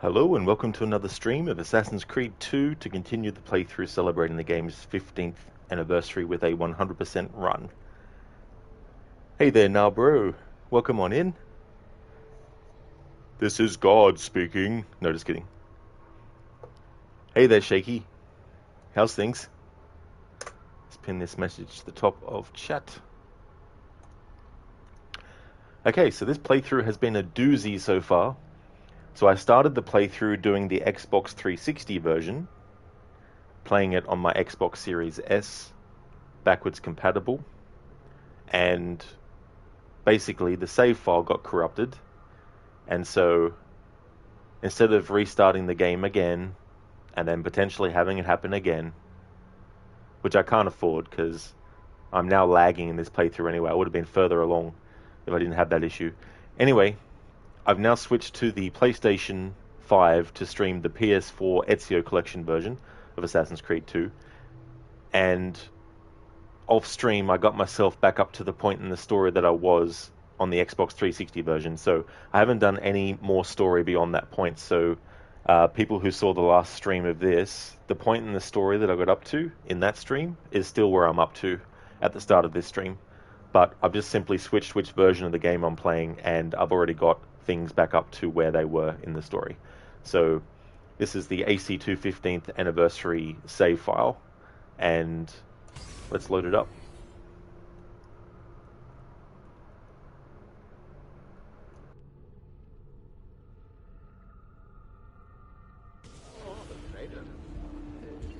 Hello and welcome to another stream of Assassin's Creed 2 to continue the playthrough celebrating the game's 15th anniversary with a 100% run. Hey there now bro, welcome on in. This is God speaking. No, just kidding. Hey there Shaky, how's things? Let's pin this message to the top of chat. Okay, so this playthrough has been a doozy so far. So I started the playthrough doing the Xbox 360 version, playing it on my Xbox Series S, backwards compatible, and basically the save file got corrupted, and so instead of restarting the game again, and then potentially having it happen again, which I can't afford because I'm now lagging in this playthrough anyway, I would have been further along if I didn't have that issue. Anyway, I've now switched to the PlayStation 5 to stream the PS4 Ezio collection version of Assassin's Creed 2. And off stream, I got myself back up to the point in the story that I was on the Xbox 360 version. So I haven't done any more story beyond that point. So people who saw the last stream of this, the point in the story that I got up to in that stream is still where I'm up to at the start of this stream. But I've just simply switched which version of the game I'm playing, and I've already got things back up to where they were in the story. So this is the AC2 15th anniversary save file, and let's load it up.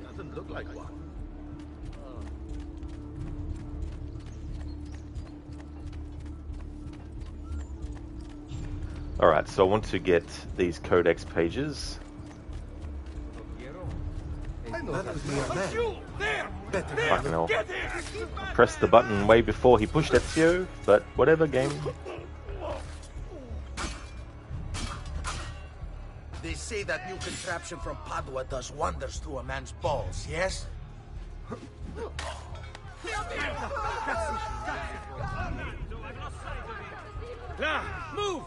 Doesn't look like one. Alright, so I want to get these Codex pages. Fucking hell. I pressed the button way before he pushed Ezio, but whatever, game. They say that new contraption from Padua does wonders to a man's balls, yes? Move!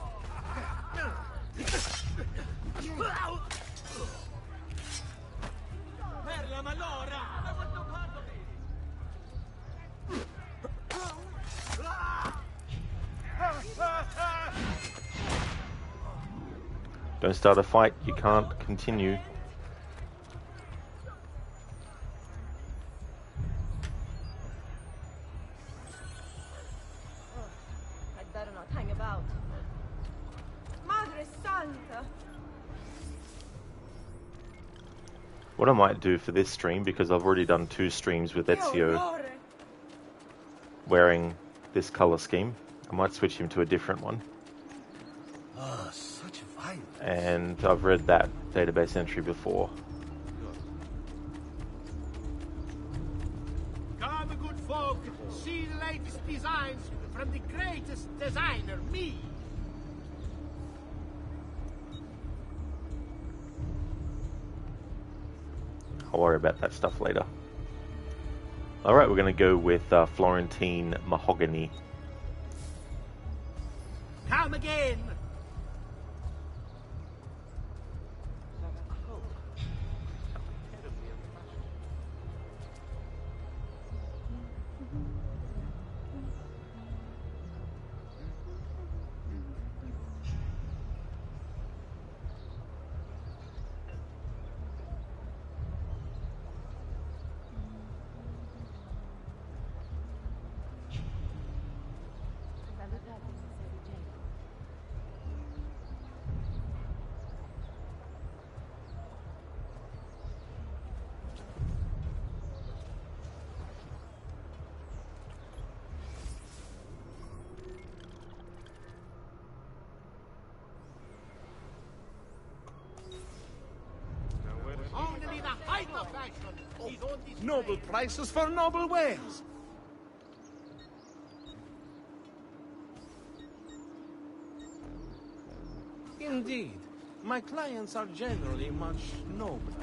Don't start a fight, you can't continue. I'd better not hang about. Madre Santa! What I might do for this stream, because I've already done 2 streams with Ezio wearing this color scheme, I might switch him to a different one. Such violence. And I've read that database entry before. Come, good folk, see the latest designs from the greatest designer, me. I'll worry about that stuff later. Alright, we're going to go with Florentine Mahogany. Come again. Only the height of fashion is on display. Noble prices for noble wares. Indeed, my clients are generally much nobler.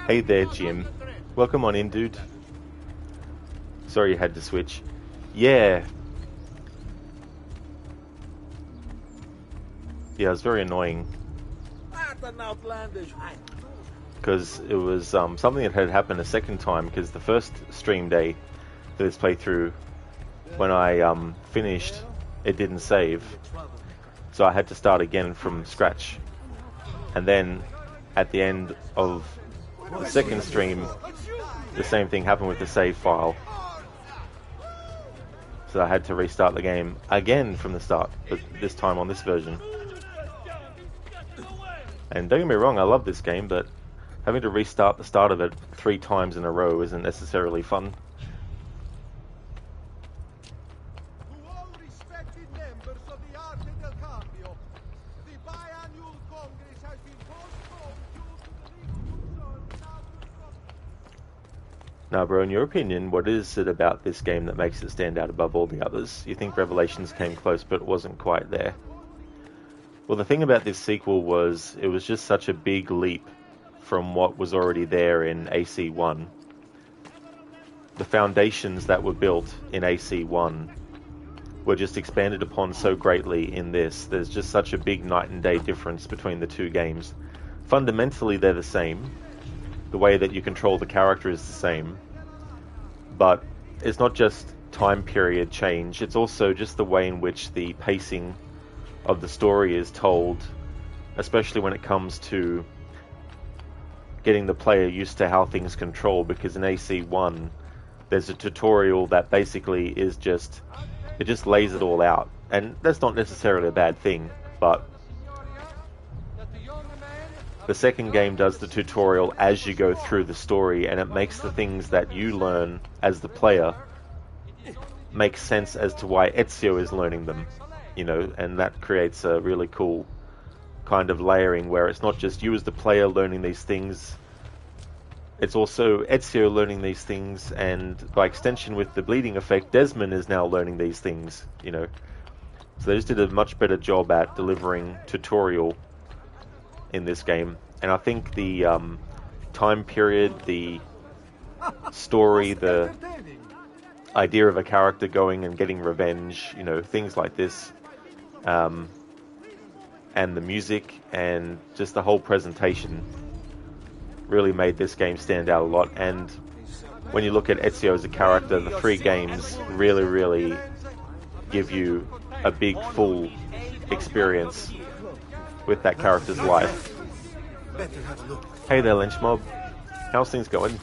Hey there, Jim. Welcome on in, dude. Sorry you had to switch. Yeah. Yeah, it was very annoying. Because it was something that had happened a second time, because the first stream day for this playthrough, when I finished, it didn't save. So I had to start again from scratch. And then at the end of the second stream, the same thing happened with the save file. So I had to restart the game again from the start, but this time on this version. And don't get me wrong, I love this game, but having to restart the start of it 3 times in a row isn't necessarily fun. To all respected members of the Arte del Cambio, the biannual Congress has been postponed due to the legal concerns. Now, bro, in your opinion, what is it about this game that makes it stand out above all the others? You think Revelations came close, but it wasn't quite there. Well, the thing about this sequel was it was just such a big leap from what was already there in AC1. The foundations that were built in AC1 were just expanded upon so greatly in this. There's just such a big night and day difference between the two games. Fundamentally, they're the same. The way that you control the character is the same. But it's not just time period change, it's also just the way in which the pacing of the story is told, especially when it comes to getting the player used to how things control, because in AC1 there's a tutorial that basically is just, it just lays it all out, and that's not necessarily a bad thing, but the second game does the tutorial as you go through the story, and it makes the things that you learn as the player make sense as to why Ezio is learning them, you know, and that creates a really cool kind of layering where it's not just you as the player learning these things, it's also Ezio learning these things, and by extension with the bleeding effect, Desmond is now learning these things, you know. So they just did a much better job at delivering tutorial in this game, and I think the time period, the story, the idea of a character going and getting revenge, you know, things like this, and the music and just the whole presentation really made this game stand out a lot. And when you look at Ezio as a character, the 3 games really give you a big full experience with that character's life. Hey there, Lynch Mob. How's things going?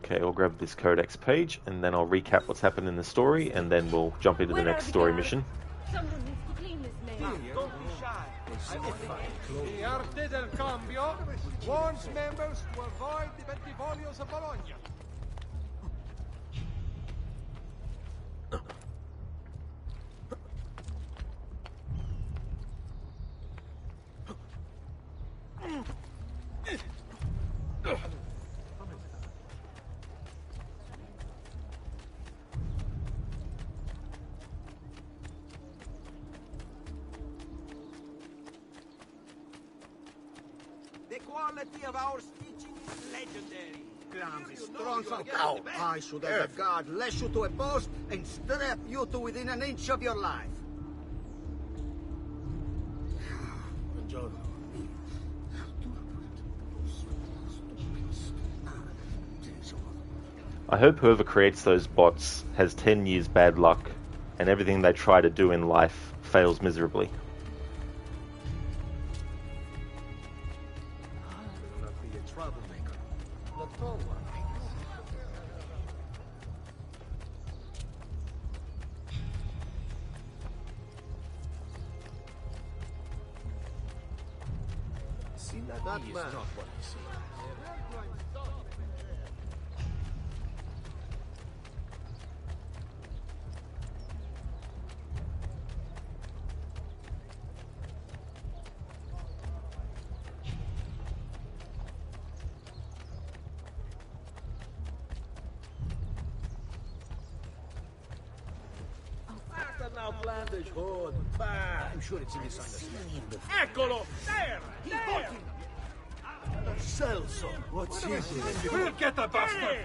Okay, I'll grab this Codex page, and then I'll recap what's happened in the story, and then we'll jump into the next story mission. Someone needs to clean this maze. Don't be shy. The Arte del Cambio warns members to avoid the Bentivolios of Bologna. The quality of our stitching is legendary. Clumsy stronzo. Oh, I should have a guard lash you to a post and strap you to within an inch of your life. I hope whoever creates those bots has 10 years bad luck, and everything they try to do in life fails miserably. That man. Not what you see. outlandish hood. I'm sure it's a misunderstanding. Eccolo! There! There! Celso, what's he doing? We'll get the bastard!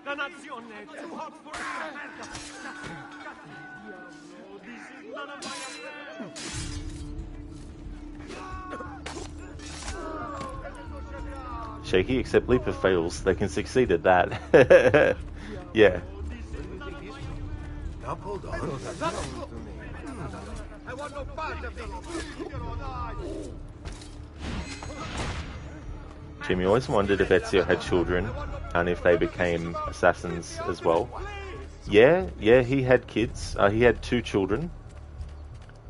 La nazione è too hot for me, merda! Diavolo, this is none of my affair! Shaky, except Leaper fails. They can succeed at that. Yeah. Now hold on. I want no part of this! Jimmy always wondered if Ezio had children and if they became assassins as well. Yeah, he had kids. He had 2 children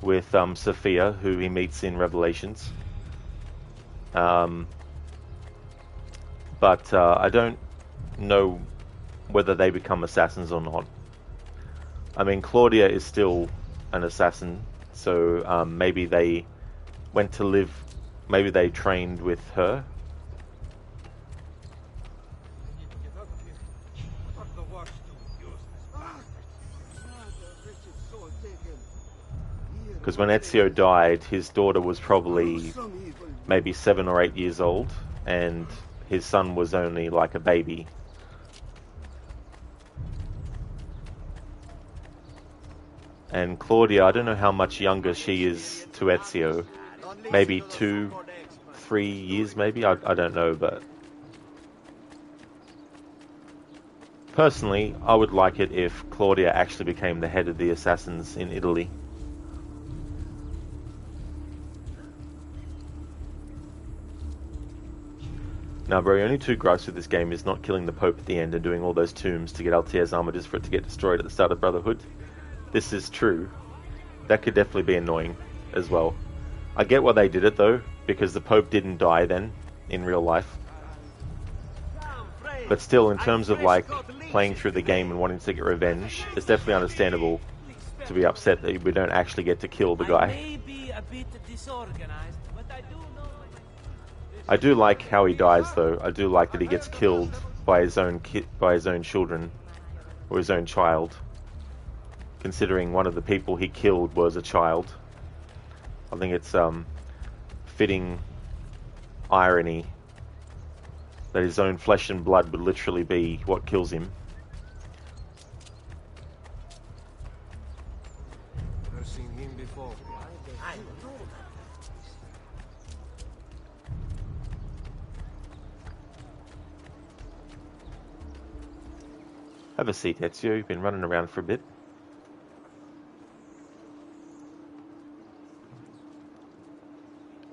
with Sophia, who he meets in Revelations. But I don't know whether they become assassins or not. I mean, Claudia is still an assassin, so maybe they went to live, maybe they trained with her. Because when Ezio died, his daughter was probably maybe 7 or 8 years old, and his son was only like a baby. And Claudia, I don't know how much younger she is to Ezio. Maybe 2, 3 years maybe? I don't know, but... Personally, I would like it if Claudia actually became the head of the assassins in Italy. Now, bro, only 2 gripes with this game is not killing the Pope at the end and doing all those tombs to get Altier's armor just for it to get destroyed at the start of Brotherhood. This is true. That could definitely be annoying as well. I get why they did it though, because the Pope didn't die then, in real life. But still, in terms of like playing through the game and wanting to get revenge, it's definitely understandable to be upset that we don't actually get to kill the guy. I may be a bit disorganized, but I do know. I do like how he dies though. I do like that he gets killed by his own children, or his own child. Considering one of the people he killed was a child. I think it's fitting irony that his own flesh and blood would literally be what kills him. I've seen him before. I know that. Have a seat, Ezio. You've been running around for a bit.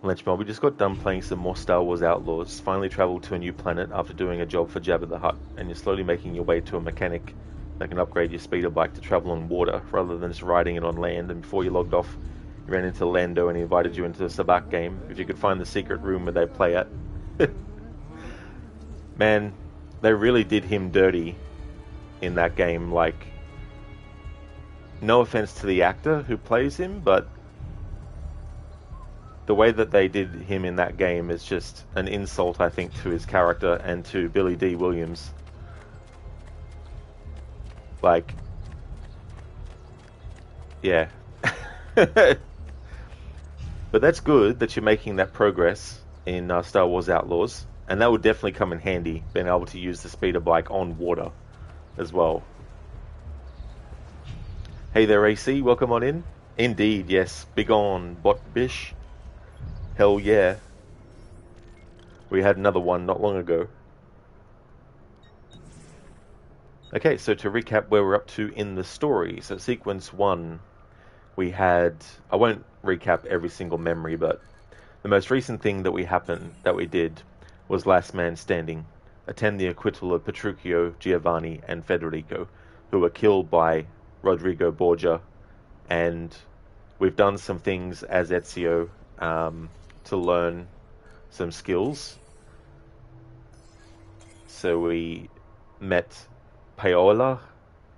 Lynchmob, we just got done playing some more Star Wars Outlaws, finally travelled to a new planet after doing a job for Jabba the Hutt, and you're slowly making your way to a mechanic that can upgrade your speeder bike to travel on water rather than just riding it on land. And before you logged off, you ran into Lando and he invited you into the Sabacc game, if you could find the secret room where they play at. Man, they really did him dirty in that game. Like, no offense to the actor who plays him, but the way that they did him in that game is just an insult, I think, to his character and to Billy D. Williams. Like, yeah. But that's good that you're making that progress in Star Wars Outlaws, and that would definitely come in handy, being able to use the speeder bike on water as well. Hey there, AC, welcome on in. Indeed, yes. Big on, bot bish. Hell yeah. We had another one not long ago. Okay, so to recap where we're up to in the story. So sequence 1, we had... I won't recap every single memory, but the most recent thing that we did was Last Man Standing. Attend the acquittal of Petruchio, Giovanni, and Federico, who were killed by Rodrigo Borgia. And we've done some things as Ezio, to learn some skills. So we met Paola,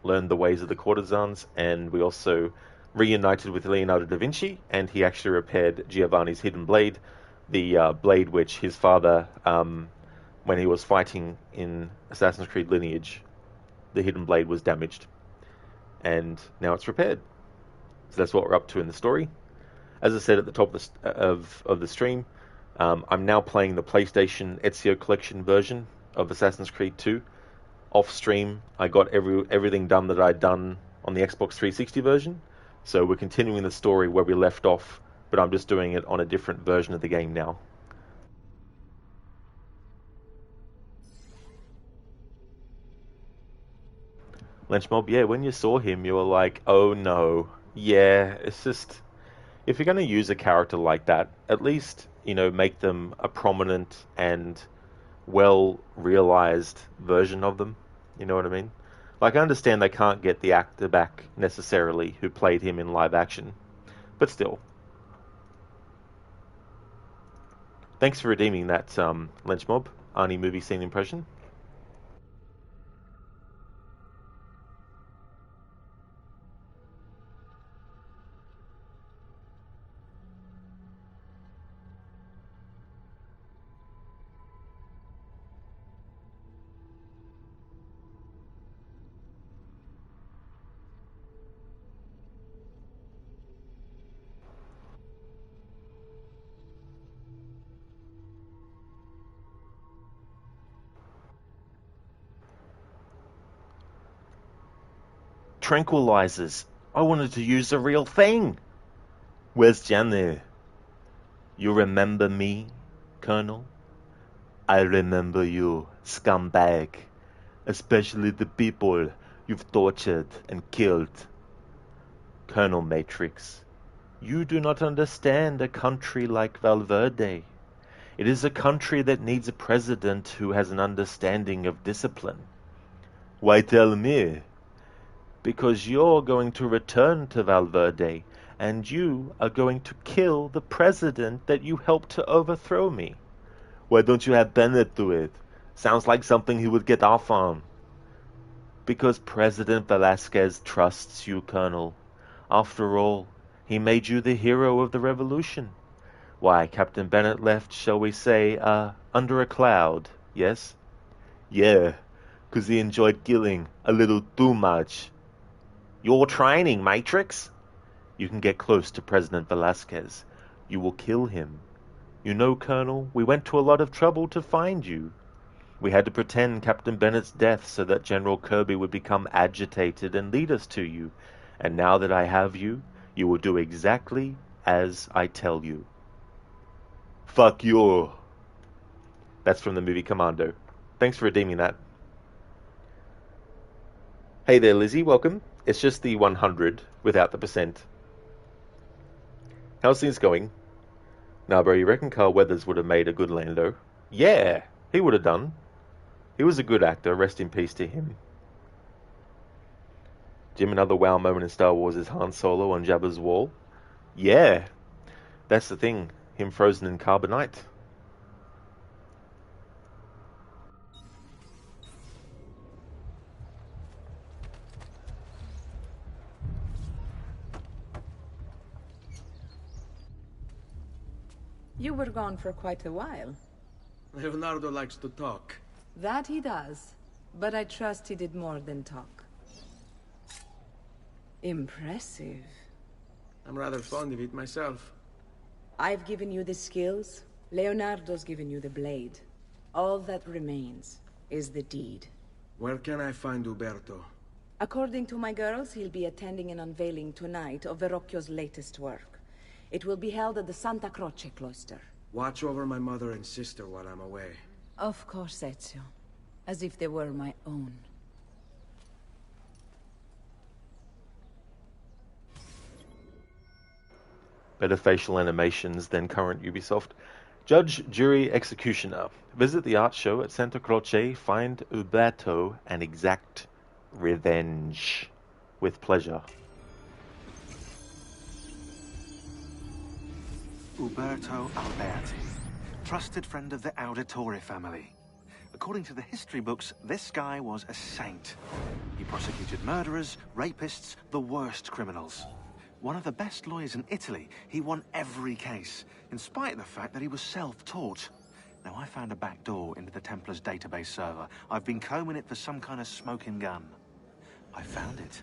learned the ways of the courtesans, and we also reunited with Leonardo da Vinci, and he actually repaired Giovanni's hidden blade, the blade which his father, when he was fighting in Assassin's Creed Lineage, the hidden blade was damaged. And now it's repaired. So that's what we're up to in the story. As I said at the top of the stream, I'm now playing the PlayStation Ezio Collection version of Assassin's Creed 2. Off stream, I got everything done that I'd done on the Xbox 360 version. So we're continuing the story where we left off, but I'm just doing it on a different version of the game now. Lynchmob, yeah, when you saw him, you were like, oh no. Yeah, it's just, if you're going to use a character like that, at least, make them a prominent and well-realized version of them. You know what I mean? Like, I understand they can't get the actor back, necessarily, who played him in live action. But still. Thanks for redeeming that, Lynchmob, Arnie movie scene impression. Tranquilizers. I wanted to use the real thing. Where's Janne? You remember me, Colonel? I remember you, scumbag. Especially the people you've tortured and killed. Colonel Matrix, you do not understand a country like Valverde. It is a country that needs a president who has an understanding of discipline. Why tell me? Because you're going to return to Valverde, and you are going to kill the president that you helped to overthrow me. Why don't you have Bennett do it? Sounds like something he would get off on. Because President Velasquez trusts you, Colonel. After all, he made you the hero of the revolution. Why, Captain Bennett left, shall we say, under a cloud, yes? Yeah, 'cause he enjoyed killing a little too much. Your training, Matrix. You can get close to President Velasquez. You will kill him. You know, Colonel, we went to a lot of trouble to find you. We had to pretend Captain Bennett's death so that General Kirby would become agitated and lead us to you. And now that I have you, you will do exactly as I tell you. Fuck you. That's from the movie Commando. Thanks for redeeming that. Hey there, Lizzie, welcome. It's just the 100 without the percent. How's things going? Nah, bro, you reckon Carl Weathers would have made a good Lando? Yeah, he would have done. He was a good actor, rest in peace to him. Jim, another wow moment in Star Wars is Han Solo on Jabba's wall. Yeah, that's the thing, him frozen in carbonite. You were gone for quite a while. Leonardo likes to talk. That he does. But I trust he did more than talk. Impressive. I'm rather fond of it myself. I've given you the skills. Leonardo's given you the blade. All that remains is the deed. Where can I find Uberto? According to my girls, he'll be attending an unveiling tonight of Verrocchio's latest work. It will be held at the Santa Croce cloister. Watch over my mother and sister while I'm away. Of course, Ezio. As if they were my own. Better facial animations than current Ubisoft. Judge, Jury, Executioner. Visit the art show at Santa Croce, find Uberto, and exact revenge. With pleasure. Uberto Alberti, trusted friend of the Auditore family. According to the history books, this guy was a saint. He prosecuted murderers, rapists, the worst criminals. One of the best lawyers in Italy, he won every case, in spite of the fact that he was self-taught. Now, I found a back door into the Templar's database server. I've been combing it for some kind of smoking gun. I found it.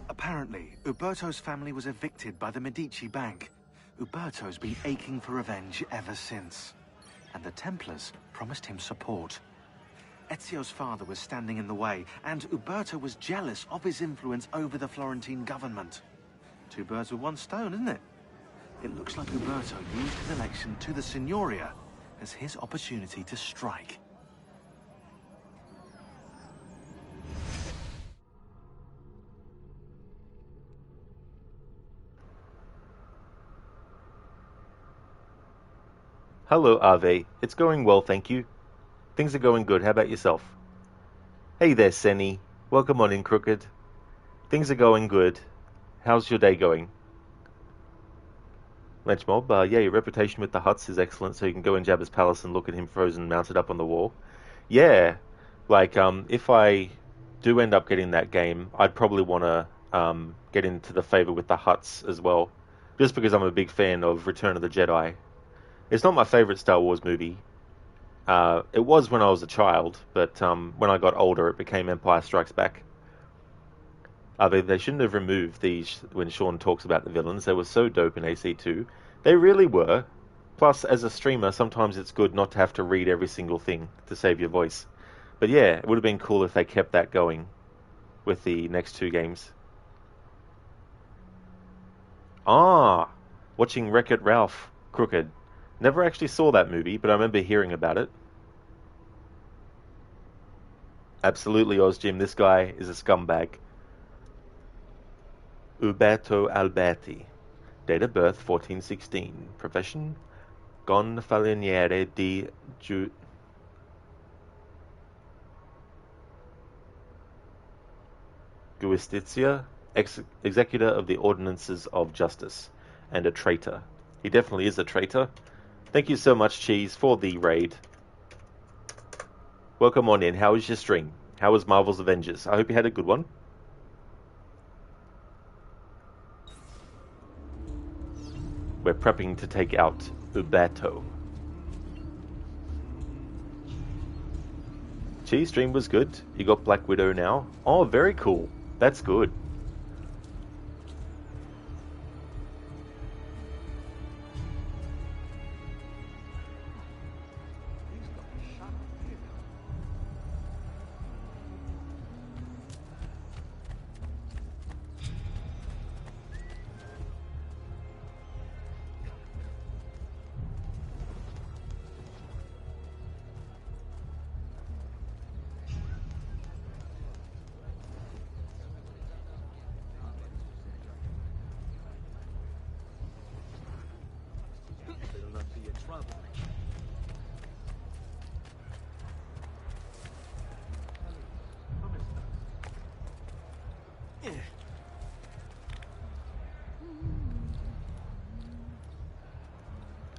Apparently, Uberto's family was evicted by the Medici Bank. Uberto's been aching for revenge ever since. And the Templars promised him support. Ezio's father was standing in the way, and Uberto was jealous of his influence over the Florentine government. Two birds with one stone, isn't it? It looks like Uberto used his election to the Signoria as his opportunity to strike. Hello, Ave. It's going well, thank you. Things are going good. How about yourself? Hey there, Senny. Welcome on in, Crooked. Things are going good. How's your day going? Ledge Mob, yeah, your reputation with the Huts is excellent, so you can go in Jabba's palace and look at him frozen mounted up on the wall. Yeah, like, if I do end up getting that game, I'd probably want to get into the favor with the Huts as well, just because I'm a big fan of Return of the Jedi. It's not my favorite Star Wars movie. It was when I was a child, but when I got older, it became Empire Strikes Back. They shouldn't have removed these when Sean talks about the villains. They were so dope in AC2. They really were. Plus, as a streamer, sometimes it's good not to have to read every single thing to save your voice. But yeah, it would have been cool if they kept that going with the next two games. Watching Wreck-It Ralph, Crooked. Never actually saw that movie, but I remember hearing about it. Absolutely, Ozjim, this guy is a scumbag. Uberto Alberti. Date of birth, 1416. Profession, Gonfaloniere di Giustizia, executor of the ordinances of justice, and a traitor. He definitely is a traitor. Thank you so much, Cheese, for the raid. Welcome on in. How was your stream? How was Marvel's Avengers? I hope you had a good one. We're prepping to take out Uberto. Cheese stream was good. You got Black Widow now. Oh, very cool. That's good.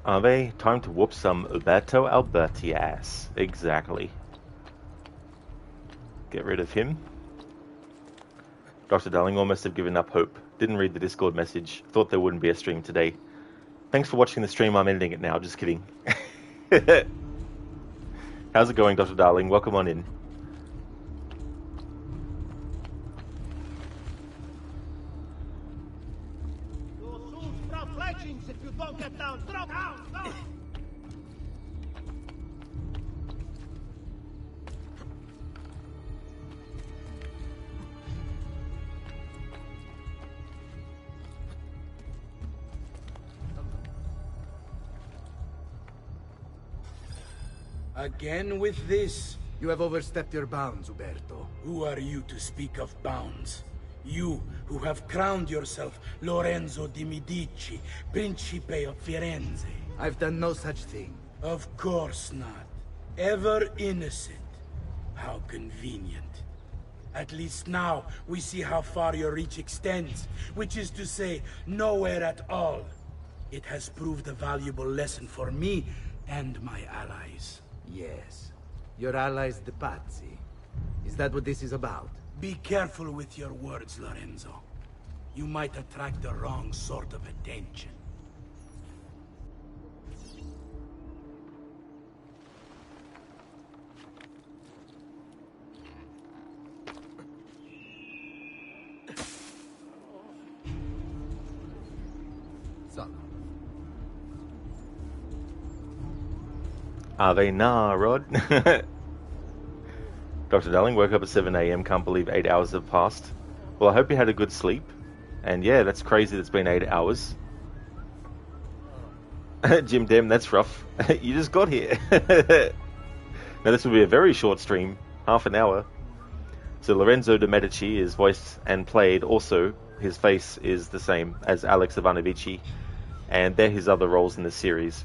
Ave, time to whoop some Uberto Alberti ass. Exactly. Get rid of him. Dr. Darling almost have given up hope. Didn't read the Discord message. Thought there wouldn't be a stream today. Thanks for watching the stream. I'm ending it now. Just kidding. How's it going, Dr. Darling? Welcome on in. You'll soon sprout fletchings if you don't get down. Drop down! Again with this? You have overstepped your bounds, Uberto. Who are you to speak of bounds? You, who have crowned yourself Lorenzo di Medici, Principe of Firenze. I've done no such thing. Of course not. Ever innocent. How convenient. At least now, we see how far your reach extends, which is to say, nowhere at all. It has proved a valuable lesson for me and my allies. Yes. Your allies, the Pazzi. Is that what this is about? Be careful with your words, Lorenzo. You might attract the wrong sort of attention. Solid. Are they nah, Rod? Dr. Darling, woke up at 7 a.m. Can't believe 8 hours have passed. Well, I hope you had a good sleep. And yeah, that's crazy that it's been 8 hours. Jim Dem, that's rough. You just got here. Now, this will be a very short stream, half an hour. So Lorenzo de Medici is voiced and played also. His face is the same as Alex Ivanovici, and they're his other roles in the series.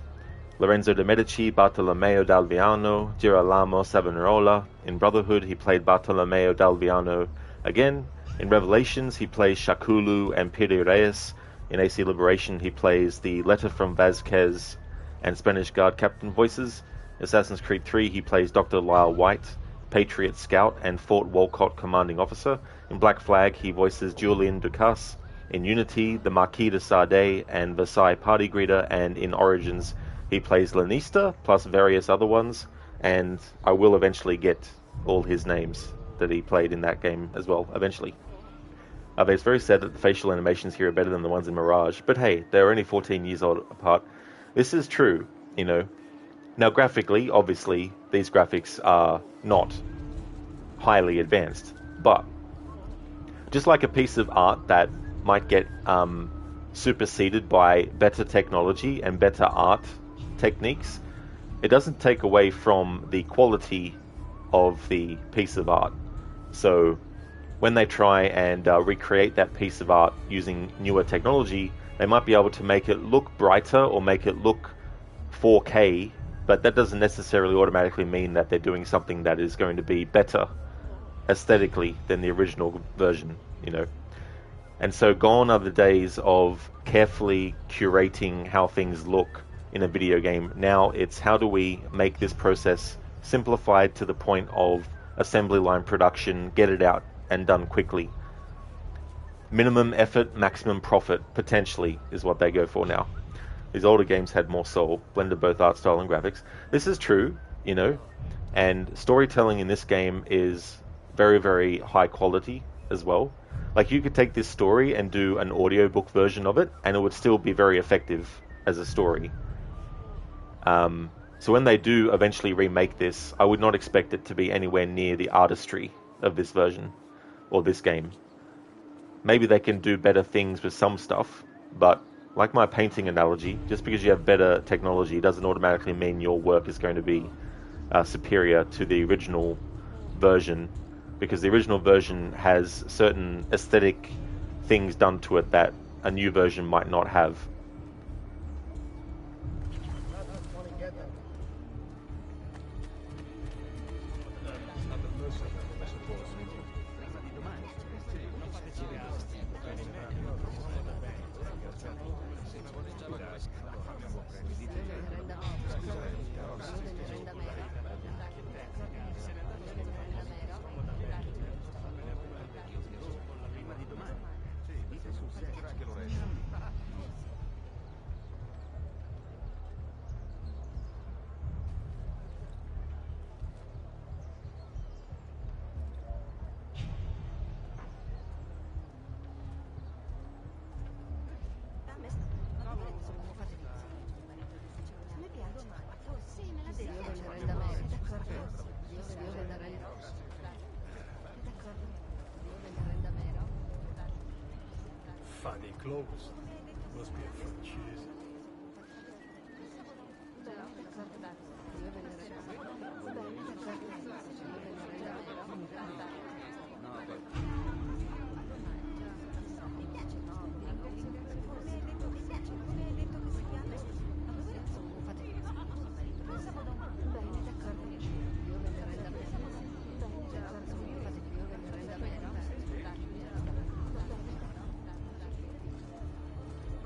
Lorenzo de Medici, Bartolomeo d'Alviano, Girolamo Savonarola. In Brotherhood, he played Bartolomeo d'Alviano again. In Revelations, he plays Shakulu and Piri Reyes. In AC Liberation, he plays the Letter from Vasquez and Spanish Guard Captain voices. Assassin's Creed 3, he plays Dr. Lyle White, Patriot Scout and Fort Walcott Commanding Officer. In Black Flag, he voices Julian Ducasse. In Unity, the Marquis de Sade and Versailles Party Greeter. And in Origins, he plays Lanista, plus various other ones, and I will eventually get all his names that he played in that game as well, eventually. But it's very sad that the facial animations here are better than the ones in Mirage, but hey, they're only 14 years old apart. This is true, you know. Now, graphically, obviously, these graphics are not highly advanced, but just like a piece of art that might get superseded by better technology and better art techniques, it doesn't take away from the quality of the piece of art. So when they try and recreate that piece of art using newer technology, they might be able to make it look brighter or make it look 4K, but that doesn't necessarily automatically mean that they're doing something that is going to be better aesthetically than the original version, you know. And so gone are the days of carefully curating how things look in a video game. Now it's how do we make this process simplified to the point of assembly line production, get it out and done quickly. Minimum effort, maximum profit, potentially, is what they go for now. These older games had more soul, blended both art style and graphics. This is true, you know, and storytelling in this game is very, very high quality as well. Like, you could take this story and do an audiobook version of it, and it would still be very effective as a story. So when they do eventually remake this, I would not expect it to be anywhere near the artistry of this version, or this game. Maybe they can do better things with some stuff, but like my painting analogy, just because you have better technology doesn't automatically mean your work is going to be superior to the original version, because the original version has certain aesthetic things done to it that a new version might not have. Funny clothes. Must be a francese.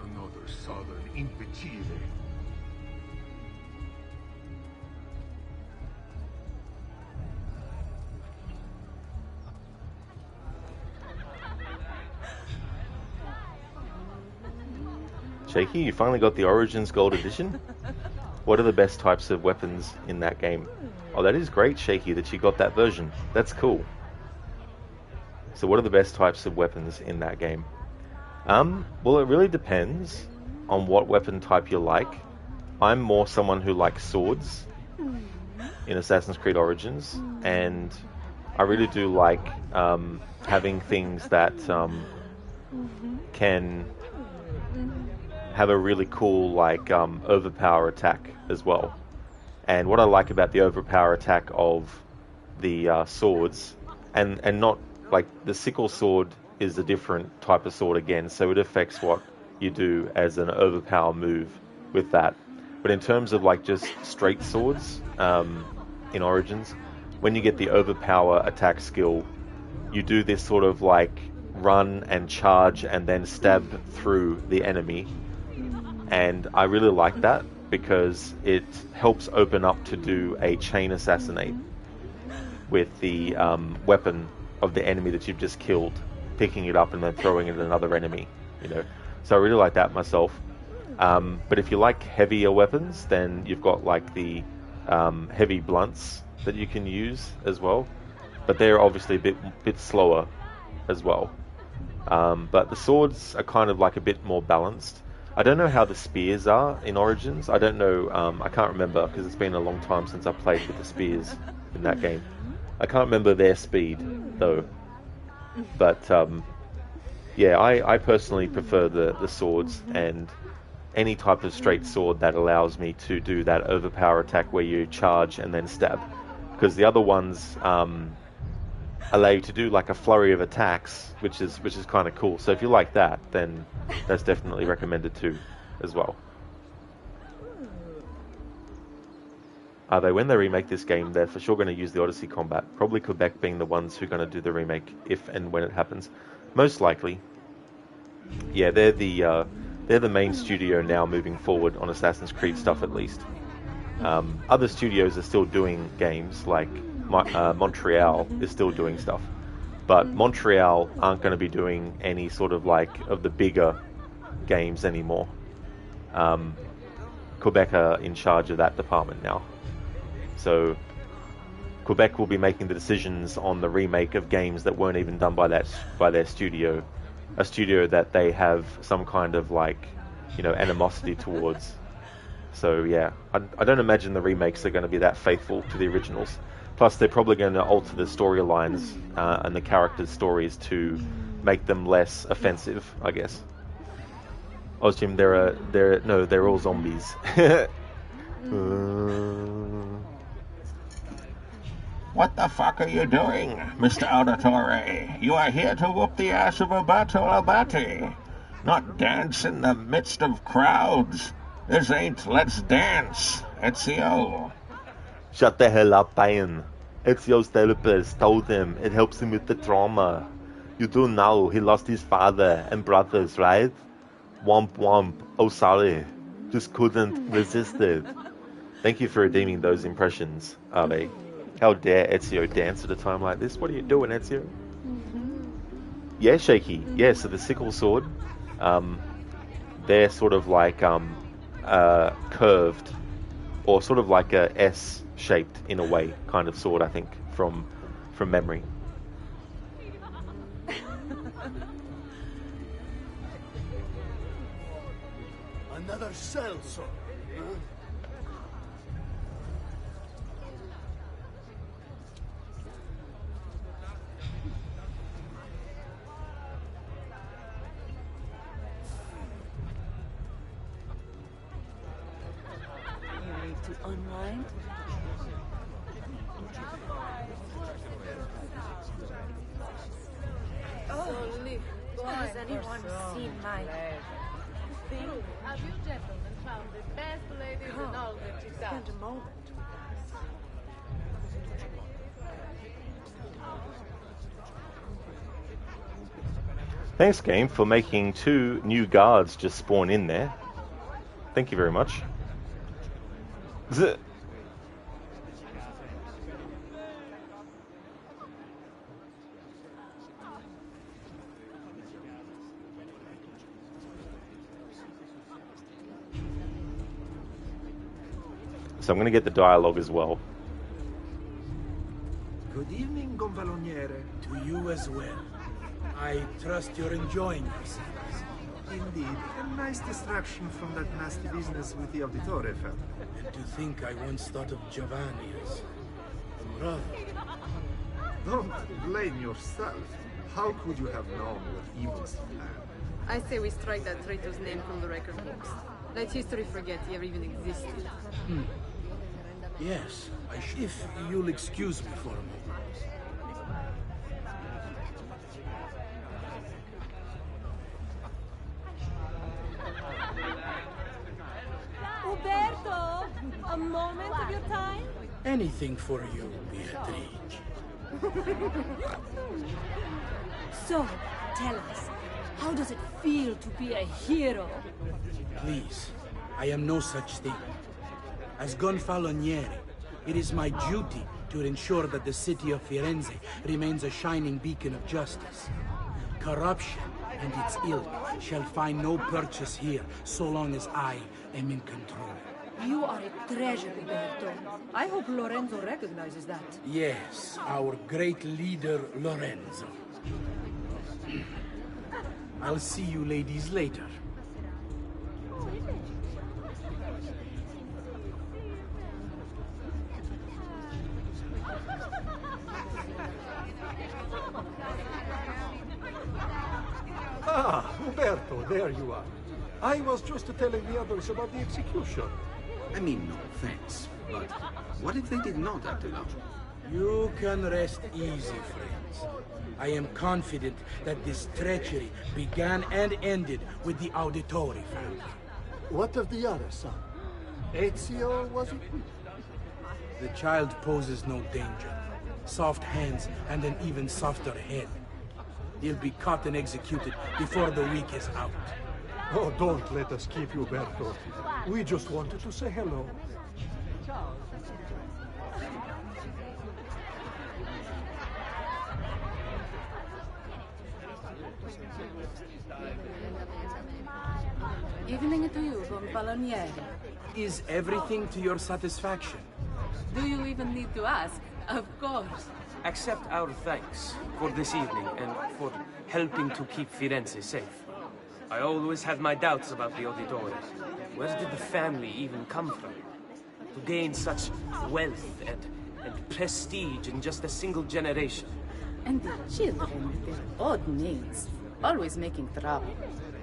Another southern imbecile. Shaky, you finally got the Origins Gold Edition? What are the best types of weapons in that game? Oh, that is great, Shaky, that you got that version. That's cool. So what are the best types of weapons in that game? Well, it really depends. on what weapon type you like. I'm more someone who likes swords in Assassin's Creed Origins, and I really do like having things that can have a really cool like overpower attack as well. And what I like about the overpower attack of the swords, and not like the sickle sword is a different type of sword again, so it affects what you do as an overpower move with that. But in terms of like just straight swords in Origins, when you get the overpower attack skill, you do this sort of like run and charge and then stab through the enemy. And I really like that because it helps open up to do a chain assassinate with the weapon of the enemy that you've just killed, picking it up and then throwing it at another enemy, you know. So I really like that myself. But if you like heavier weapons, then you've got like the heavy blunts that you can use as well. But they're obviously a bit slower as well. But the swords are kind of like a bit more balanced. I don't know how the spears are in Origins. I don't know, I can't remember because it's been a long time since I played with the spears in that game. I can't remember their speed though. But yeah, I personally prefer the swords, and any type of straight sword that allows me to do that overpower attack where you charge and then stab. Because the other ones allow you to do like a flurry of attacks, which is kind of cool. So if you like that, then that's definitely recommended too, as well. When they remake this game, they're for sure going to use the Odyssey combat. Probably Quebec being the ones who are going to do the remake if and when it happens. Most likely. Yeah, they're the main studio now moving forward on Assassin's Creed stuff at least. Other studios are still doing games, like Montreal is still doing stuff. But Montreal aren't going to be doing any sort of like of the bigger games anymore. Quebec are in charge of that department now. So Quebec will be making the decisions on the remake of games that weren't even done by their studio, a studio that they have some kind of like, you know, animosity towards. So yeah, I don't imagine the remakes are going to be that faithful to the originals. Plus, they're probably going to alter the storylines and the characters' stories to make them less offensive, I guess. Oh, Jim, they're all zombies. What the fuck are you doing, Mr. Auditore? You are here to whoop the ass of Alberto Albati, not dance in the midst of crowds. This ain't Let's Dance, Ezio. Shut the hell up, Brian. Ezio's therapist told him it helps him with the trauma. You do know he lost his father and brothers, right? Womp womp. Oh, sorry. Just couldn't resist it. Thank you for redeeming those impressions, Ave. How dare Ezio dance at a time like this? What are you doing, Ezio? Yeah, Shaky. Yeah, so the sickle sword, they're sort of like curved, or sort of like a S-shaped in a way kind of sword, I think, from memory. Another cell sword, huh? To unwind? Has anyone seen my thing? Have you gentlemen found the best ladies in all that you got? Spend a moment. Thanks, game, for making 2 new guards just spawn in there. Thank you very much. So I'm going to get the dialogue as well. Good evening, Gonfaloniere. To you as well. I trust you're enjoying yourselves. Indeed. A nice distraction from that nasty business with the Auditore family. And to think I once thought of Giovanni as a brother. Don't blame yourself. How could you have known what evils he planned? I say we strike that traitor's name from the record books. Let history forget he ever even existed. Yes, if you'll excuse me for a moment. Uberto! A moment of your time? Anything for you, Beatrice. So, tell us, how does it feel to be a hero? Please, I am no such thing. As Gonfaloniere, it is my duty to ensure that the city of Firenze remains a shining beacon of justice. Corruption and its ilk shall find no purchase here so long as I am in control. You are a treasure, Uberto. I hope Lorenzo recognizes that. Yes, our great leader, Lorenzo. I'll see you ladies later. Ah, Uberto, there you are. I was just telling the others about the execution. I mean, no offense, but what if they did not act it out? You can rest easy, friends. I am confident that this treachery began and ended with the Auditore family. What of the other son? Ezio, was it? The child poses no danger. Soft hands and an even softer head. He'll be caught and executed before the week is out. Oh, don't let us keep you, Berto. We just wanted to say hello. Evening to you, Gonfaloniere. Is everything to your satisfaction? Do you even need to ask? Of course. Accept our thanks for this evening and for helping to keep Firenze safe. I always had my doubts about the Auditore. Where did the family even come from? To gain such wealth and prestige in just a single generation. And the children with their odd names, always making trouble.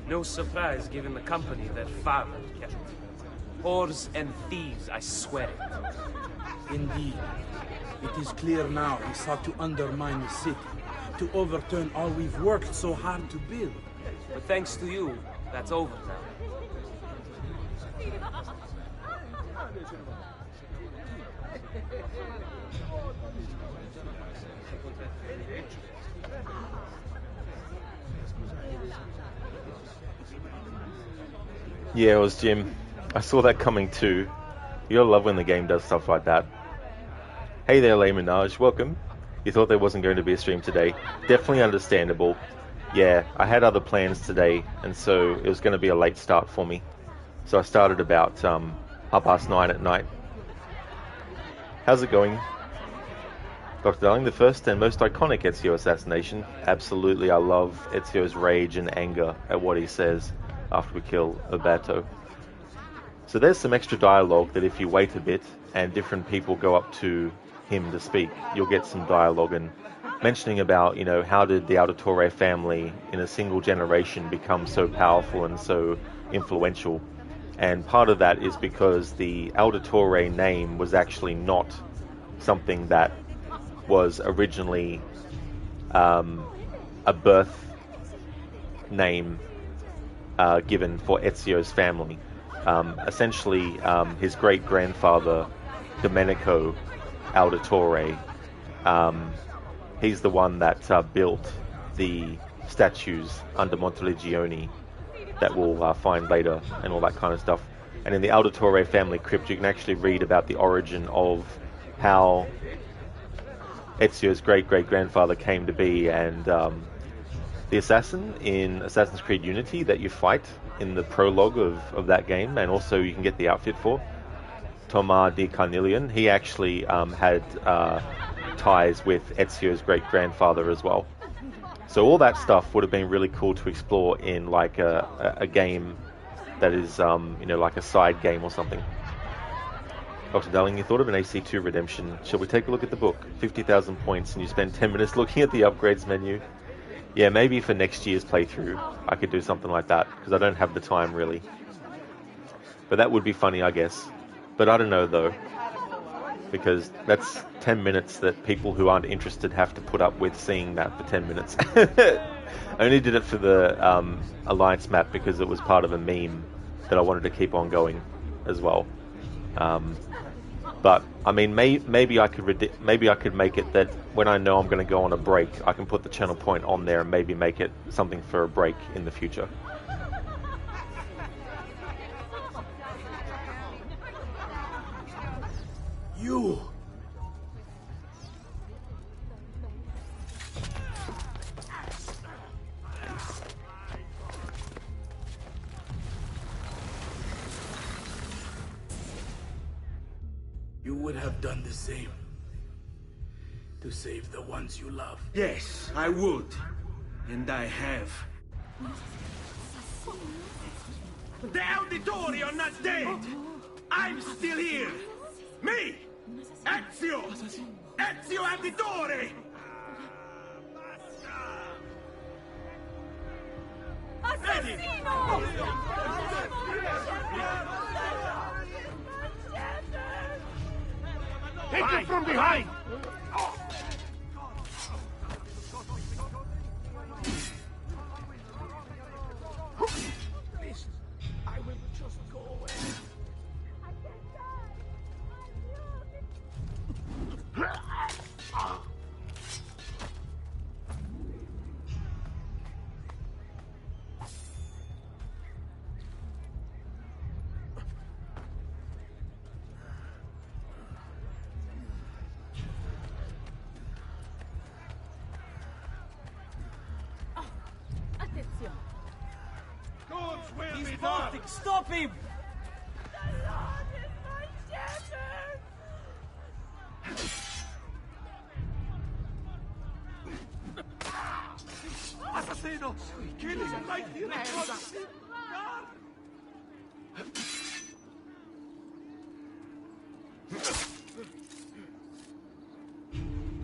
No surprise given the company their father kept. Whores and thieves, I swear it. Indeed. It is clear now he sought to undermine the city, to overturn all we've worked so hard to build. But thanks to you, that's over now. Yeah, it was Jim. I saw that coming too. You gotta love when the game does stuff like that. Hey there, Les Minaj. Welcome. You thought there wasn't going to be a stream today. Definitely understandable. Yeah, I had other plans today, and so it was going to be a late start for me. So I started about 9:30 at night. How's it going? Dr. Darling, the first and most iconic Ezio assassination. Absolutely, I love Ezio's rage and anger at what he says after we kill Uberto. So there's some extra dialogue that if you wait a bit and different people go up to him to speak, you'll get some dialogue and mentioning about, how did the Auditore family in a single generation become so powerful and so influential. And part of that is because the Auditore name was actually not something that was originally a birth name given for Ezio's family. Essentially, his great-grandfather, Domenico Auditore, he's the one that built the statues under Montelegione that we'll find later and all that kind of stuff. And in the Auditore family crypt, you can actually read about the origin of how Ezio's great-great-grandfather came to be, and the assassin in Assassin's Creed Unity that you fight in the prologue of that game, and also you can get the outfit for, Tomar di Carnelian, he actually had ties with Ezio's great-grandfather as well. So all that stuff would have been really cool to explore in like a game that is, like a side game or something. Dr. Darling, you thought of an AC2 redemption. Shall we take a look at the book? 50,000 points and you spend 10 minutes looking at the upgrades menu. Yeah, maybe for next year's playthrough I could do something like that, because I don't have the time really. But that would be funny, I guess. But I don't know though, because that's 10 minutes that people who aren't interested have to put up with seeing that for 10 minutes. I only did it for the Alliance map because it was part of a meme that I wanted to keep on going as well. But I mean, maybe I could make it that when I know I'm going to go on a break, I can put the channel point on there and maybe make it something for a break in the future. You! You would have done the same. To save the ones you love. Yes, I would. And I have. The Auditore are not dead! I'm still here! Me! Ezio! Ezio Auditore! Take it from behind! Please, I will just go away. He's bolting! Stop him! Assassino! Kill him right here!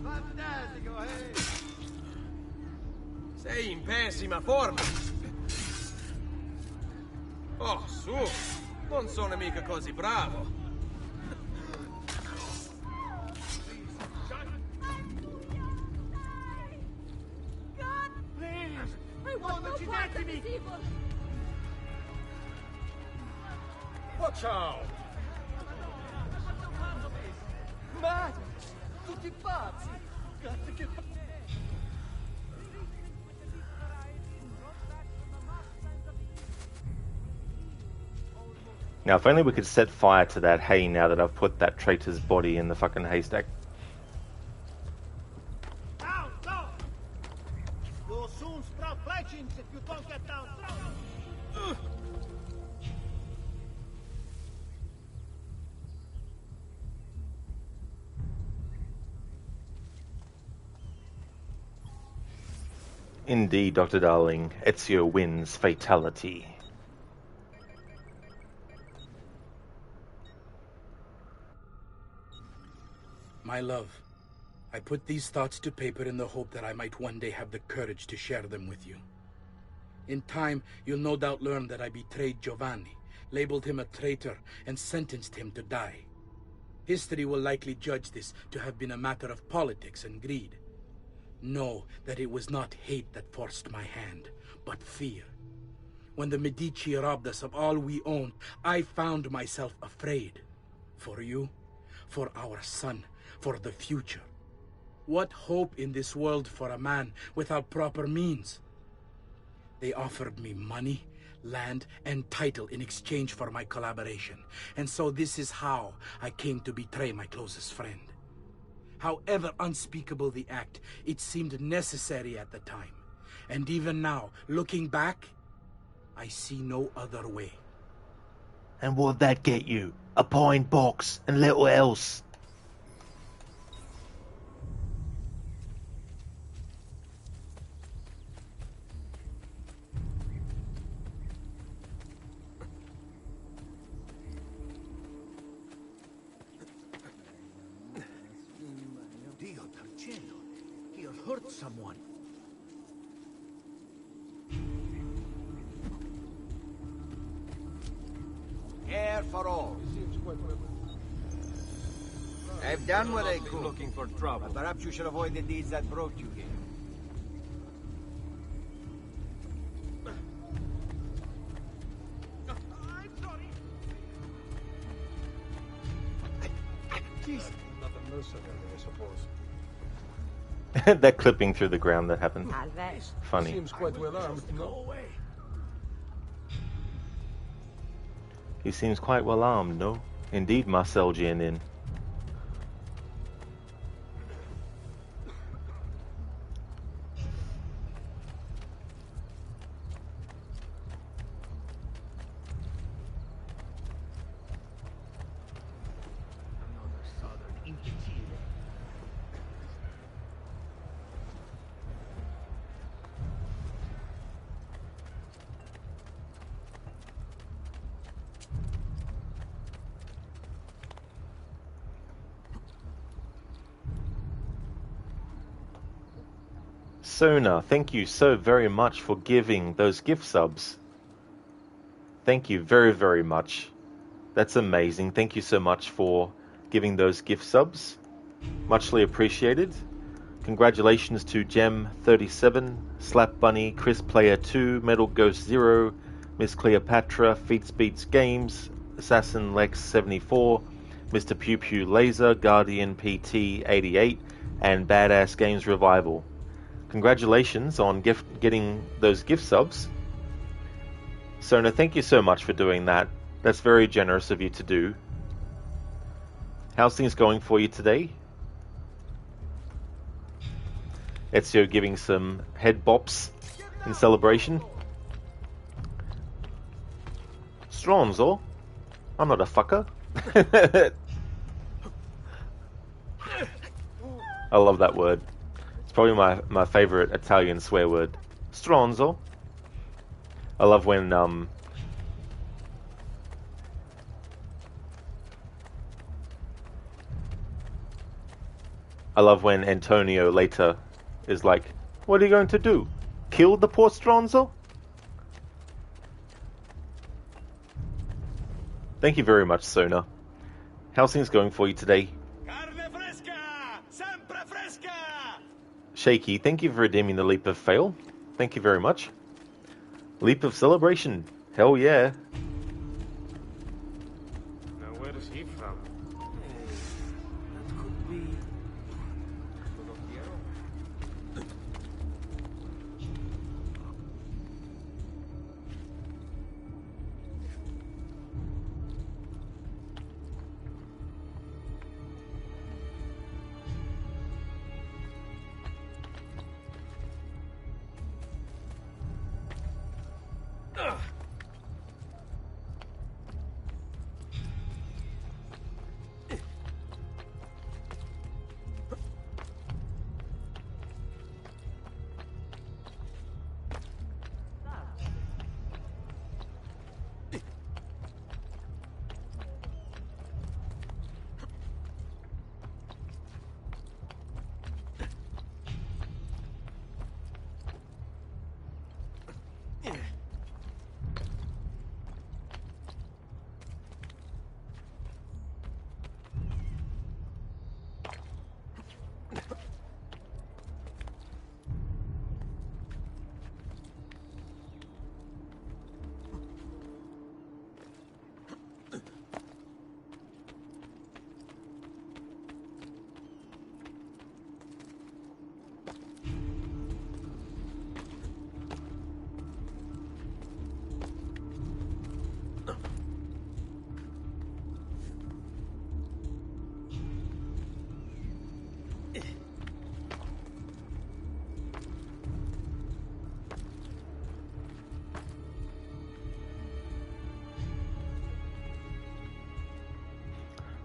Fantastico, hey! Sei in pessima forma! Oh, su! Non sono mica così bravo! Please! Non uccidetemi! Watch out! Ma! Tutti pazzi! Cazzo che... Now, if only we could set fire to that hay now that I've put that traitor's body in the fucking haystack. Down, down! You'll soon sprout fletchings if you don't get down. Indeed, Dr. Darling, Ezio wins fatality. My love, I put these thoughts to paper in the hope that I might one day have the courage to share them with you. In time, you'll no doubt learn that I betrayed Giovanni, labeled him a traitor, and sentenced him to die. History will likely judge this to have been a matter of politics and greed. Know that it was not hate that forced my hand, but fear. When the Medici robbed us of all we owned, I found myself afraid. For you, for our son, for the future. What hope in this world for a man without proper means? They offered me money, land, and title in exchange for my collaboration. And so this is how I came to betray my closest friend. However unspeakable the act, it seemed necessary at the time. And even now, looking back, I see no other way. And what'd that get you? A pine box and little else. hurt someone. Care for all. I've done what I could. Looking for trouble. But perhaps you should avoid the deeds that brought you here. I'm sorry. Jeez. Nothing mercenary, I suppose. That clipping through the ground that happened. Funny. Seems quite well armed. Go away. He seems quite well armed, no? Indeed, Marcel Gianin. Sona, thank you so very much for giving those gift subs. Thank you very, very much. That's amazing. Thank you so much for giving those gift subs. Muchly appreciated. Congratulations to Gem37, Slap Bunny, Chris Player 2, Metal Ghost 0, Miss Cleopatra, Feats Beats Games, Assassin Lex 74, Mr. Pew Pew Laser, Guardian PT 88, and Badass Games Revival. Congratulations on getting those gift subs. Sona, thank you so much for doing that. That's very generous of you to do. How's things going for you today? Ezio giving some head bops in celebration. Stronzo? I'm not a fucker. I love that word. It's probably my favorite Italian swear word. Stronzo. I love when Antonio later is like, what are you going to do? Kill the poor Stronzo? Thank you very much, Sona. How's things going for you today? Shaky, thank you for redeeming the Leap of Fail. Thank you very much. Leap of Celebration. Hell yeah. Now where is he from? That could be...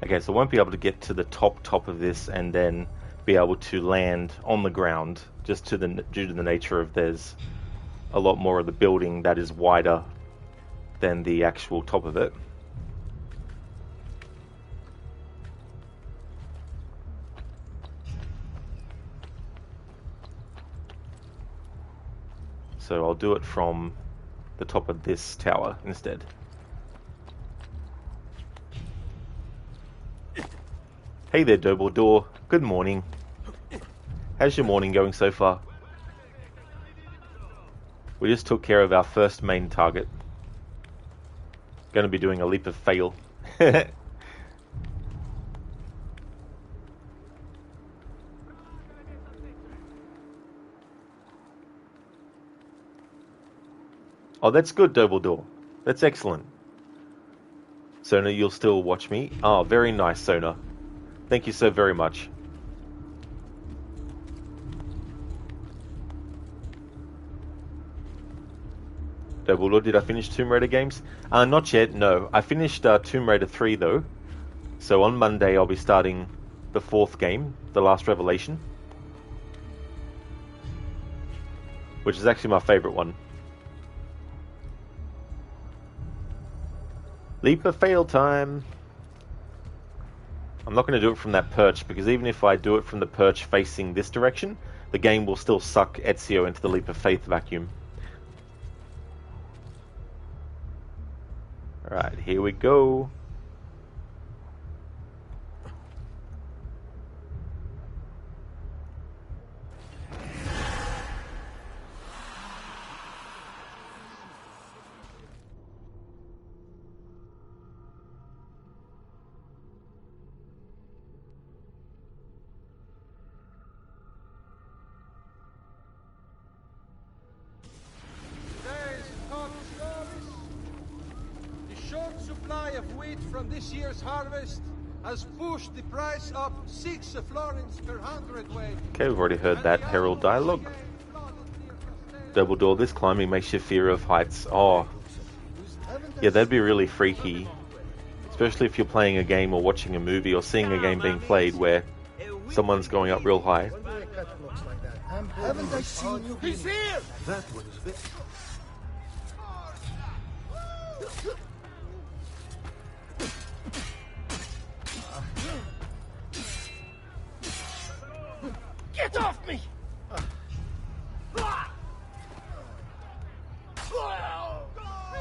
Okay, so I won't be able to get to the top of this and then be able to land on the ground, just due to the nature of there's a lot more of the building that is wider than the actual top of it. So I'll do it from the top of this tower instead. Hey there, Dumbledore. Good morning. How's your morning going so far? We just took care of our first main target. Going to be doing a leap of fail. Oh, that's good, Dumbledore. That's excellent. Sona, you'll still watch me? Oh, very nice, Sona. Thank you so very much. Dumbledore, did I finish Tomb Raider games? Not yet, no. I finished Tomb Raider 3, though. So on Monday, I'll be starting the 4th game, The Last Revelation. Which is actually my favourite one. Leap of fail time! I'm not going to do it from that perch, because even if I do it from the perch facing this direction, the game will still suck Ezio into the leap of faith vacuum. Alright, here we go. From this year's harvest has pushed the price up 6 florins per hundredweight. Okay, we've already heard that herald dialogue. Dumbledore, this climbing makes you fear of heights. Oh, yeah, that'd be really freaky. Especially if you're playing a game or watching a movie or seeing a game being played where someone's going up real high. Haven't I seen you? He's here! That was it. Get off me! I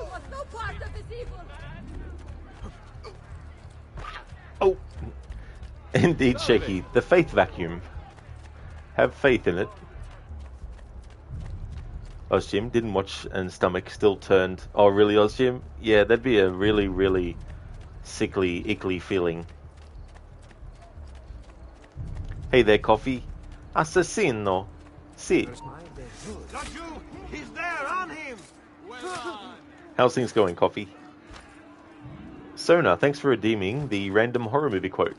want no part of this evil! Oh! Indeed, Shaky. The faith vacuum. Have faith in it. Ozjim didn't watch and stomach still turned. Oh, really, Ozjim? Yeah, that'd be a really, really sickly, ickly feeling. Hey there, Coffee. Assassino. Si. Got you! He's there, on him! How's things going, Coffee? Sona, thanks for redeeming the random horror movie quote.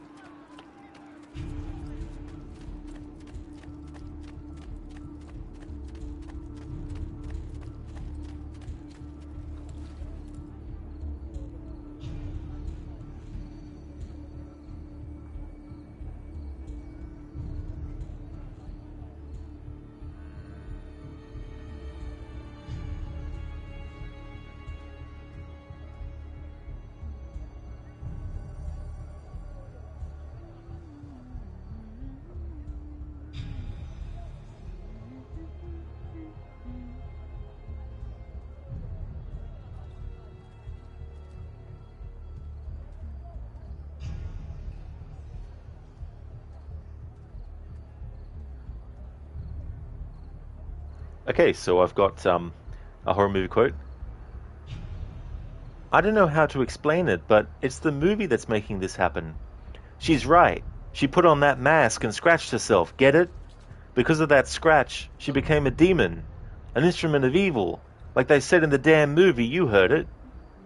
Okay, so I've got a horror movie quote. I don't know how to explain it, but it's the movie that's making this happen. She's right. She put on that mask and scratched herself. Get it? Because of that scratch, she became a demon. An instrument of evil. Like they said in the damn movie, you heard it.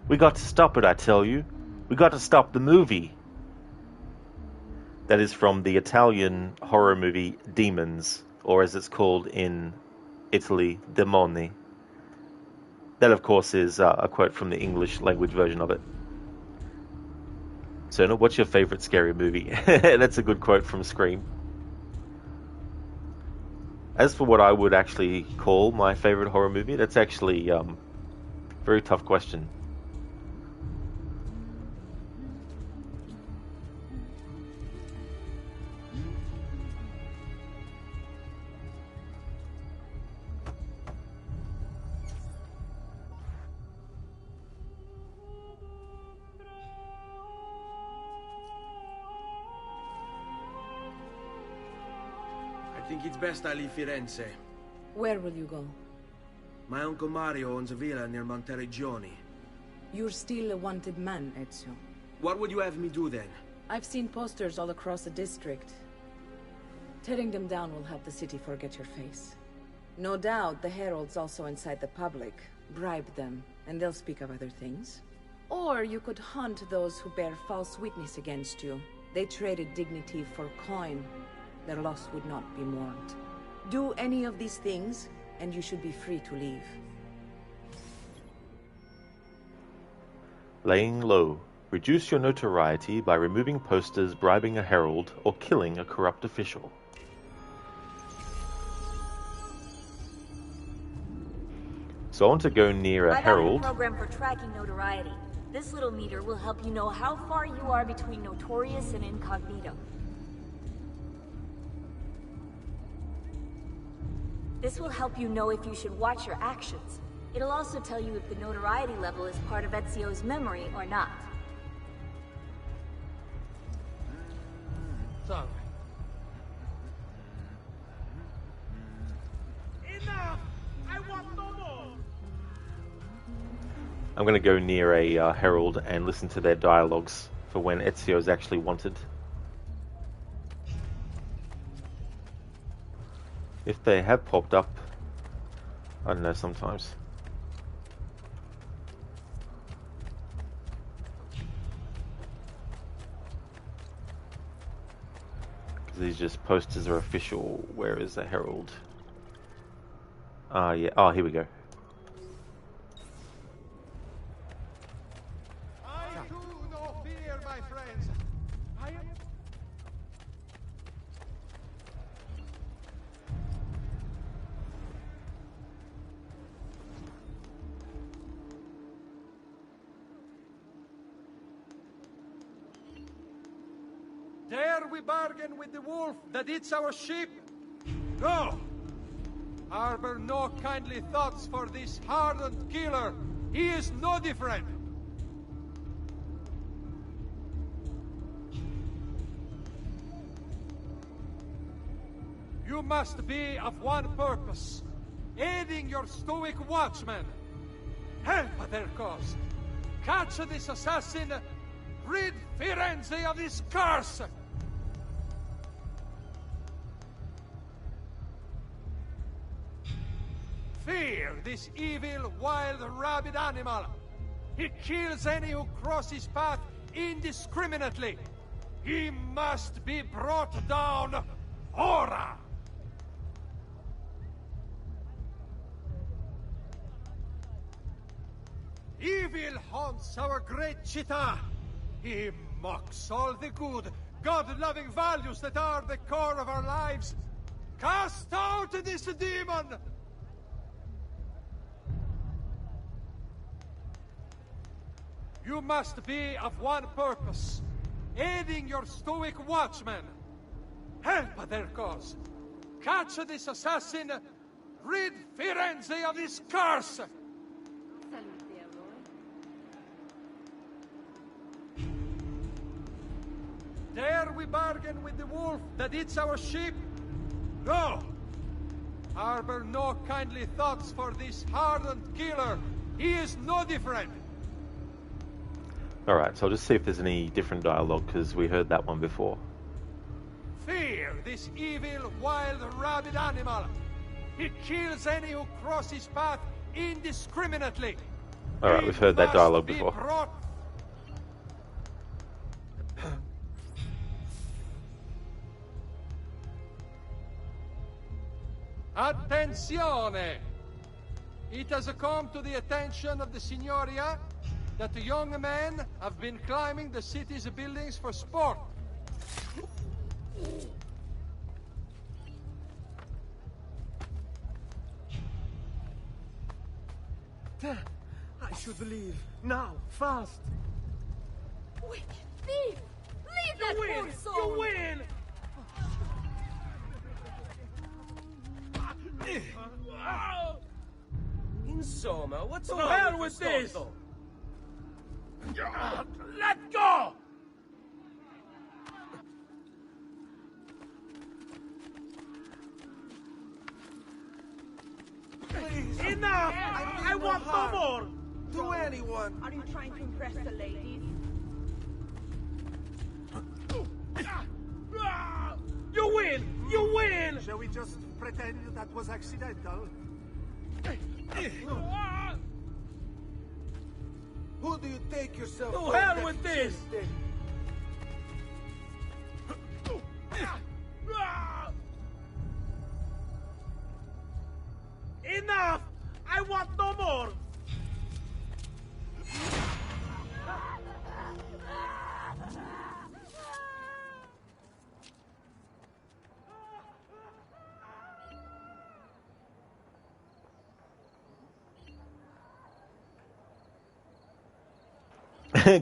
We got to stop it, I tell you. We got to stop the movie. That is from the Italian horror movie Demons, or as it's called in Italy, Demoni. That, of course, is a quote from the English language version of it. Sona, what's your favourite scary movie? That's a good quote from Scream. As for what I would actually call my favourite horror movie, that's actually a very tough question. think it's best I leave Firenze. Where will you go? My Uncle Mario owns a villa near Monteregioni. You're still a wanted man, Ezio. What would you have me do then? I've seen posters all across the district. Tearing them down will help the city forget your face. No doubt the heralds also incite the public. Bribe them, and they'll speak of other things. Or you could hunt those who bear false witness against you. They traded dignity for coin. Their loss would not be mourned. Do any of these things, and you should be free to leave. Laying low. Reduce your notoriety by removing posters, bribing a herald, or killing a corrupt official. So I want to go near a herald. I have a program for tracking notoriety. This little meter will help you know how far you are between notorious and incognito. This will help you know if you should watch your actions. It'll also tell you if the notoriety level is part of Ezio's memory or not. Sorry. Enough! I want no more! I'm going to go near a herald and listen to their dialogues for when Ezio is actually wanted. If they have popped up, I don't know, sometimes. These just posters are official. Where is the herald? Yeah. Oh, here we go. I too no fear, my friends. I am... Dare we bargain with the wolf that eats our sheep? No! Harbor no kindly thoughts for this hardened killer. He is no different. You must be of one purpose, aiding your stoic watchmen. Help their cause. Catch this assassin. Rid Firenze of this curse. Fear this evil, wild, rabid animal. He kills any who cross his path indiscriminately. He must be brought down. Ora! Evil haunts our great città. He mocks all the good, God-loving values that are the core of our lives. Cast out this demon! You must be of one purpose, aiding your stoic watchmen. Help their cause. Catch this assassin. Rid Firenze of this curse. Dare we bargain with the wolf that eats our sheep? No! Harbor no kindly thoughts for this hardened killer. He is no different. Alright, so I'll just see if there's any different dialogue, because we heard that one before. Fear this evil, wild, rabid animal. He kills any who cross his path indiscriminately. Alright, we've heard that dialogue before. Attenzione! It has come to the attention of the Signoria that young men have been climbing the city's buildings for sport. I should leave. Now, fast! Wicked thief! Leave that poor soul! You win! Insomma, what's To wrong hell with with this! Storto? Let go! Enough! I want no more! To anyone! Are you trying to impress the ladies? You win! You win! Shall we just pretend that was accidental? Who do you take yourself To for, hell with this! Enough! I want no more!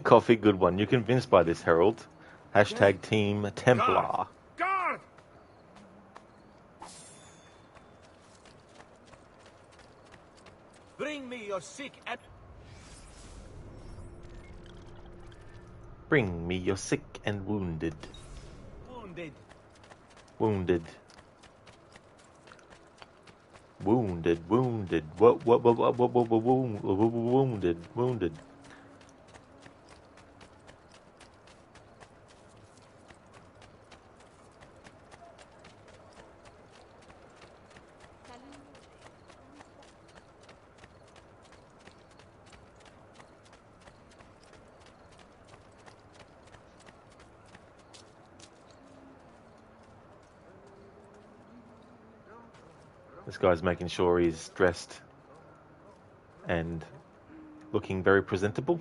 Coffee, good one. You're convinced by this, Herald. Hashtag Team Templar. Guard! Bring me your sick and... Bring me your sick and wounded. wounded. Wounded. Wounded. Wounded. Wounded. Wounded. This guy's making sure he's dressed and looking very presentable.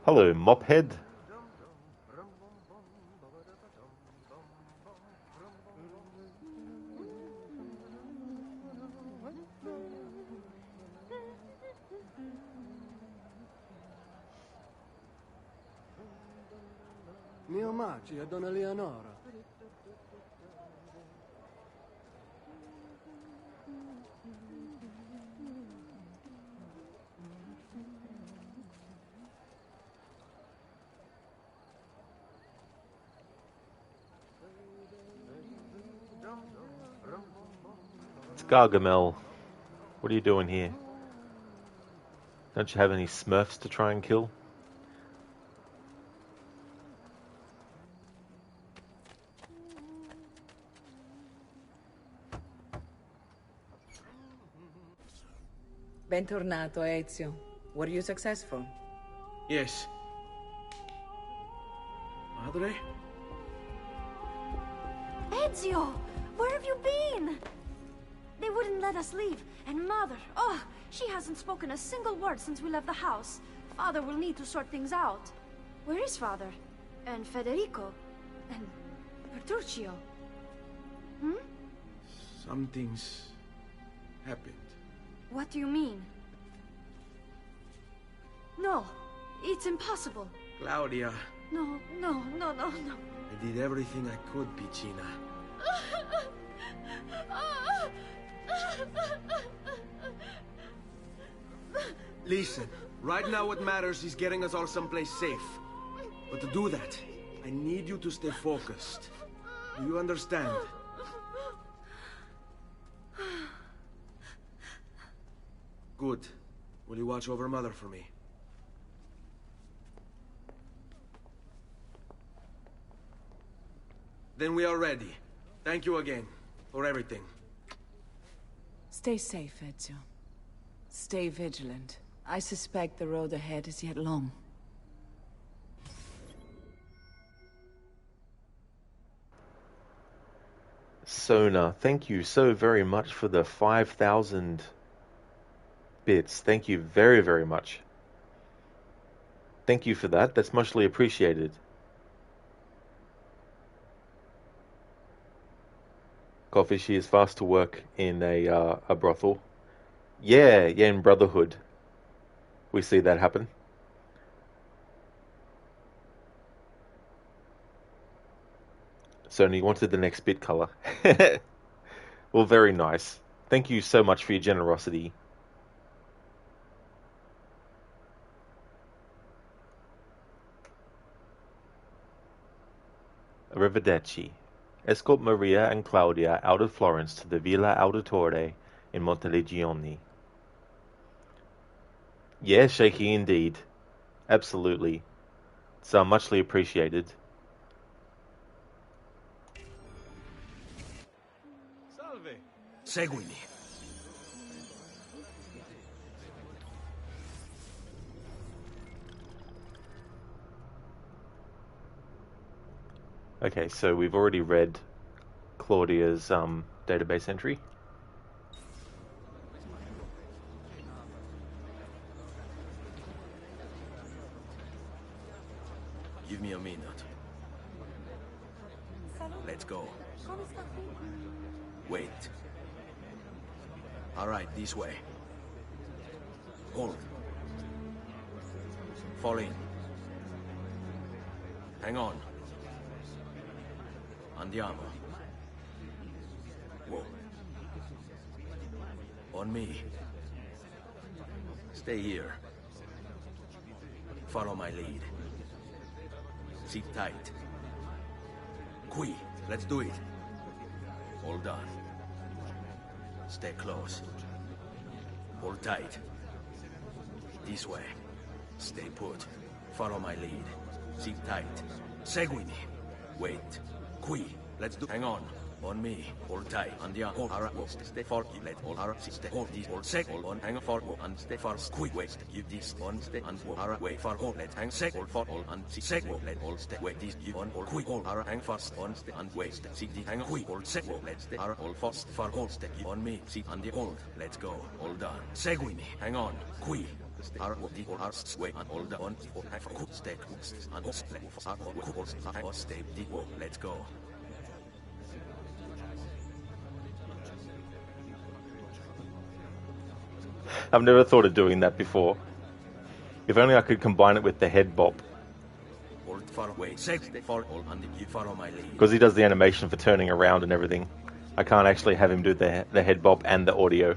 Hello, Mophead. Miei omaggi a Donna Leonora. Gargamel, what are you doing here? Don't you have any Smurfs to try and kill? Bentornato, Ezio. Were you successful? Yes. Madre? Ezio! Where have you been? They wouldn't let us leave. And Mother, oh, she hasn't spoken a single word since we left the house. Father will need to sort things out. Where is Father? And Federico? And Petruccio? Hmm? Something's happened. What do you mean? No, it's impossible. Claudia. No. I did everything I could, Piccina. Listen, right now what matters is getting us all someplace safe. But to do that, I need you to stay focused. Do you understand? Good. Will you watch over Mother for me? Then we are ready. Thank you again for everything. Stay safe, Ezio. Stay vigilant. I suspect the road ahead is yet long. Sona, thank you so very much for the 5,000 bits. Thank you very, very much. Thank you for that. That's muchly appreciated. Coffee, she is fast to work in a brothel. Yeah, in Brotherhood. we see that happen. So you wanted the next bit color. Well, very nice. Thank you so much for your generosity. Arrivederci. Escort Maria and Claudia out of Florence to the Villa Auditore in Montelegioni. Yeah, shaky indeed. Absolutely. So muchly appreciated. Salve. Seguimi. Okay, so we've already read Claudia's database entry. Give me a minute. Let's go. Wait. All right, this way. Hold. Fall in. Hang on. Andiamo. Whoa. On me. Stay here. Follow my lead. Sit tight. Qui, let's do it. Hold on. Stay close. Hold tight. This way. Stay put. Follow my lead. Sit tight. Seguimi. Wait. Qui, let's do. Hang on. On me. Hold tight. Andiamo. Hold ara. Stay for. Let all ara. Stay. Hold this. Hold sec. Hold on. Hang for. And stay for. Qui. Wait. You this. On stay. And ara. Wait for. Hold. Let hang sec. Hold for. Hold and see. Sec. Let all stay. Wait this. You on. Hold. Qui. Hold ara. Hang first. On stay. And wait. See the. Hang. Qui. Hold sec. Let stay. Ara. Hold first. For. Hold. Stay. You on me. See. And the hold. Let's go. Hold on. Seguimi. Hang on. Qui. Ara. The. Hold. Ara. Wait. And hold on. Hold. Hang for. Stay. And hold. Stay. The. Let's go. I've never thought of doing that before. If only I could combine it with the head bop. Because he does the animation for turning around and everything. I can't actually have him do the head bop and the audio.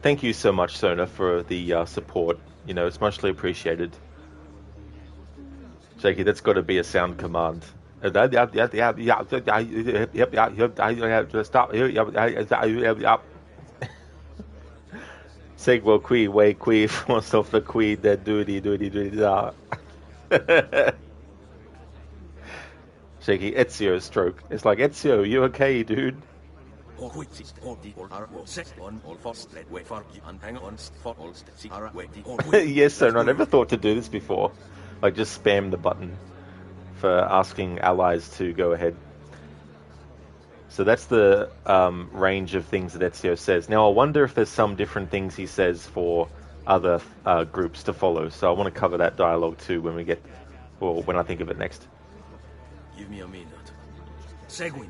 Thank you so much, Sona, for the support. You know, it's muchly appreciated. Shaky, that's got to be a sound command. Stop. Segwell qui, way qui, force of the qui, that doody da. Shaky, Ezio stroke. It's like, Ezio, you okay, dude? Yes, sir, I never thought to do this before. Like, just spam the button for asking allies to go ahead. So that's the range of things that Ezio says. Now, I wonder if there's some different things he says for other groups to follow. So I want to cover that dialogue too when we get, or when I think of it next. Give me a minute. Seguimi.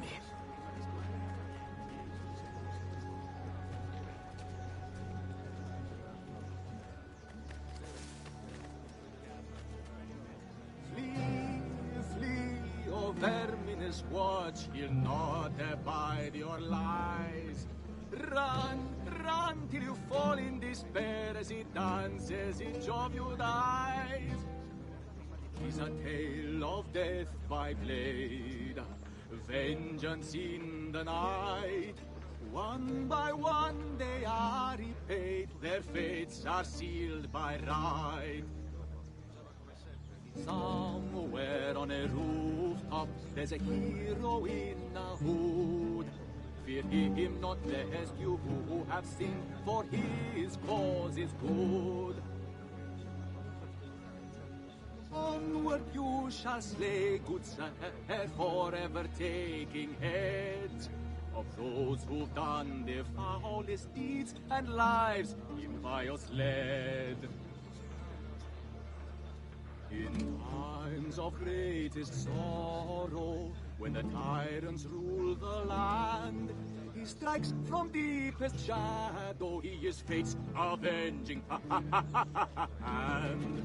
Verminous watch, he'll not abide your lies. Run, run till you fall in despair as he dances, each of you dies. 'Tis a tale of death by blade, vengeance in the night. One by one they are repaid, their fates are sealed by right. Somewhere on a rooftop, there's a hero in a hood. Fear him not, lest you who have sinned, for his cause is good. Onward you shall slay, good sir, forever taking heads of those who've done their foulest deeds and lives impious led. In times of greatest sorrow, when the tyrants rule the land, He strikes from deepest shadow, he is fate's avenging hand.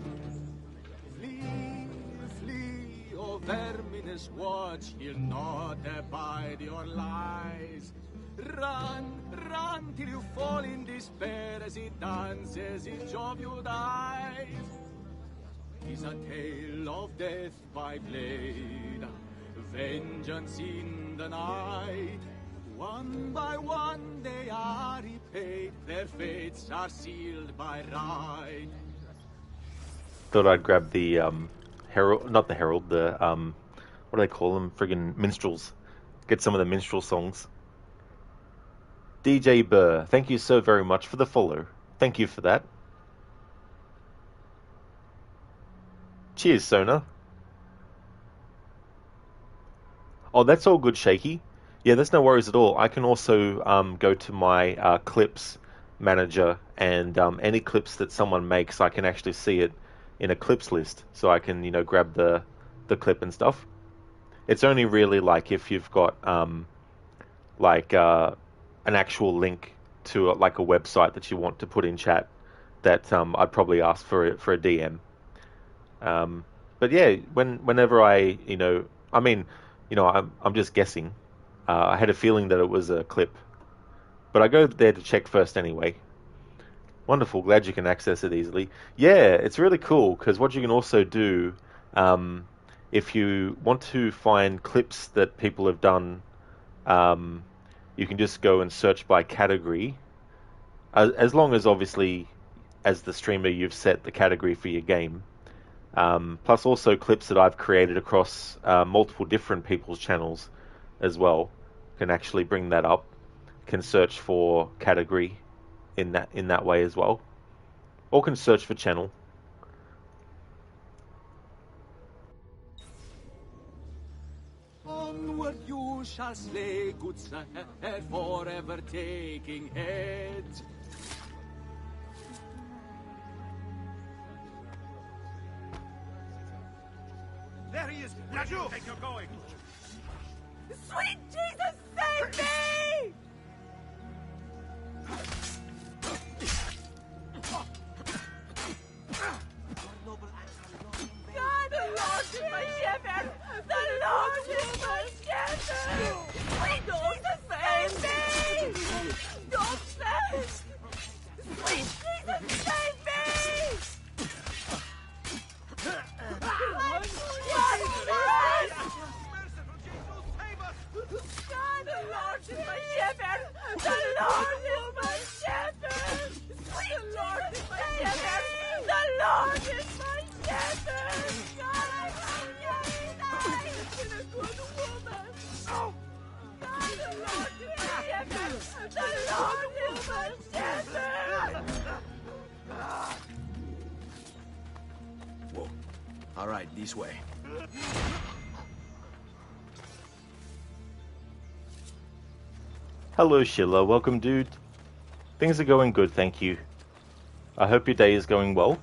Flee, flee, O verminous watch, he'll not abide your lies. Run, run till you fall in despair as he dances, each of you dies. Is a tale of death by blade, vengeance in the night. One by one they are repaid, their fates are sealed by right. Thought I'd grab the herald, not the herald, the what do they call them? Friggin' minstrels. Get some of the minstrel songs. DJ Burr, thank you so very much for the follow. Thank you for that. Cheers, Sona. Oh, that's all good, Shaky. Yeah, there's no worries at all. I can also go to my clips manager, and any clips that someone makes, I can actually see it in a clips list, so I can, grab the clip and stuff. It's only really like if you've got an actual link to a website that you want to put in chat, that I'd probably ask for a DM. But yeah, whenever I'm just guessing. I had a feeling that it was a clip, but I go there to check first anyway. Wonderful, glad you can access it easily. Yeah, it's really cool, because what you can also do, if you want to find clips that people have done, you can just go and search by category, as long as obviously, as the streamer, you've set the category for your game. Plus also clips that I've created across multiple different people's channels as well. Can actually bring that up. Can search for category in that way as well. Or can search for channel. Onward you shall slay, good sir, forever taking heads. There he is! Where do you think you're going? Sweet Jesus, save me! God, the Lord is my shepherd! The Lord is my shepherd! Sweet Jesus, save me! Don't save! Sweet Jesus, save me! God, the Lord is my shepherd! The Lord is my shepherd! The Lord is my shepherd! The Lord is my shepherd! God, I love you! I've been a good woman! God, the Lord is my shepherd! The Lord is my shepherd! Whoa. All right, this way. Hello, Sheila. Welcome, dude. Things are going good, thank you. I hope your day is going well.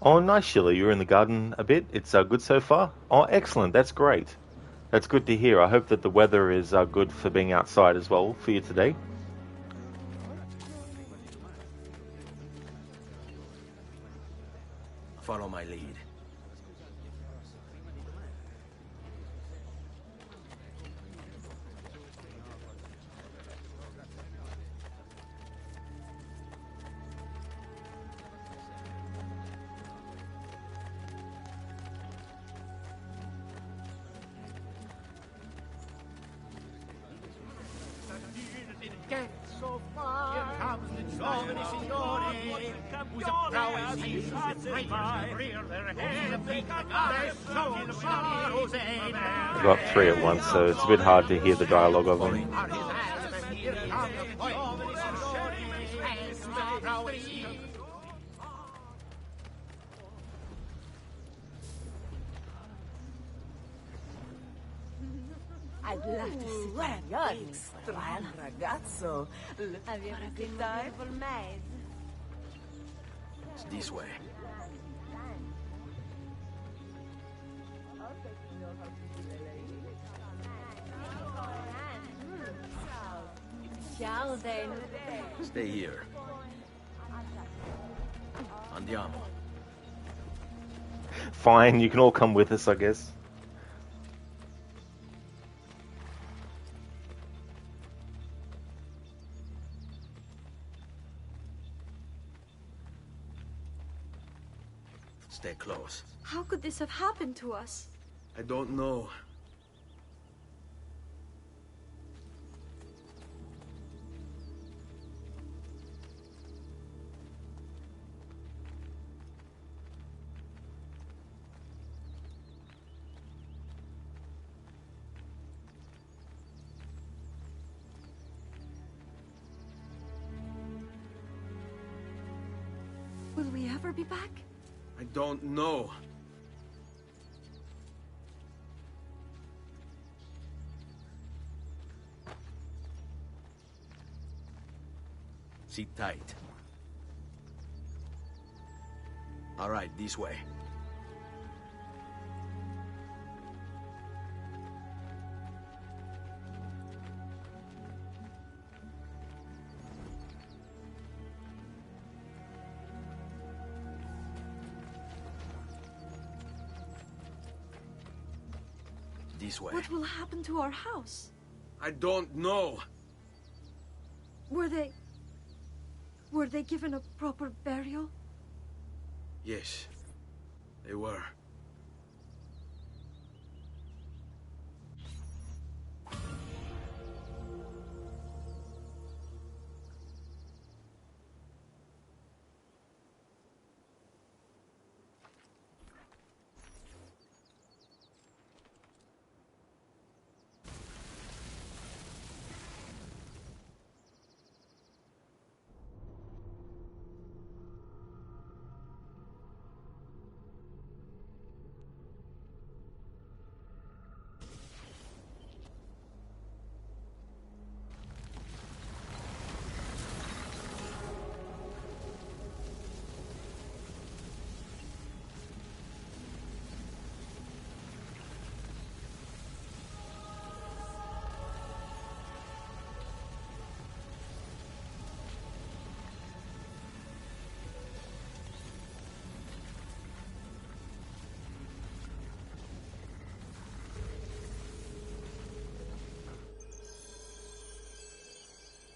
Oh, nice, Sheila. You're in the garden a bit. It's good so far? Oh, excellent. That's great. That's good to hear. I hope that the weather is good for being outside as well for you today. Follow my lead. So far, here comes the giovane signore, whose prowess he great rear their heads, their souls are Hosanna. I've got three at once, so it's a bit hard to hear the dialogue of them. Here comes the giovane signore, whose prowess he I'd love to sit on your knees for a while. Ragazzo. Have you ever seen my beautiful maid? It's this way. Ciao, then. Stay here. Andiamo. Fine, you can all come with us, I guess. Stay close. How could this have happened to us? I don't know. Will we ever be back? I don't know. Sit tight. All right, this way. This way. What will happen to our house? I don't know. Were they given a proper burial? Yes, they were.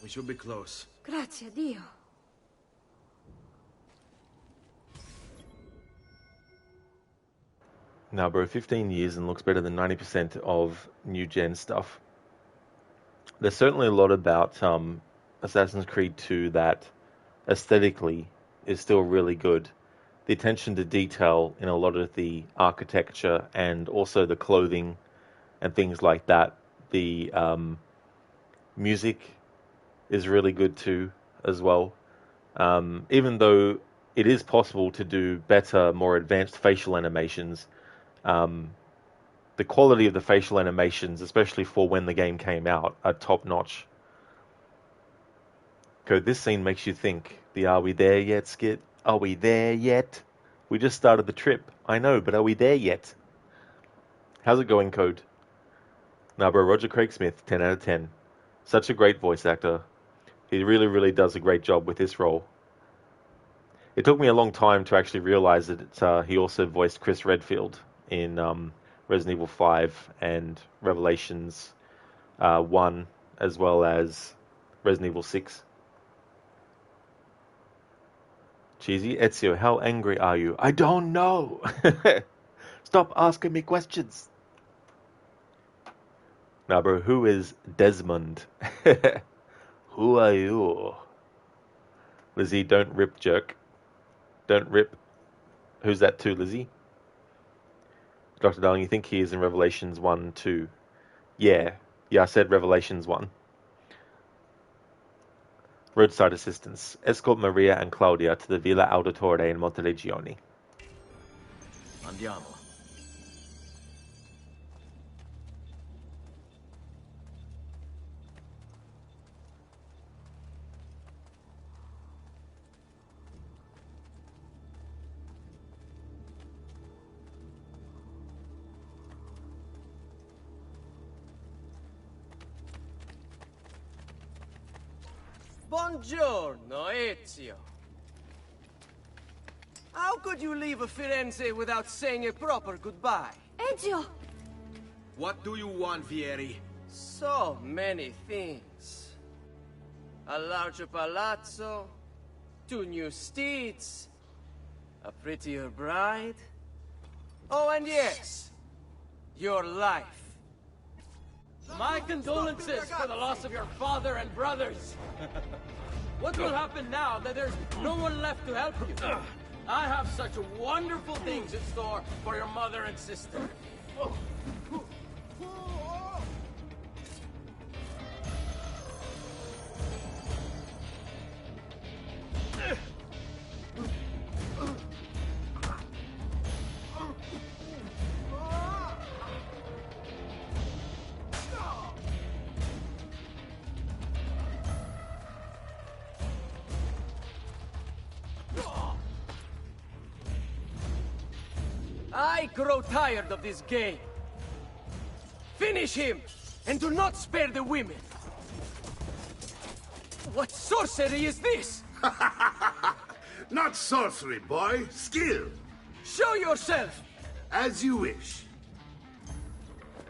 We should be close. Grazie a Dio. Now, bro, 15 years and looks better than 90% of new gen stuff. There's certainly a lot about Assassin's Creed 2 that aesthetically is still really good. The attention to detail in a lot of the architecture and also the clothing and things like that. The music is really good too, as well. Even though it is possible to do better, more advanced facial animations, the quality of the facial animations, especially for when the game came out, are top-notch. Code, this scene makes you think, the "Are we there yet" skit? Are we there yet? We just started the trip. I know, but are we there yet? How's it going, Code? Nah, bro, Roger Craig Smith, 10 out of 10. Such a great voice actor. He really, really does a great job with this role. It took me a long time to actually realize that he also voiced Chris Redfield in Resident Evil 5 and Revelations 1, as well as Resident Evil 6. Cheesy. Ezio, how angry are you? I don't know! Stop asking me questions! Now, bro, who is Desmond? Who are you? Lizzie, don't rip, jerk. Don't rip. Who's that too, Lizzie? Dr. Darling, you think he is in Revelations 1, 2? Yeah, I said Revelations 1. Roadside assistance. Escort Maria and Claudia to the Villa Auditore in Monteleggioni. Andiamo. Buongiorno, Ezio. How could you leave Firenze without saying a proper goodbye? Ezio! What do you want, Vieri? So many things. A larger palazzo, 2 new steeds, a prettier bride. Oh, and yes, your life. My condolences for the loss of your father and brothers. What will happen now that there's no one left to help you? I have such wonderful things in store for your mother and sister. I grow tired of this game. Finish him, and do not spare the women. What sorcery is this? Not sorcery, boy. Skill. Show yourself. As you wish.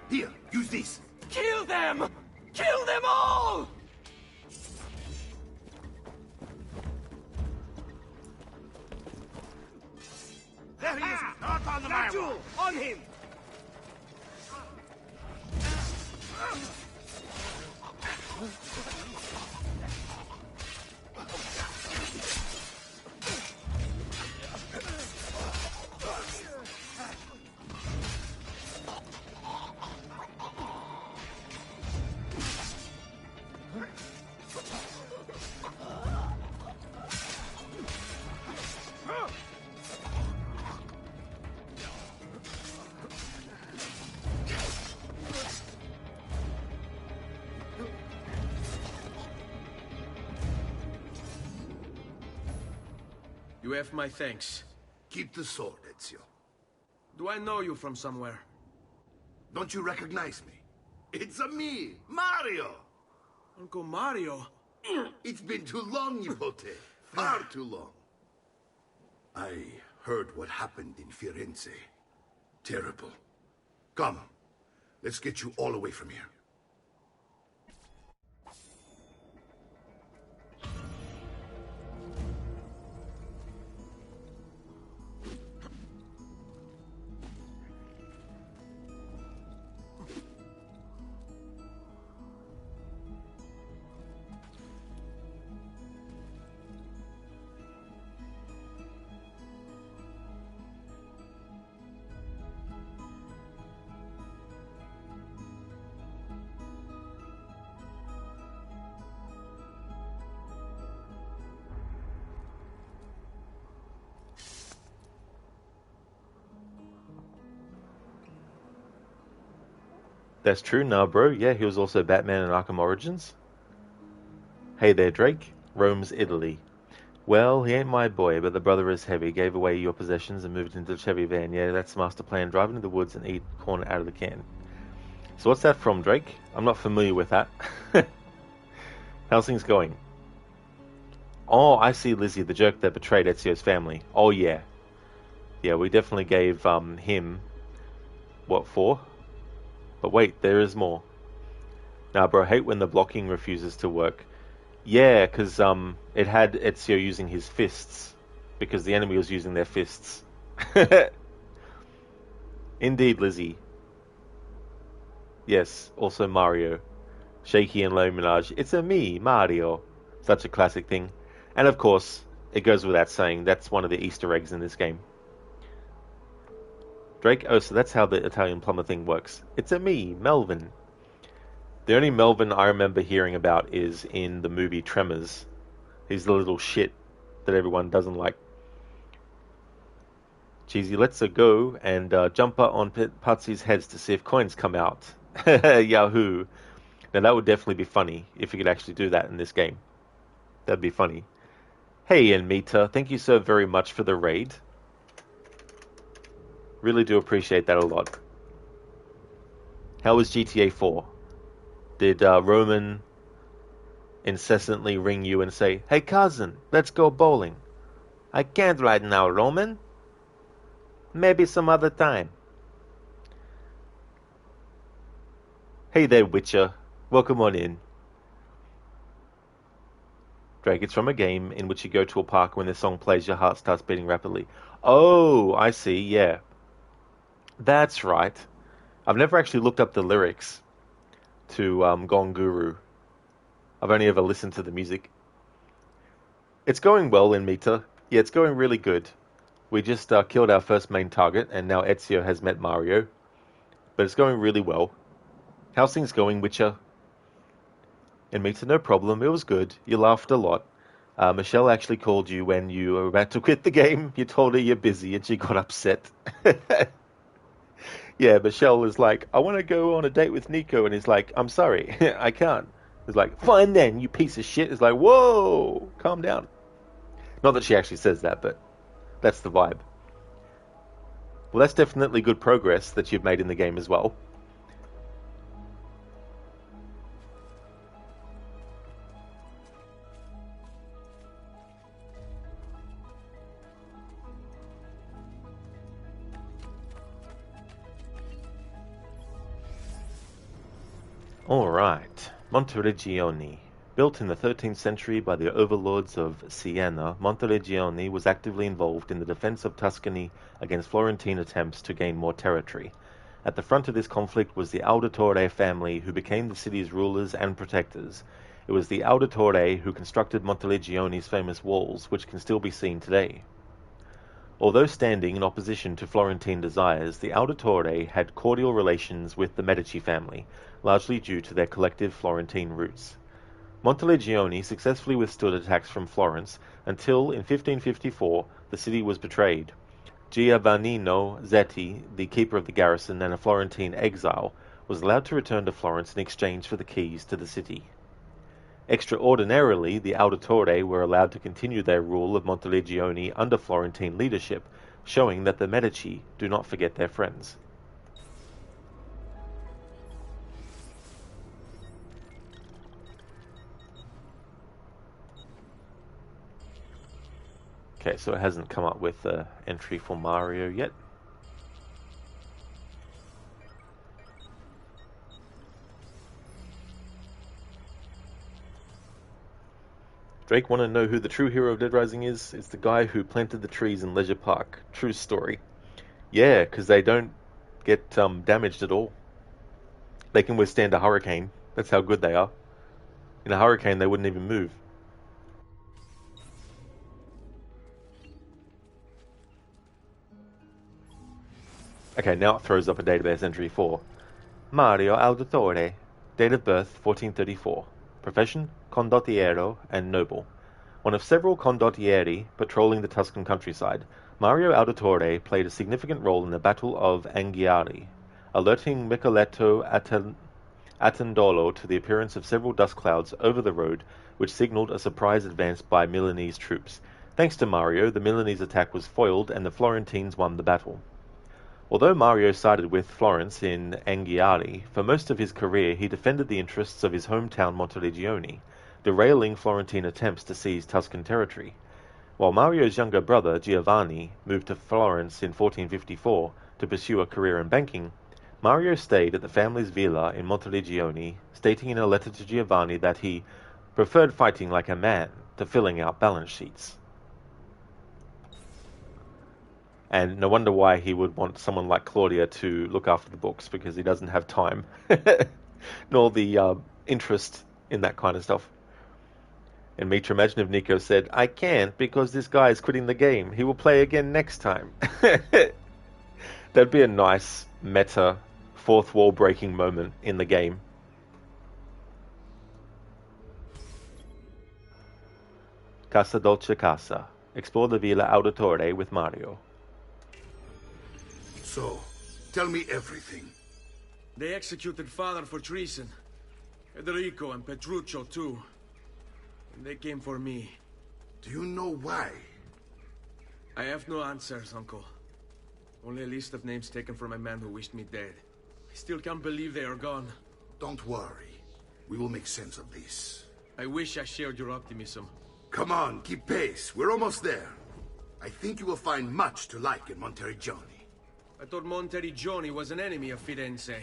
Here, use this. Kill them! Kill them all! There he is! Not on the Statue! On him! You have my thanks. Keep the sword, Ezio. Do I know you from somewhere? Don't you recognize me? It's a me, Mario! Uncle Mario? It's been too long, Nipote. Far too long. I heard what happened in Firenze. Terrible. Come, let's get you all away from here. That's true, nah, bro. Yeah, he was also Batman in Arkham Origins. Hey there, Drake. Rome's Italy. Well, he ain't my boy, but the brother is heavy. Gave away your possessions and moved into the Chevy van. Yeah, that's the master plan. Drive into the woods and eat corn out of the can. So what's that from, Drake? I'm not familiar with that. How's things going? Oh, I see Lizzie, the jerk that betrayed Ezio's family. Oh, yeah. Yeah, we definitely gave him... What for? But wait, there is more. Nah, bro, I hate when the blocking refuses to work. Yeah, because it had Ezio using his fists. Because the enemy was using their fists. Indeed, Lizzie. Yes, also Mario. Shaky and low Minaj. It's a me, Mario. Such a classic thing. And of course, it goes without saying, that's one of the Easter eggs in this game. Drake? Oh, so that's how the Italian plumber thing works. It's a me, Melvin. The only Melvin I remember hearing about is in the movie Tremors. He's the little shit that everyone doesn't like. Cheesy, let's go and jumper on Patsy's heads to see if coins come out. Yahoo! Now that would definitely be funny if you could actually do that in this game. That'd be funny. Hey, and Mita, thank you so very much for the raid. Really do appreciate that a lot. How was GTA 4? Did Roman incessantly ring you and say, "Hey cousin, let's go bowling." "I can't right now, Roman. Maybe some other time." Hey there, Witcher. Welcome on in. Drake, it's from a game in which you go to a park. When the song plays, your heart starts beating rapidly. Oh, I see, yeah. That's right. I've never actually looked up the lyrics to Gone Guru. I've only ever listened to the music. It's going well in Mita. Yeah, it's going really good. We just killed our first main target, and now Ezio has met Mario. But it's going really well. How's things going, Witcher? In Mita, no problem. It was good. You laughed a lot. Michelle actually called you when you were about to quit the game. You told her you're busy, and she got upset. Yeah, Michelle was like, "I want to go on a date with Nico," and he's like, "I'm sorry, I can't." He's like, "Fine then, you piece of shit." It's like, whoa, calm down. Not that she actually says that, but that's the vibe. Well, that's definitely good progress that you've made in the game as well. Alright, Monteregione. Built in the 13th century by the overlords of Siena, Monteregione was actively involved in the defense of Tuscany against Florentine attempts to gain more territory. At the front of this conflict was the Auditore family, who became the city's rulers and protectors. It was the Auditore who constructed Monteregione's famous walls, which can still be seen today. Although standing in opposition to Florentine desires, the Auditore had cordial relations with the Medici family, largely due to their collective Florentine roots. Monteregione successfully withstood attacks from Florence until, in 1554, the city was betrayed. Giovannino Zetti, the keeper of the garrison and a Florentine exile, was allowed to return to Florence in exchange for the keys to the city. Extraordinarily, the Auditore were allowed to continue their rule of Monteregione under Florentine leadership, showing that the Medici do not forget their friends. Okay, so it hasn't come up with an entry for Mario yet. Drake, want to know who the true hero of Dead Rising is? It's the guy who planted the trees in Leisure Park. True story. Yeah, because they don't get damaged at all. They can withstand a hurricane. That's how good they are. In a hurricane, they wouldn't even move. Okay, now it throws up a database entry for Mario Auditore. Date of birth, 1434. Profession, condottiero and noble. One of several condottieri patrolling the Tuscan countryside, Mario Auditore played a significant role in the Battle of Anghiari, alerting Micheletto Attendolo to the appearance of several dust clouds over the road, which signaled a surprise advance by Milanese troops. Thanks to Mario, the Milanese attack was foiled and the Florentines won the battle. Although Mario sided with Florence in Anghiari, for most of his career he defended the interests of his hometown Monteregione, derailing Florentine attempts to seize Tuscan territory. While Mario's younger brother, Giovanni, moved to Florence in 1454 to pursue a career in banking, Mario stayed at the family's villa in Monteregione, stating in a letter to Giovanni that he preferred fighting like a man to filling out balance sheets. And no wonder why he would want someone like Claudia to look after the books, because he doesn't have time, nor the interest in that kind of stuff. And Mitra, imagine if Nico said, "I can't because this guy is quitting the game. He will play again next time." That'd be a nice meta, fourth wall breaking moment in the game. Casa Dolce Casa. Explore the Villa Auditore with Mario. So, tell me everything. They executed father for treason. Federico and Petruccio too. And they came for me. Do you know why? I have no answers, Uncle. Only a list of names taken from a man who wished me dead. I still can't believe they are gone. Don't worry. We will make sense of this. I wish I shared your optimism. Come on, keep pace. We're almost there. I think you will find much to like in Monteriggioni. I thought Monteriggioni was an enemy of Firenze.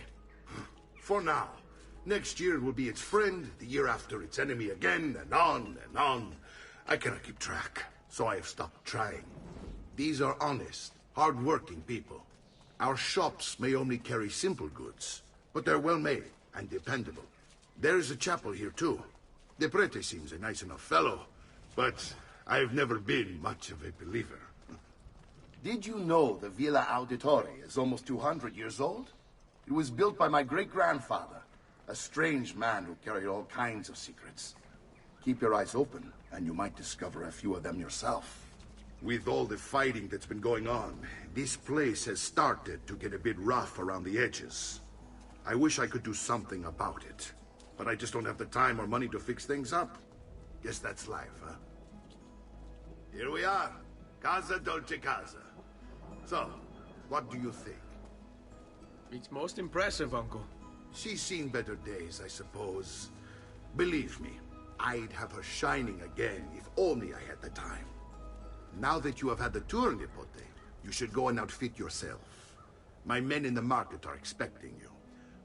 For now. Next year it will be its friend, the year after its enemy again, and on and on. I cannot keep track, so I have stopped trying. These are honest, hard-working people. Our shops may only carry simple goods, but they're well-made and dependable. There is a chapel here, too. The prete seems a nice enough fellow, but I've never been much of a believer. Did you know the Villa Auditore is almost 200 years old? It was built by my great-grandfather, a strange man who carried all kinds of secrets. Keep your eyes open, and you might discover a few of them yourself. With all the fighting that's been going on, this place has started to get a bit rough around the edges. I wish I could do something about it, but I just don't have the time or money to fix things up. Guess that's life, huh? Here we are. Casa Dolce Casa. So, what do you think? It's most impressive, Uncle. She's seen better days, I suppose. Believe me, I'd have her shining again if only I had the time. Now that you have had the tour, Nipote, you should go and outfit yourself. My men in the market are expecting you.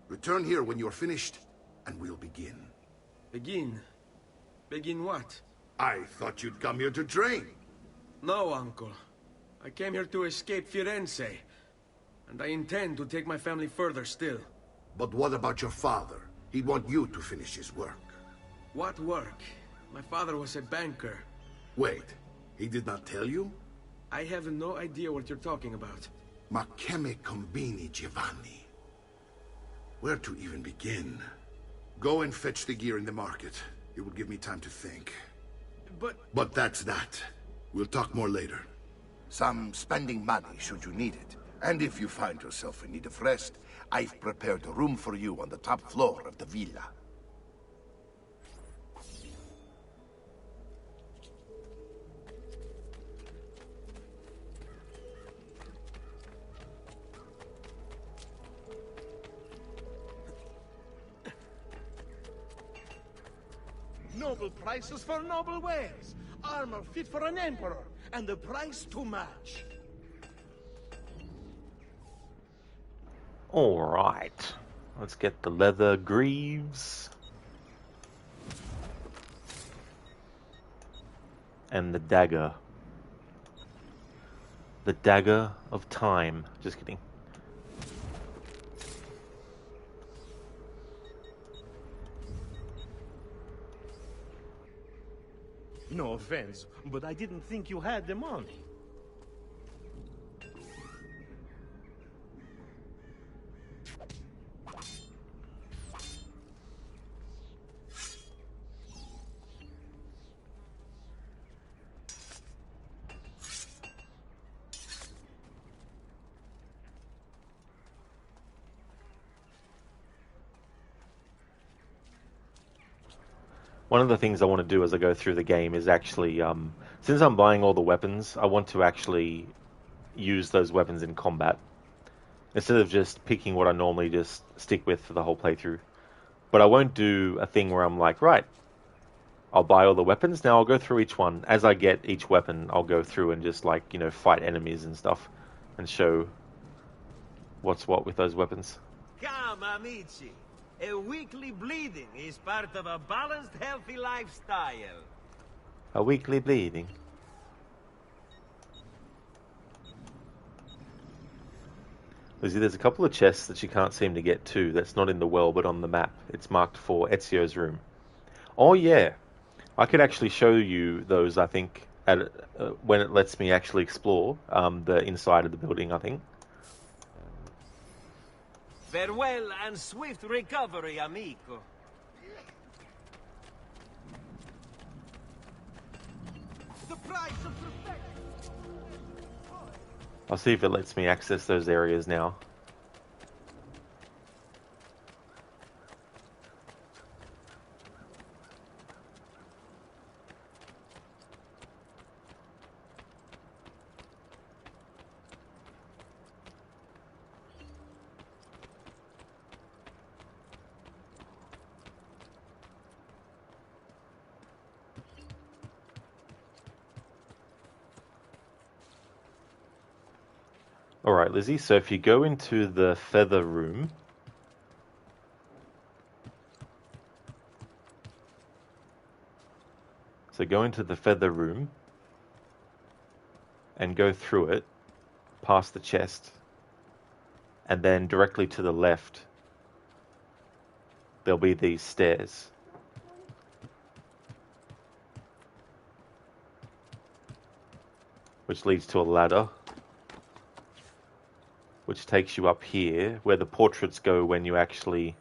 Return here when you're finished, and we'll begin. Begin? Begin what? I thought you'd come here to train. No, Uncle. I came here to escape Firenze, and I intend to take my family further still. But what about your father? He'd want you to finish his work. What work? My father was a banker. Wait, he did not tell you? I have no idea what you're talking about. Ma che me combini, Giovanni? Where to even begin? Go and fetch the gear in the market. It will give me time to think. But that's that. We'll talk more later. Some spending money should you need it. And if you find yourself in need of rest, I've prepared a room for you on the top floor of the villa. Noble prices for noble wares. Armor fit for an emperor, and the price to match. All right, let's get the leather greaves and the dagger. The dagger of time. Just kidding. No offense, but I didn't think you had the money. One of the things I want to do as I go through the game is actually, since I'm buying all the weapons, I want to actually use those weapons in combat. Instead of just picking what I normally just stick with for the whole playthrough. But I won't do a thing where I'm like, right, I'll buy all the weapons, now I'll go through each one. As I get each weapon, I'll go through and just like, fight enemies and stuff. And show what's what with those weapons. Come, amici. A weekly bleeding is part of a balanced, healthy lifestyle. A weekly bleeding. Lizzie, there's a couple of chests that you can't seem to get to. That's not in the well, but on the map. It's marked for Ezio's room. Oh yeah, I could actually show you those. I think at when it lets me actually explore the inside of the building. I think. Farewell and swift recovery, amico. The price of perfection. I'll see if it lets me access those areas now. Alright, Lizzie, so if you go into the feather room, and go through it, past the chest, and then directly to the left, there'll be these stairs. Which leads to a ladder, which takes you up here, where the portraits go when you actually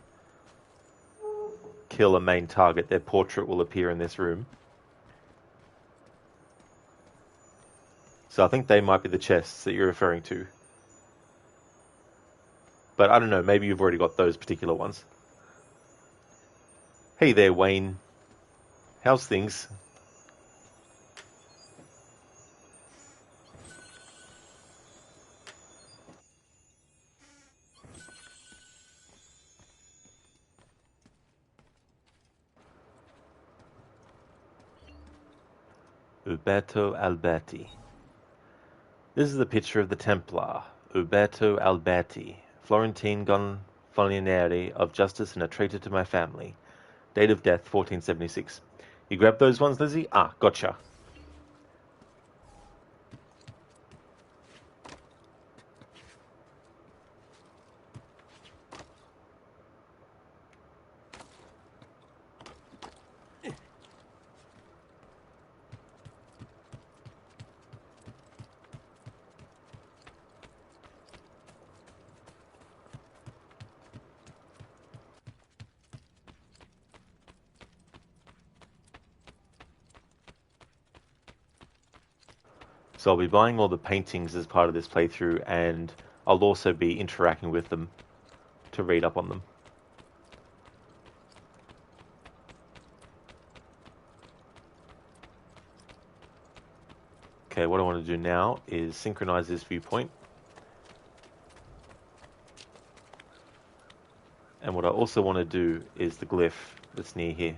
kill a main target. Their portrait will appear in this room. So I think they might be the chests that you're referring to. But I don't know, maybe you've already got those particular ones. Hey there, Wayne. How's things? Uberto Alberti. This is a picture of the Templar, Uberto Alberti, Florentine Gonfaloniere of justice and a traitor to my family. Date of death, 1476. You grabbed those ones, Lizzie? Ah, gotcha. So I'll be buying all the paintings as part of this playthrough, and I'll also be interacting with them to read up on them. Okay, what I want to do now is synchronize this viewpoint. And what I also want to do is the glyph that's near here.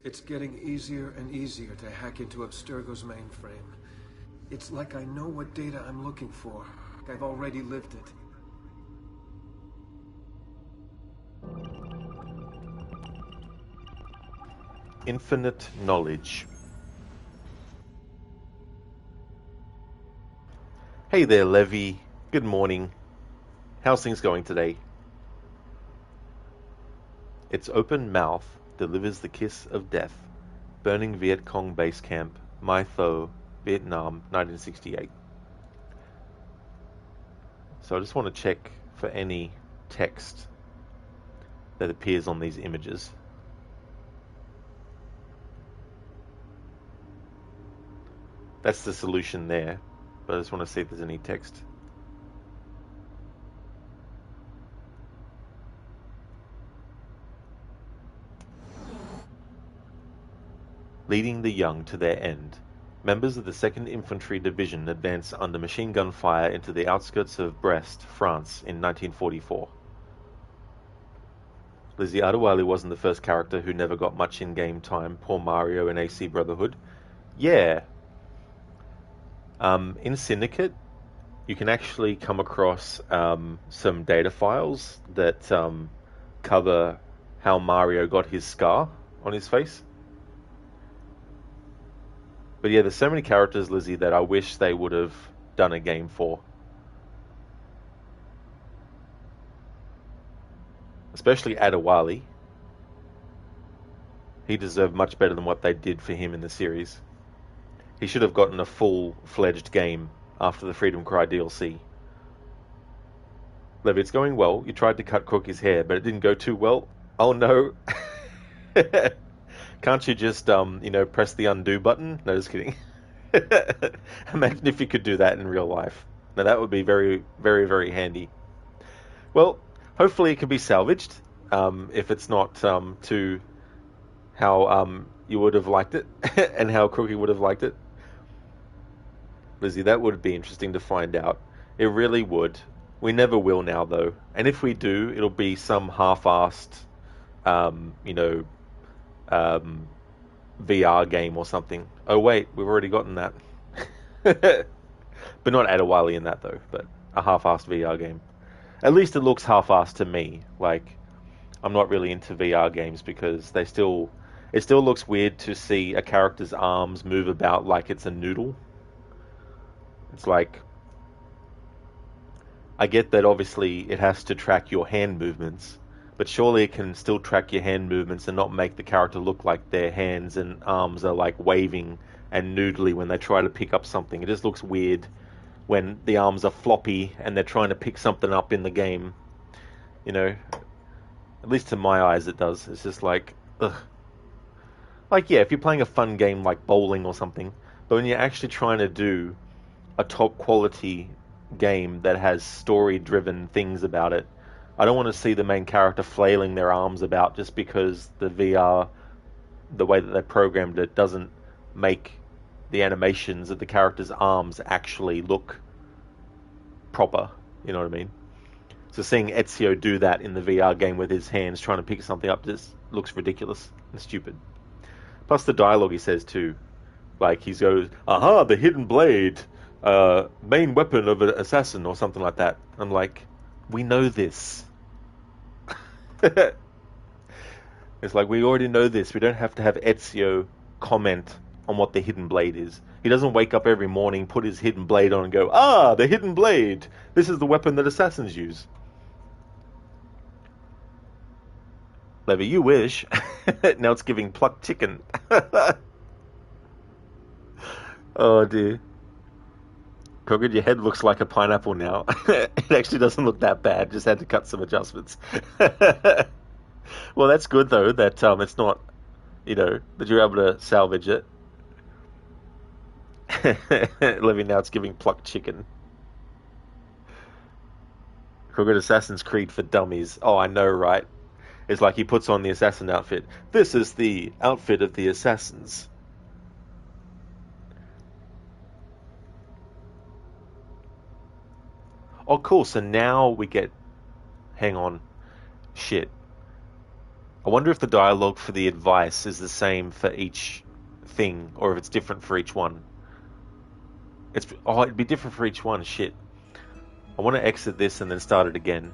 It's getting easier and easier to hack into Abstergo's mainframe. It's like I know what data I'm looking for. I've already lived it. Infinite knowledge. Hey there, Levy. Good morning. How's things going today? Its open mouth delivers the kiss of death. Burning Viet Cong base camp, Mai Tho, Vietnam, 1968. So I just want to check for any text that appears on these images. That's the solution there, but I just want to see if there's any text. Leading the young to their end, members of the 2nd Infantry Division advanced under machine gun fire into the outskirts of Brest, France in 1944. Lizzie Adewale wasn't the first character who never got much in-game time. Poor Mario in AC Brotherhood. Yeah. In Syndicate, you can actually come across some data files that cover how Mario got his scar on his face. But yeah, there's so many characters, Lizzie, that I wish they would have done a game for. Especially Adewale. He deserved much better than what they did for him in the series. He should have gotten a full-fledged game after the Freedom Cry DLC. Levi, it's going well. You tried to cut Cookie's hair, but it didn't go too well. Oh no. Can't you just, press the undo button? No, just kidding. Imagine if you could do that in real life. Now that would be very, very, very handy. Well, hopefully it can be salvaged, if it's not to how you would have liked it, and how Crookie would have liked it. Lizzie, that would be interesting to find out. It really would. We never will now, though. And if we do, it'll be some half-assed, VR game or something. Oh, wait, we've already gotten that. But not Adewale in that, though, but a half-assed VR game. At least it looks half-assed to me. Like, I'm not really into VR games because it still looks weird to see a character's arms move about like it's a noodle. It's like, I get that obviously it has to track your hand movements, but surely it can still track your hand movements and not make the character look like their hands and arms are like waving and noodly when they try to pick up something. It just looks weird when the arms are floppy and they're trying to pick something up in the game. At least to my eyes it does. It's just like, ugh. Like, yeah, if you're playing a fun game like bowling or something, but when you're actually trying to do a top quality game that has story-driven things about it, I don't want to see the main character flailing their arms about just because the VR, the way that they programmed it, doesn't make the animations of the character's arms actually look proper. You know what I mean? So seeing Ezio do that in the VR game with his hands trying to pick something up just looks ridiculous and stupid. Plus the dialogue he says too. Like he goes, "Aha, the hidden blade, main weapon of an assassin," or something like that. I'm like, we know this. It's like, we already know this. We don't have to have Ezio comment on what the hidden blade is. He doesn't wake up every morning, put his hidden blade on and go, "Ah, the hidden blade. This is the weapon that assassins use." Levy, you wish. Now it's giving plucked chicken. Oh dear. Cogad, your head looks like a pineapple now. It actually doesn't look that bad. Just had to cut some adjustments. Well, that's good though. That it's not, that you're able to salvage it. Levy, now it's giving plucked chicken. Cogad, Assassin's Creed for dummies. Oh, I know, right? It's like he puts on the assassin outfit. This is the outfit of the assassins. Oh, cool. So now we get... Hang on. Shit. I wonder if the dialogue for the advice is the same for each thing, or if it's different for each one. It'd be different for each one. Shit. I want to exit this and then start it again.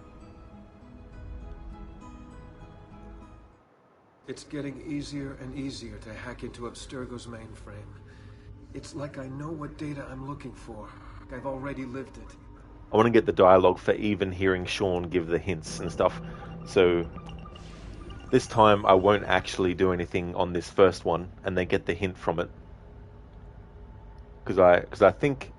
It's getting easier and easier to hack into Abstergo's mainframe. It's like I know what data I'm looking for. I've already lived it. I want to get the dialogue for even hearing Sean give the hints and stuff. So this time I won't actually do anything on this first one and then get the hint from it. Because I think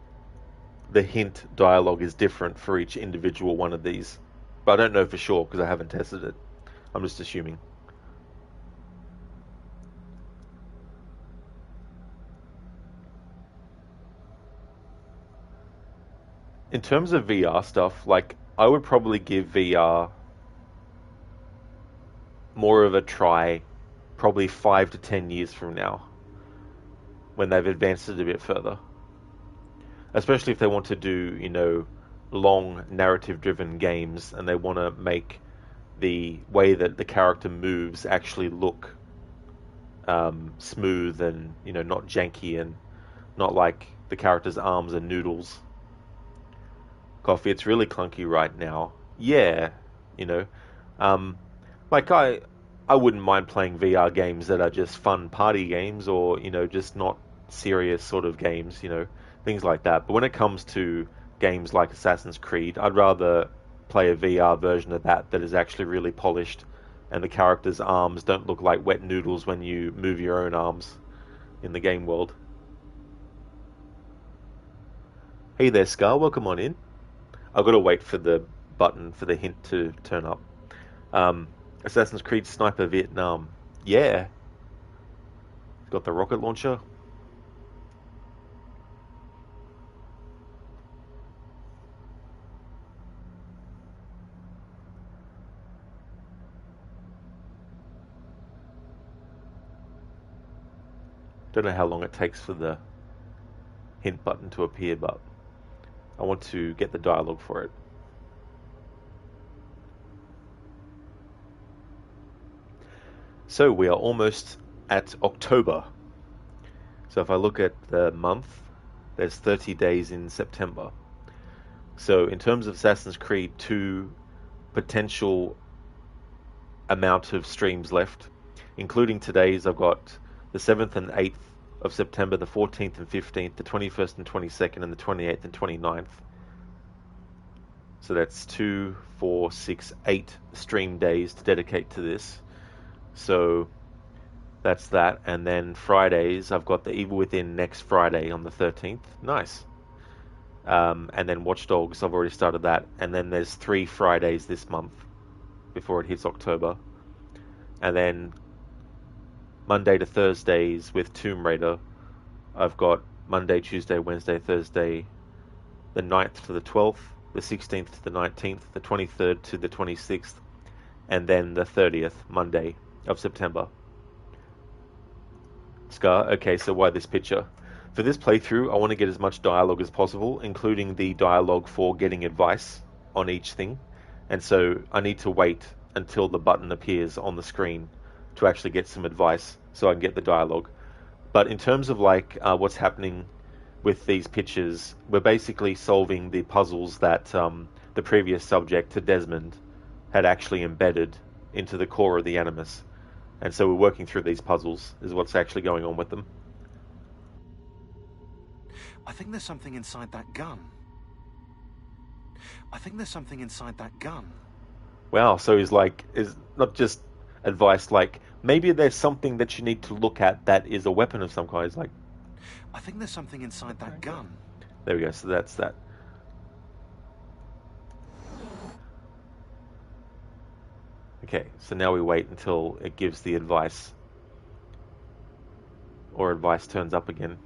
the hint dialogue is different for each individual one of these. But I don't know for sure because I haven't tested it. I'm just assuming. In terms of VR stuff, like, I would probably give VR more of a try probably 5 to 10 years from now when they've advanced it a bit further. Especially if they want to do, long narrative-driven games and they want to make the way that the character moves actually look smooth and, not janky and not like the character's arms are noodles. Coffee, it's really clunky right now. Yeah, like I wouldn't mind playing VR games that are just fun party games or, just not serious sort of games, things like that. But when it comes to games like Assassin's Creed, I'd rather play a VR version of that is actually really polished and the character's arms don't look like wet noodles when you move your own arms in the game world. Hey there, Scar, welcome on in. I've got to wait for the button for the hint to turn up. Assassin's Creed Sniper Vietnam. Yeah. Got the rocket launcher. Don't know how long it takes for the hint button to appear, but I want to get the dialogue for it. So we are almost at October. So if I look at the month, there's 30 days in September. So in terms of Assassin's Creed 2 potential amount of streams left, including today's, I've got the 7th and 8th of September, the 14th and 15th, the 21st and 22nd, and the 28th and 29th. So that's 2, 4, 6, 8 stream days to dedicate to this. So that's that. And then Fridays, I've got the Evil Within next Friday on the 13th. Nice. And then Watch Dogs, I've already started that. And then there's 3 Fridays this month before it hits October. And then Monday to Thursdays with Tomb Raider, I've got Monday, Tuesday, Wednesday, Thursday, the 9th to the 12th, the 16th to the 19th, the 23rd to the 26th, and then the 30th, Monday of September. Scar, okay, so why this picture? For this playthrough, I want to get as much dialogue as possible, including the dialogue for getting advice on each thing. And so I need to wait until the button appears on the screen to actually get some advice so I can get the dialogue. But in terms of like what's happening with these pictures, we're basically solving the puzzles that the previous subject to Desmond had actually embedded into the core of the Animus. And so we're working through these puzzles, is what's actually going on with them. I think there's something inside that gun. I think there's something inside that gun. Wow, so he's like, is not just advice, like, maybe there's something that you need to look at that is a weapon of some kind. It's like, I think there's something inside that gun. There we go, so that's that. Okay, so now we wait until it gives the advice. Or advice turns up again.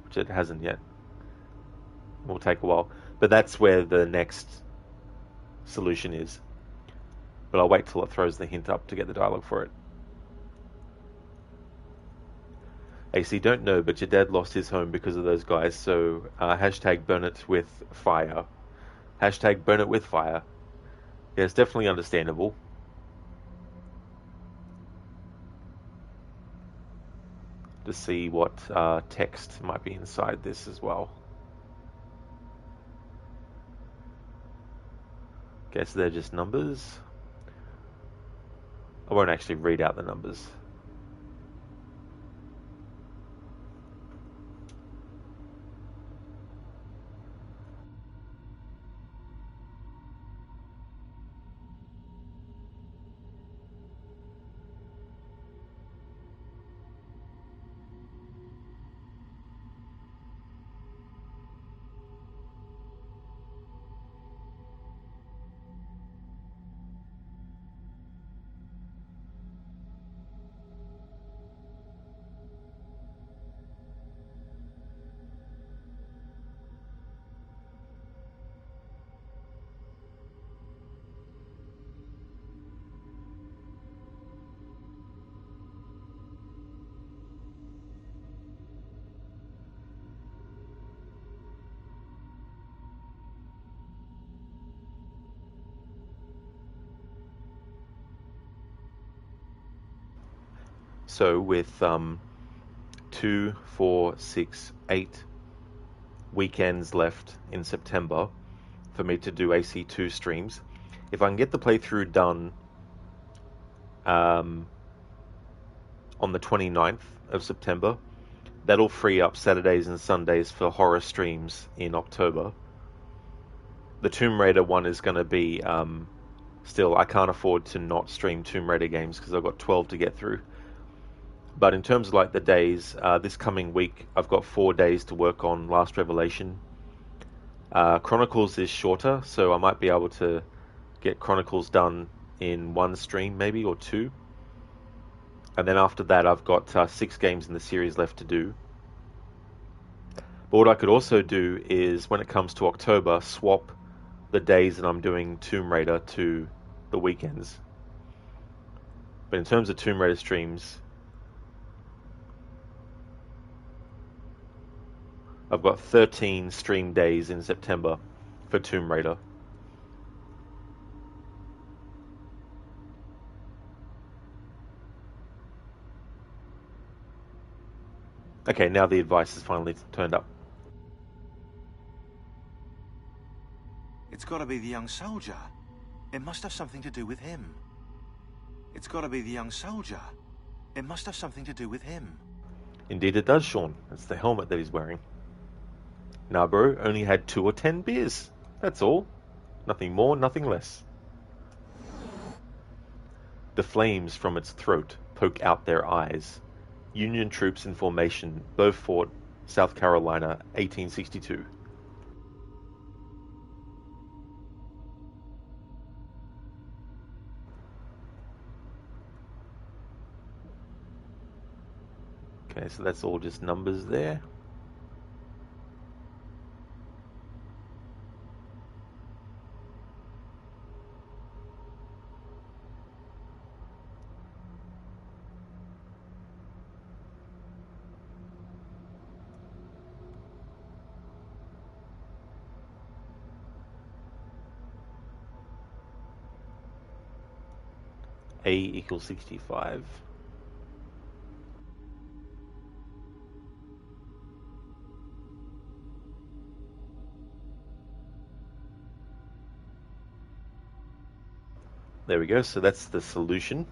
Which it hasn't yet. It will take a while. But that's where the next solution is. But I'll wait till it throws the hint up to get the dialogue for it. AC, don't know, but your dad lost his home because of those guys, so hashtag burn it with fire. Hashtag burn it with fire. Yeah, it's definitely understandable. To see what text might be inside this as well. Okay, so they're just numbers. I won't actually read out the numbers. So with 2, 4, 6, 8 weekends left in September for me to do AC2 streams, if I can get the playthrough done on the 29th of September, that'll free up Saturdays and Sundays for horror streams in October. The Tomb Raider one is going to be still, I can't afford to not stream Tomb Raider games because I've got 12 to get through. But in terms of like the days, this coming week, I've got 4 days to work on Last Revelation. Chronicles is shorter, so I might be able to get Chronicles done in 1 stream maybe, or 2. And then after that, I've got 6 games in the series left to do. But what I could also do is, when it comes to October, swap the days that I'm doing Tomb Raider to the weekends. But in terms of Tomb Raider streams, I've got 13 stream days in September for Tomb Raider. Okay, now the advice has finally turned up. It's got to be the young soldier. It must have something to do with him. It's got to be the young soldier. It must have something to do with him. Indeed it does, Sean. It's the helmet that he's wearing. Nah, bro, only had 2 or 10 beers. That's all. Nothing more, nothing less. The flames from its throat poke out their eyes. Union troops in formation, Beaufort, South Carolina, 1862. Okay, so that's all just numbers there. A equals 65. There we go, so that's the solution,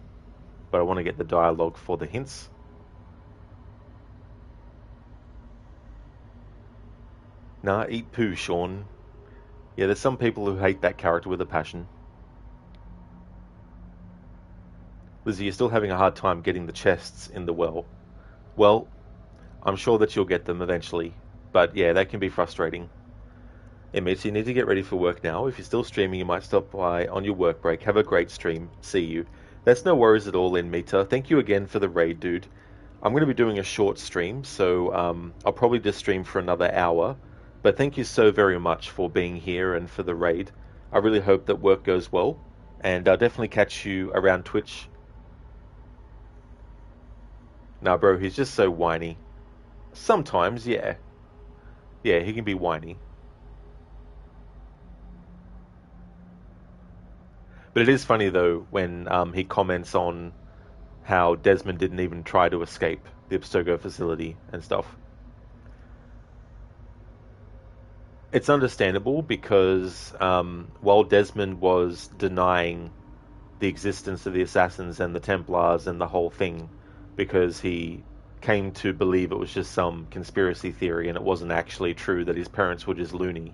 but I want to get the dialogue for the hints. Nah, eat poo, Sean. Yeah, there's some people who hate that character with a passion. Lizzie, you're still having a hard time getting the chests in the well. Well, I'm sure that you'll get them eventually, but yeah, that can be frustrating. Mitch, you need to get ready for work now. If you're still streaming, you might stop by on your work break. Have a great stream. See you. That's no worries at all, Mita. Thank you again for the raid, dude. I'm going to be doing a short stream, so I'll probably just stream for another hour. But thank you so very much for being here and for the raid. I really hope that work goes well, and I'll definitely catch you around Twitch. Nah, bro, he's just so whiny. Sometimes, yeah. Yeah, he can be whiny. But it is funny, though, when he comments on how Desmond didn't even try to escape the Abstergo facility and stuff. It's understandable because while Desmond was denying the existence of the Assassins and the Templars and the whole thing, because he came to believe it was just some conspiracy theory and it wasn't actually true, that his parents were just loony.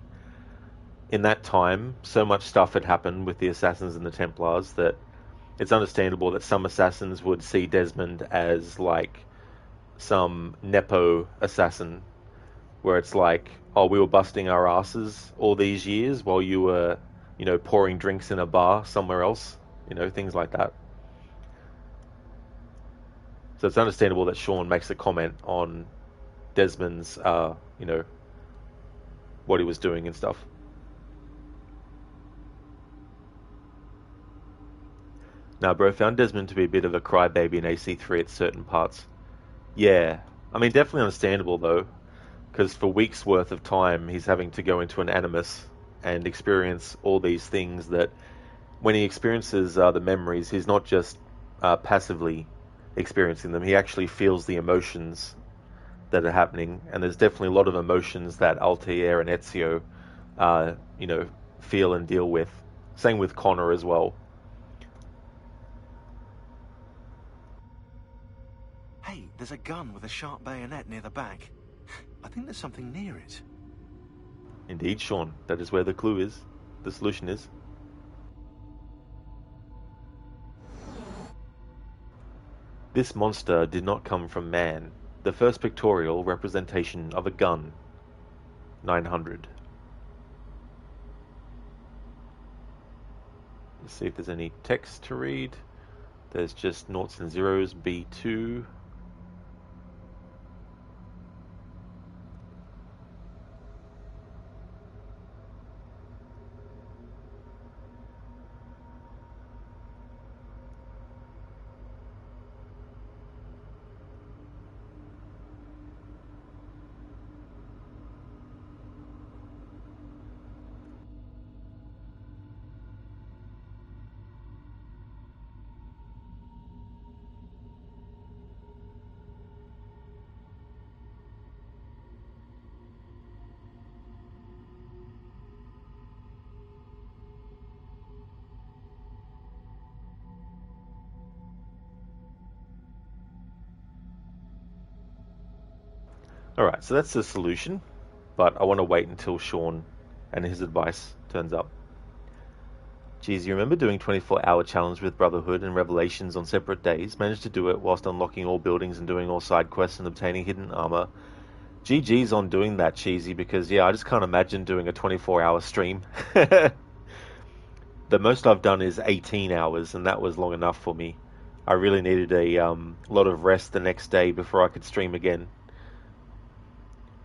In that time, so much stuff had happened with the Assassins and the Templars that it's understandable that some Assassins would see Desmond as like some Nepo assassin, where it's like, oh, we were busting our asses all these years while you were, you know, pouring drinks in a bar somewhere else, you know, things like that. So it's understandable that Sean makes a comment on Desmond's, you know, what he was doing and stuff. Now, bro, found Desmond to be a bit of a crybaby in AC3 at certain parts. Yeah, I mean, definitely understandable, though, because for weeks' worth of time, he's having to go into an animus and experience all these things that, when he experiences the memories, he's not just passively experiencing them, he actually feels the emotions that are happening, and there's definitely a lot of emotions that Altair and Ezio, you know, feel and deal with. Same with Connor as well. Hey, there's a gun with a sharp bayonet near the back. I think there's something near it. Indeed, Sean. That is where the clue is. The solution is. This monster did not come from man. The first pictorial representation of a gun. 900. Let's see if there's any text to read. There's just noughts and zeros, B2. Alright, so that's the solution, but I want to wait until Sean and his advice turns up. Geez, you remember doing 24-hour challenge with Brotherhood and Revelations on separate days? Managed to do it whilst unlocking all buildings and doing all side quests and obtaining hidden armor. GG's on doing that, Cheesy, because yeah, I just can't imagine doing a 24-hour stream. The most I've done is 18 hours, and that was long enough for me. I really needed a lot of rest the next day before I could stream again.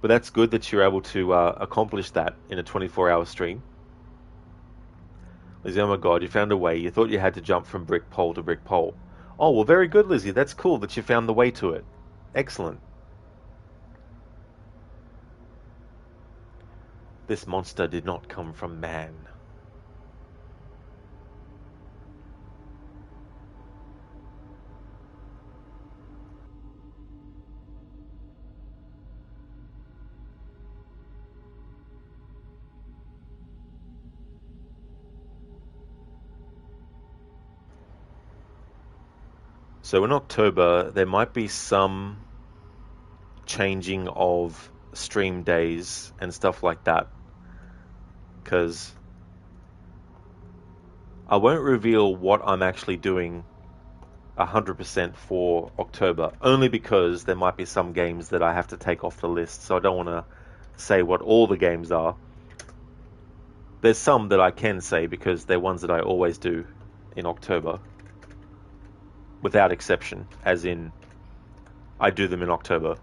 But that's good that you're able to accomplish that in a 24-hour stream. Lizzie, oh my god, you found a way. You thought you had to jump from brick pole to brick pole. Oh, well, very good, Lizzie. That's cool that you found the way to it. Excellent. This monster did not come from man. So in October, there might be some changing of stream days and stuff like that, because I won't reveal what I'm actually doing 100% for October, only because there might be some games that I have to take off the list, so I don't want to say what all the games are. There's some that I can say because they're ones that I always do in October. Without exception, as in, I do them in October.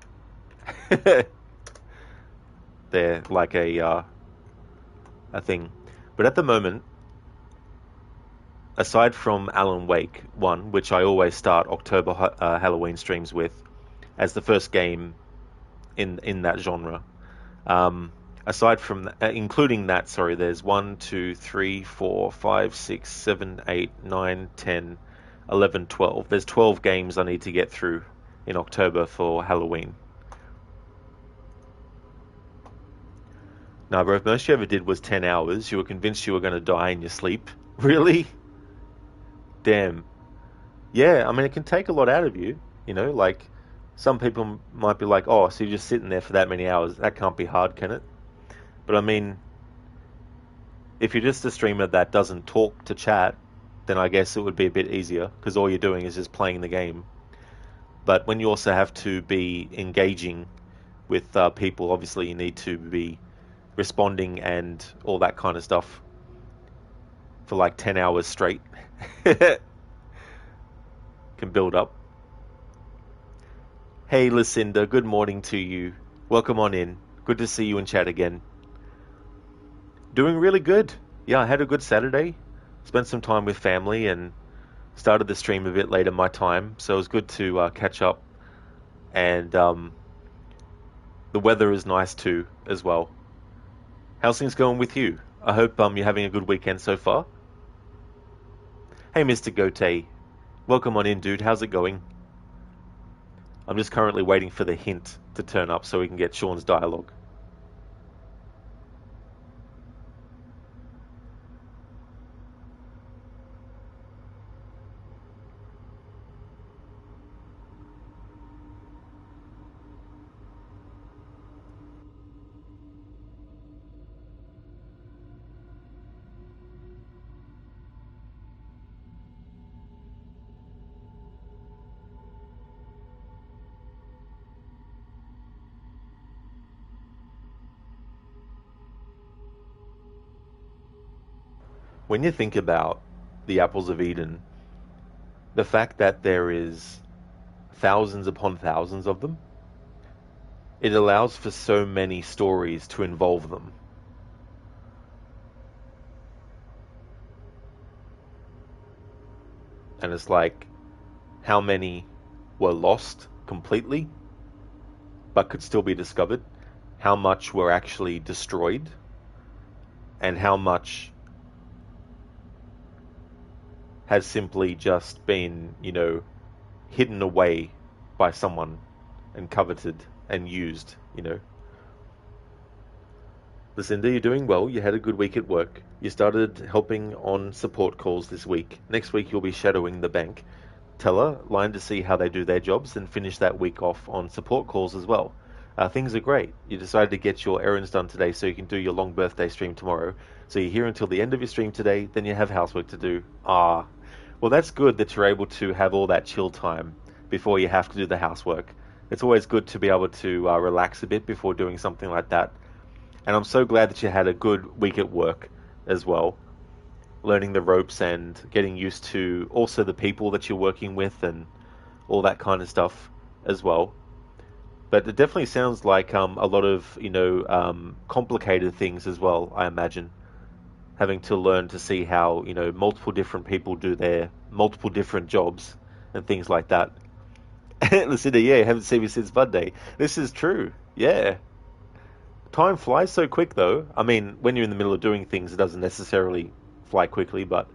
They're like a thing. But at the moment, aside from Alan Wake 1, which I always start October Halloween streams with, as the first game in that genre, aside from, including that, sorry, there's 1, 2, 3, 4, 5, 6, 7, 8, 9, 10, 11, 12. There's 12 games I need to get through in October for Halloween. Now, bro, if most you ever did was 10 hours, you were convinced you were going to die in your sleep. Really? Damn. Yeah, I mean, it can take a lot out of you. You know, like, some people might be like, oh, so you're just sitting there for that many hours. That can't be hard, can it? But I mean, if you're just a streamer that doesn't talk to chat, then I guess it would be a bit easier, because all you're doing is just playing the game. But when you also have to be engaging with people, obviously you need to be responding and all that kind of stuff for like 10 hours straight. Can build up. Hey Lucinda, good morning to you. Welcome on in. Good to see you in chat again. Doing really good. Yeah, I had a good Saturday. Spent some time with family and started the stream a bit later my time, so it was good to catch up. And the weather is nice too, as well. How's things going with you? I hope you're having a good weekend so far. Hey, Mr. Gote. Welcome on in, dude. How's it going? I'm just currently waiting for the hint to turn up so we can get Sean's dialogue. When you think about the apples of Eden, the fact that there is thousands upon thousands of them, it allows for so many stories to involve them. And it's like, how many were lost completely, but could still be discovered? How much were actually destroyed? And how much has simply just been, you know, hidden away by someone and coveted and used, you know? Lucinda, you're doing well. You had a good week at work. You started helping on support calls this week. Next week you'll be shadowing the bank teller line to see how they do their jobs, and finish that week off on support calls as well. Things are great. You decided to get your errands done today so you can do your long birthday stream tomorrow. So you're here until the end of your stream today, then you have housework to do. Well, that's good that you're able to have all that chill time before you have to do the housework. It's always good to be able to relax a bit before doing something like that. And I'm so glad that you had a good week at work as well, learning the ropes and getting used to also the people that you're working with and all that kind of stuff as well. But it definitely sounds like a lot of, you know, complicated things as well, I imagine. Having to learn to see how, you know, multiple different people do their multiple different jobs and things like that. Lucinda, yeah, haven't seen me since Monday. This is true, yeah. Time flies so quick, though. I mean, when you're in the middle of doing things, it doesn't necessarily fly quickly, but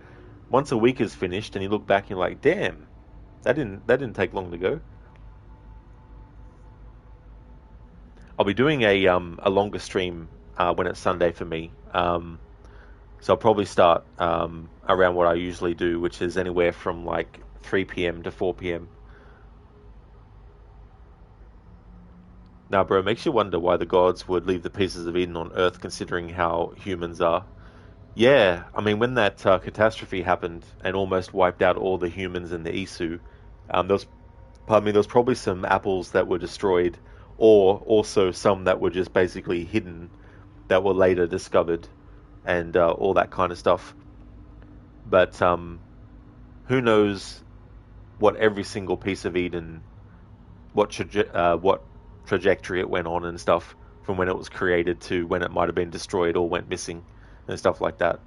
once a week is finished and you look back and you're like, damn, that didn't take long to go. I'll be doing a longer stream when it's Sunday for me. So I'll probably start around what I usually do, which is anywhere from like 3 p.m. to 4 p.m. Now, bro, it makes you wonder why the gods would leave the pieces of Eden on Earth, considering how humans are. Yeah, I mean, when that catastrophe happened and almost wiped out all the humans in the Isu, there was probably some apples that were destroyed, or also some that were just basically hidden, that were later discovered, and all that kind of stuff. But who knows what every single piece of Eden, what trajectory it went on and stuff, from when it was created to when it might have been destroyed or went missing and stuff like that.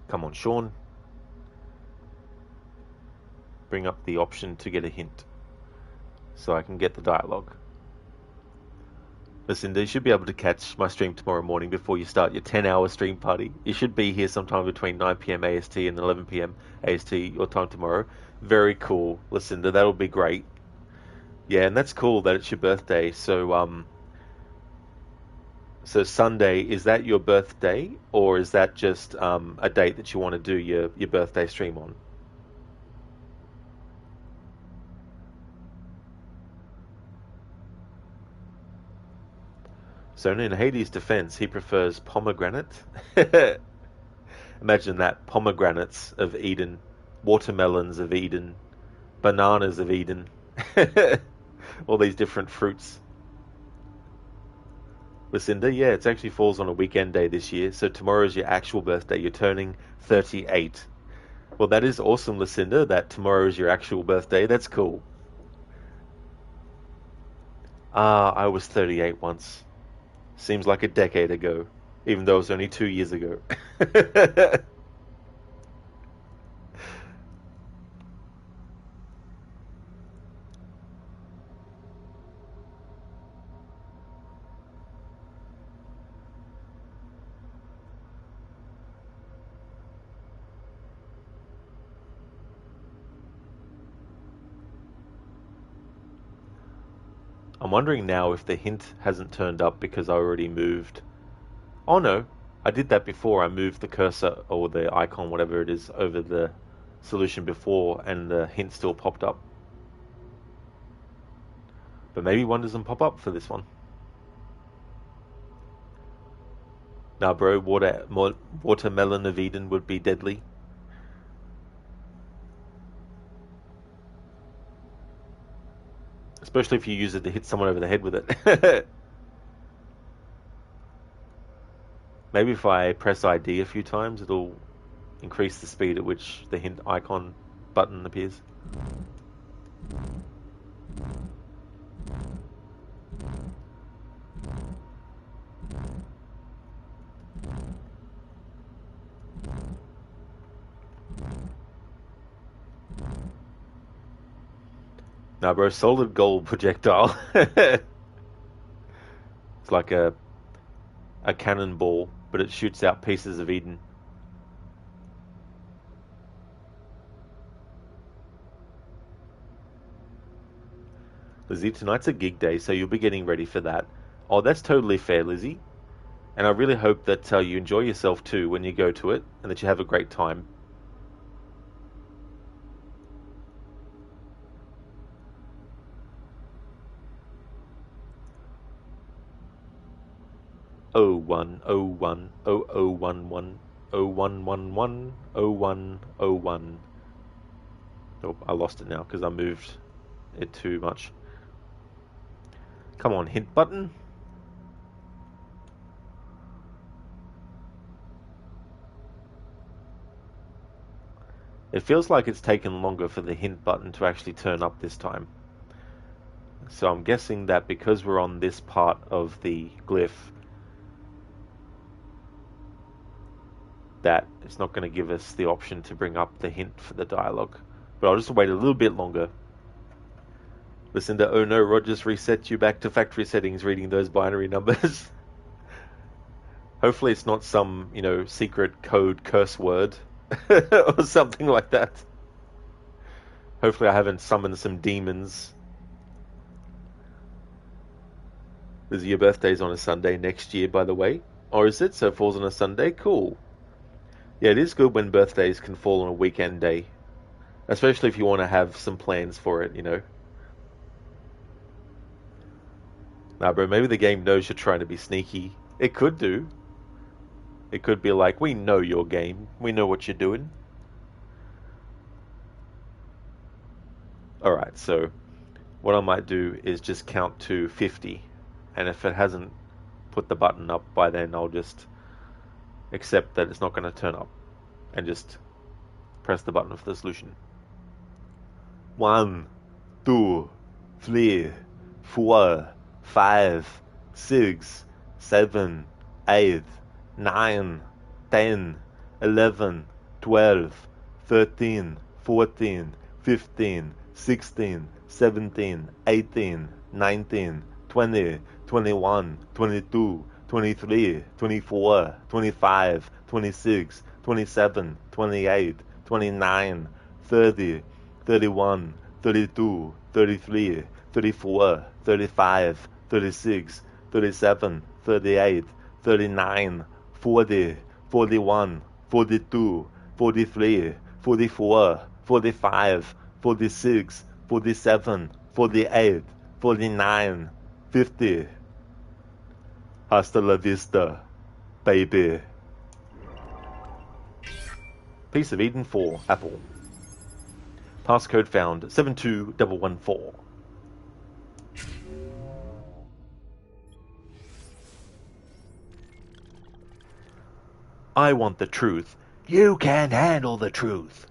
Come on, Sean. Bring up the option to get a hint so I can get the dialogue. Listen, you should be able to catch my stream tomorrow morning before you start your 10-hour stream party. You should be here sometime between 9 p.m. AST and 11 p.m. AST, your time tomorrow. Very cool, Lucinda. That'll be great. Yeah, and that's cool that it's your birthday. So Sunday, is that your birthday, or is that just a date that you want to do your birthday stream on? So in Hades' defense, he prefers pomegranate. Imagine that, pomegranates of Eden, watermelons of Eden, bananas of Eden, all these different fruits. Lucinda, yeah, it actually falls on a weekend day this year, so tomorrow's your actual birthday. You're turning 38. Well, that is awesome, Lucinda, that tomorrow is your actual birthday. That's cool. I was 38 once. Seems like a decade ago, even though it was only 2 years ago. I'm wondering now if the hint hasn't turned up because I already moved. Oh no, I did that before. I moved the cursor or the icon, whatever it is, over the solution before, and the hint still popped up. But maybe one doesn't pop up for this one. Nah, bro, watermelon of Eden would be deadly. Especially if you use it to hit someone over the head with it. Maybe if I press ID a few times, it'll increase the speed at which the hint icon button appears. Nah, bro, solid gold projectile. It's like a cannonball, but it shoots out pieces of Eden. Lizzie, tonight's a gig day, so you'll be getting ready for that. Oh, that's totally fair, Lizzie. And I really hope that you enjoy yourself too when you go to it, and that you have a great time. Oh 1 oh 1 oh oh 1 1 oh 1 1 1 oh 1 oh 1. Oh, I lost it now because I moved it too much. Come on, hint button. It feels like it's taken longer for the hint button to actually turn up this time. So I'm guessing that because we're on this part of the glyph, that it's not going to give us the option to bring up the hint for the dialogue. But I'll just wait a little bit longer. Listen to, oh no, Rogers reset you back to factory settings reading those binary numbers. Hopefully it's not some, secret code curse word or something like that. Hopefully I haven't summoned some demons. Lizzie, your birthday's on a Sunday next year, by the way. Or is it? So it falls on a Sunday? Cool. Yeah, it is good when birthdays can fall on a weekend day. Especially if you want to have some plans for it, Nah, bro, maybe the game knows you're trying to be sneaky. It could do. It could be like, we know your game. We know what you're doing. Alright, so what I might do is just count to 50. And if it hasn't put the button up by then, I'll just accept that it's not going to turn up. And just press the button for the solution. 1, 2, 3, 4, 5, 6, 7, 8, 9, 10, 11, 12, 13, 14, 15, 16, 17, 18, 19, 20, 21, 22, 23, 24, 25, 26, 27, 28, 29, 30, 31, 32, 33, 34, 35, 36, 37, 38, 39, 40, 41, 42, 43, 44, 45, 46, 47, 48, 49, 50. Hasta la vista, baby. Piece of Eden 4, Apple. Passcode found 72114. I want the truth. You can't handle the truth.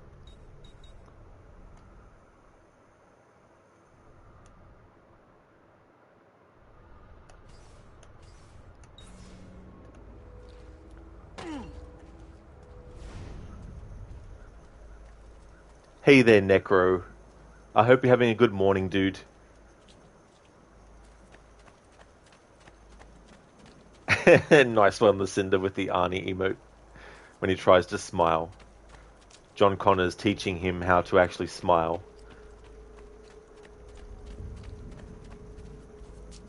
Hey there, Necro. I hope you're having a good morning, dude. Nice one, Lucinda, with the Arnie emote when he tries to smile. John Connor's teaching him how to actually smile.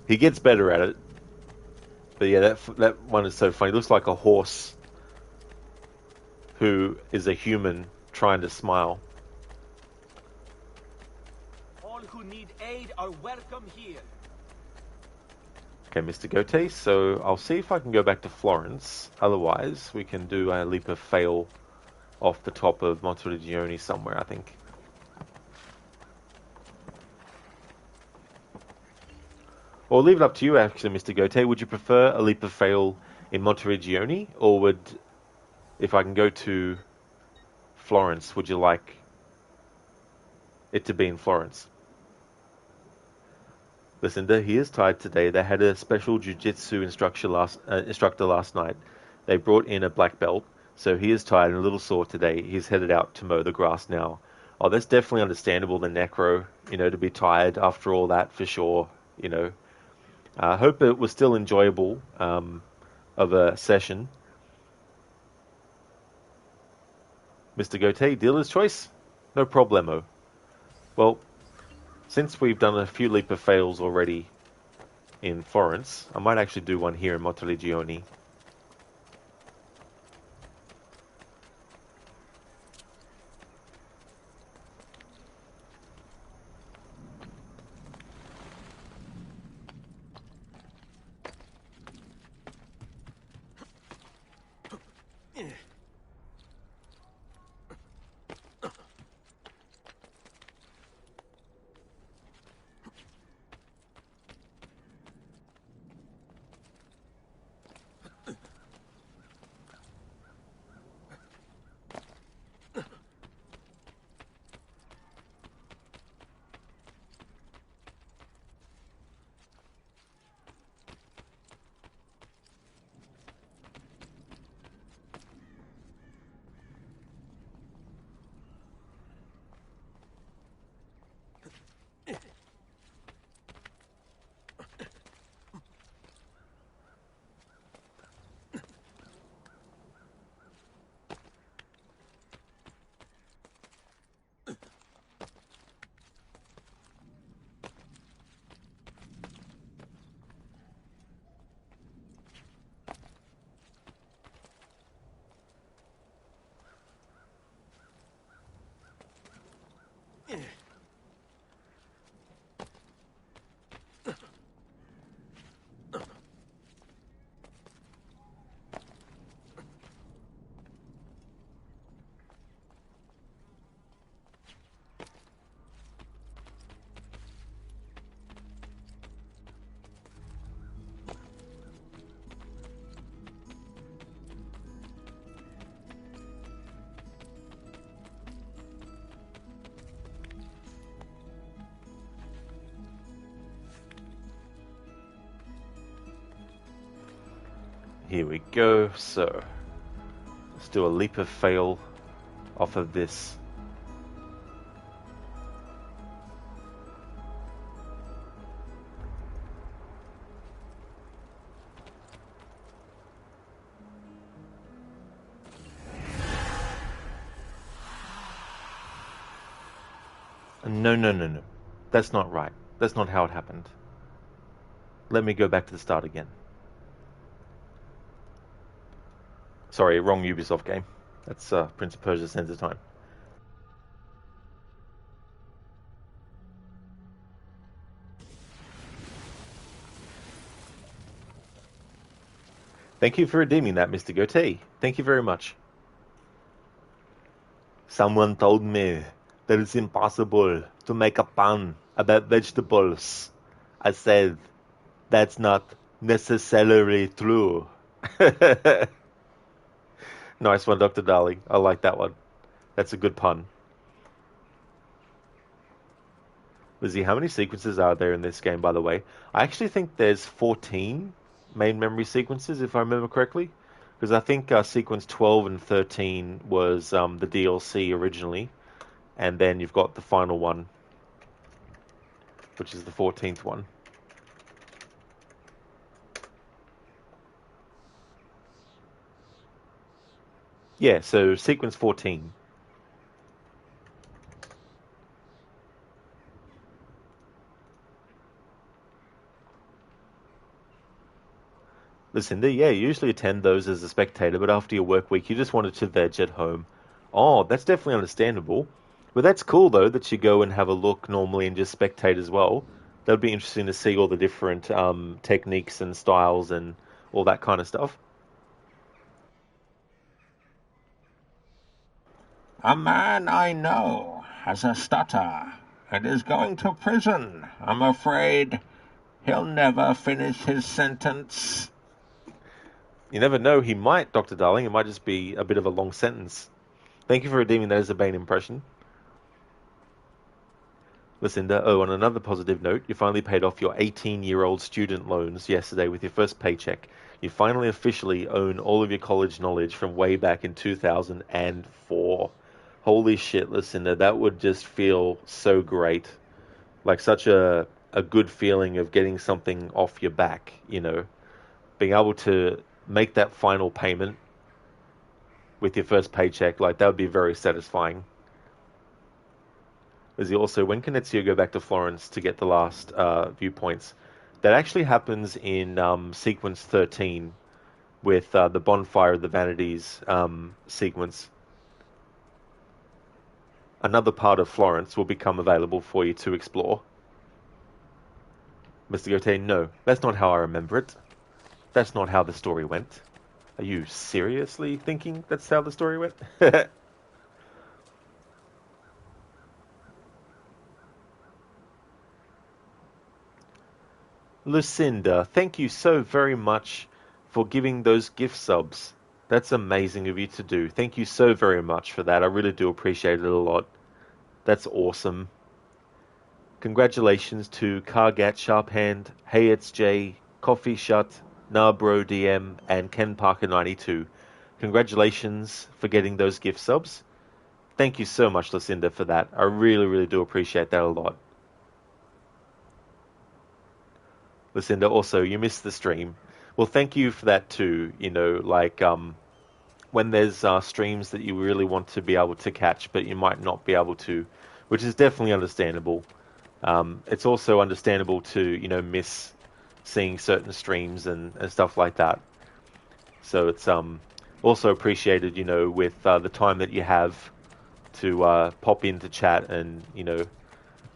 He gets better at it. But yeah, that one is so funny. It looks like a horse who is a human trying to smile. All who need aid are welcome here. Okay, Mr. Gote, so I'll see if I can go back to Florence. Otherwise, we can do a leap of fail off the top of Monteriggioni somewhere, I think. Or leave it up to you, actually, Mr. Gote. Would you prefer a leap of fail in Monteriggioni, or would, if I can go to Florence, would you like it to be in Florence? Lucinda, he is tired today. They had a special jiu-jitsu instructor last night. They brought in a black belt, so he is tired and a little sore today. He's headed out to mow the grass now. Oh, that's definitely understandable, the necro, to be tired after all that, for sure, I hope it was still enjoyable of a session. Mr. Gote, dealer's choice? No problemo. Well, since we've done a few leap of fails already in Florence, I might actually do one here in Monteriggioni. Here we go. So let's do a leap of fail off of this. No. That's not right. That's not how it happened. Let me go back to the start again. Sorry, wrong Ubisoft game. That's Prince of Persia: Sands of Time. Thank you for redeeming that, Mr. Gote. Thank you very much. Someone told me that it's impossible to make a pun about vegetables. I said, that's not necessarily true. Nice one, Dr. Darling. I like that one. That's a good pun. Lizzie, how many sequences are there in this game, by the way? I actually think there's 14 main memory sequences, if I remember correctly. Because I think sequence 12 and 13 was the DLC originally. And then you've got the final one, which is the 14th one. Yeah, so sequence 14. Listen, yeah, you usually attend those as a spectator, but after your work week, you just wanted to veg at home. Oh, that's definitely understandable. But that's cool, though, that you go and have a look normally and just spectate as well. That would be interesting to see all the different techniques and styles and all that kind of stuff. A man I know has a stutter and is going to prison. I'm afraid He'll never finish his sentence. You never know, he might, Dr. Darling. It might just be a bit of a long sentence. Thank you for redeeming that as a Bane impression. Lucinda, on another positive note, you finally paid off your 18-year-old student loans yesterday with your first paycheck. You finally officially own all of your college knowledge from way back in 2004. Holy shit, Lucinda, that would just feel so great. Like such a good feeling of getting something off your back, you know. Being able to make that final payment with your first paycheck, like that would be very satisfying. Ezio, also, when can Ezio go back to Florence to get the last viewpoints? That actually happens in sequence 13 with the Bonfire of the Vanities sequence. Another part of Florence will become available for you to explore. Mr. Gautier, no, that's not how I remember it. That's not how the story went. Are you seriously thinking that's how the story went? Lucinda, thank you so very much for giving those gift subs. That's amazing of you to do. Thank you so very much for that. I really do appreciate it a lot. That's awesome. Congratulations to Cargat Sharphand, Hey It's Jay, Coffee Shut, Narbro DM, and Ken Parker 92. Congratulations for getting those gift subs. Thank you so much, Lucinda, for that. I really, really do appreciate that a lot. Lucinda, also, you missed the stream. Well, thank you for that too. You know, like, when there's streams that you really want to be able to catch, but you might not be able to, which is definitely understandable. It's also understandable to, you know, miss seeing certain streams and stuff like that. So it's also appreciated, you know, with the time that you have to pop into chat and, you know,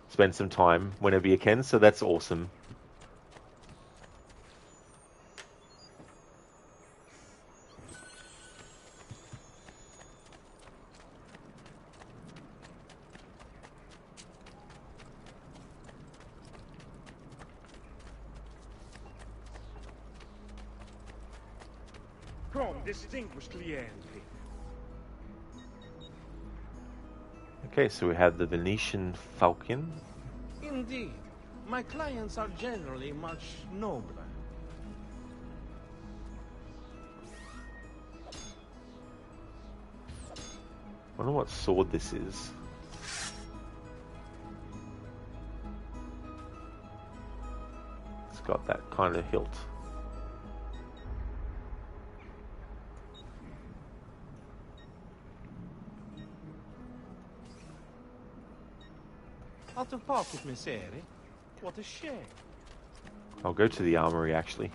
spend some time whenever you can. So that's awesome. Distinguished clienti. Okay, so we have the Venetian Falcon. Indeed, my clients are generally much nobler. I wonder what sword this is. It's got that kind of hilt. Out of pocket, Messere? What a shame. I'll go to the armory, actually.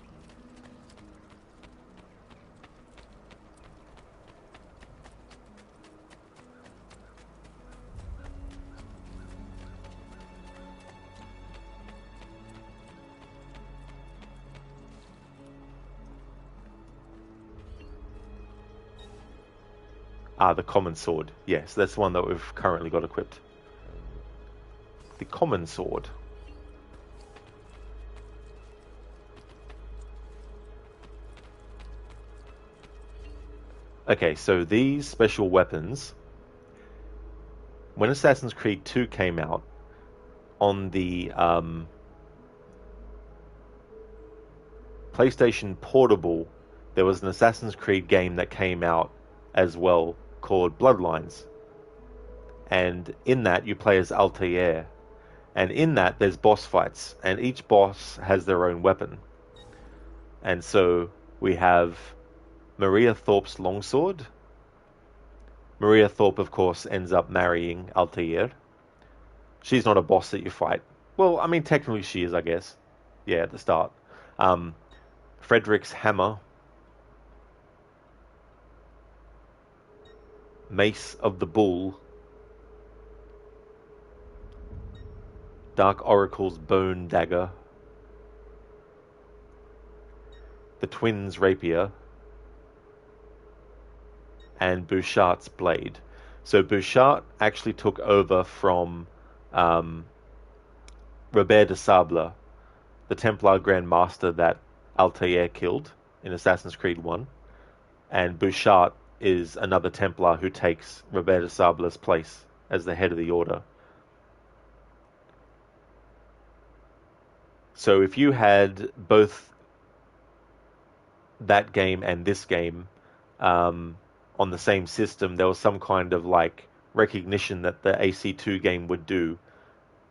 Ah, the common sword. Yes, that's the one that we've currently got equipped. The common sword. Okay, so these special weapons, when Assassin's Creed 2 came out, on the PlayStation Portable, there was an Assassin's Creed game that came out as well called Bloodlines. And in that, you play as Altair. And in that, there's boss fights, and each boss has their own weapon. And so we have Maria Thorpe's longsword. Maria Thorpe, of course, ends up marrying Altair. She's not a boss that you fight. Well, I mean, technically she is, I guess. Yeah, at the start. Frederick's hammer. Mace of the Bull. Dark Oracle's bone dagger. The twins' rapier. And Bouchart's blade. So Bouchart actually took over from Robert de Sable the Templar Grand Master that Altair killed in Assassin's Creed 1, and Bouchard is another Templar who takes Robert de Sable's place as the head of the Order. So if you had both that game and this game on the same system, there was some kind of like recognition that the AC2 game would do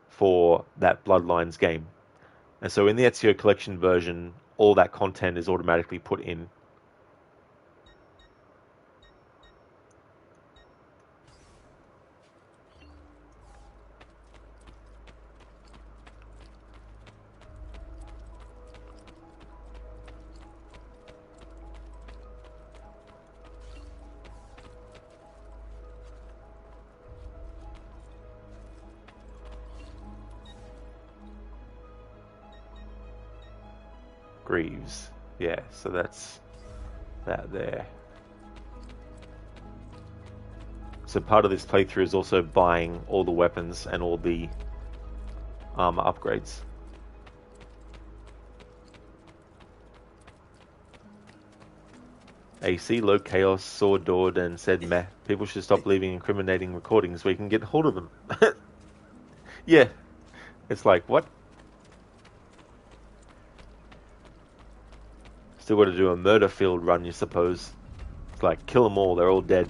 for that Bloodlines game. And so in the Ezio Collection version, all that content is automatically put in. Greaves. Yeah, so that's that there. So part of this playthrough is also buying all the weapons and all the armor upgrades. AC, low chaos, saw Dord and said meh. People should stop leaving incriminating recordings where you can get hold of them. Yeah. It's like, what? Still got to do a murder field run, you suppose. It's like, kill them all, they're all dead.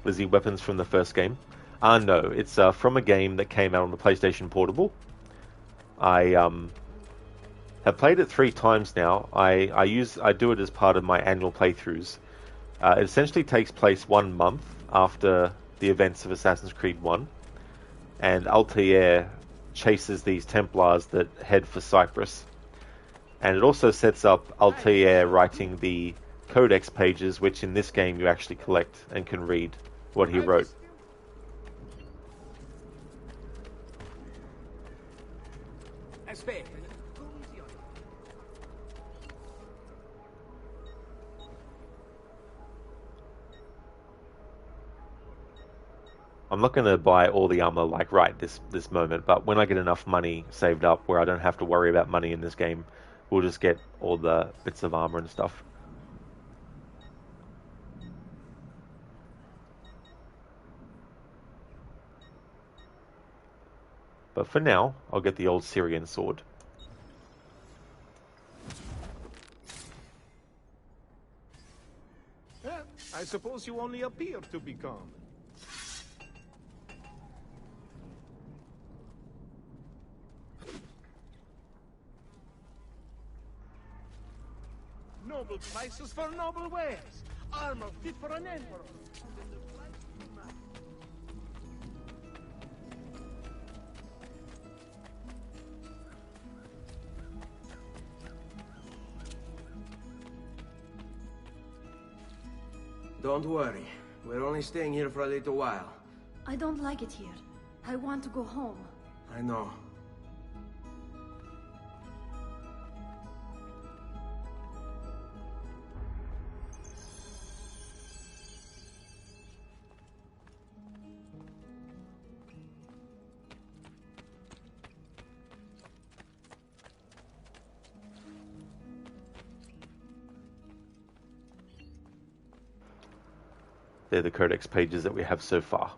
Lizzie, weapons from the first game? No, it's from a game that came out on the PlayStation Portable. I have played it 3 times now. I do it as part of my annual playthroughs. It essentially takes place 1 month after the events of Assassin's Creed 1. And Altair chases these Templars that head for Cyprus. And it also sets up Altair writing the Codex pages, which in this game you actually collect and can read what he wrote. I'm not going to buy all the armor like right this moment, but when I get enough money saved up where I don't have to worry about money in this game, we'll just get all the bits of armor and stuff. But for now, I'll get the old Syrian sword. I suppose you only appear to be calm. Noble prices for noble wares. Armor fit for an emperor. Don't worry. We're only staying here for a little while. I don't like it here. I want to go home. I know. They're the Codex pages that we have so far.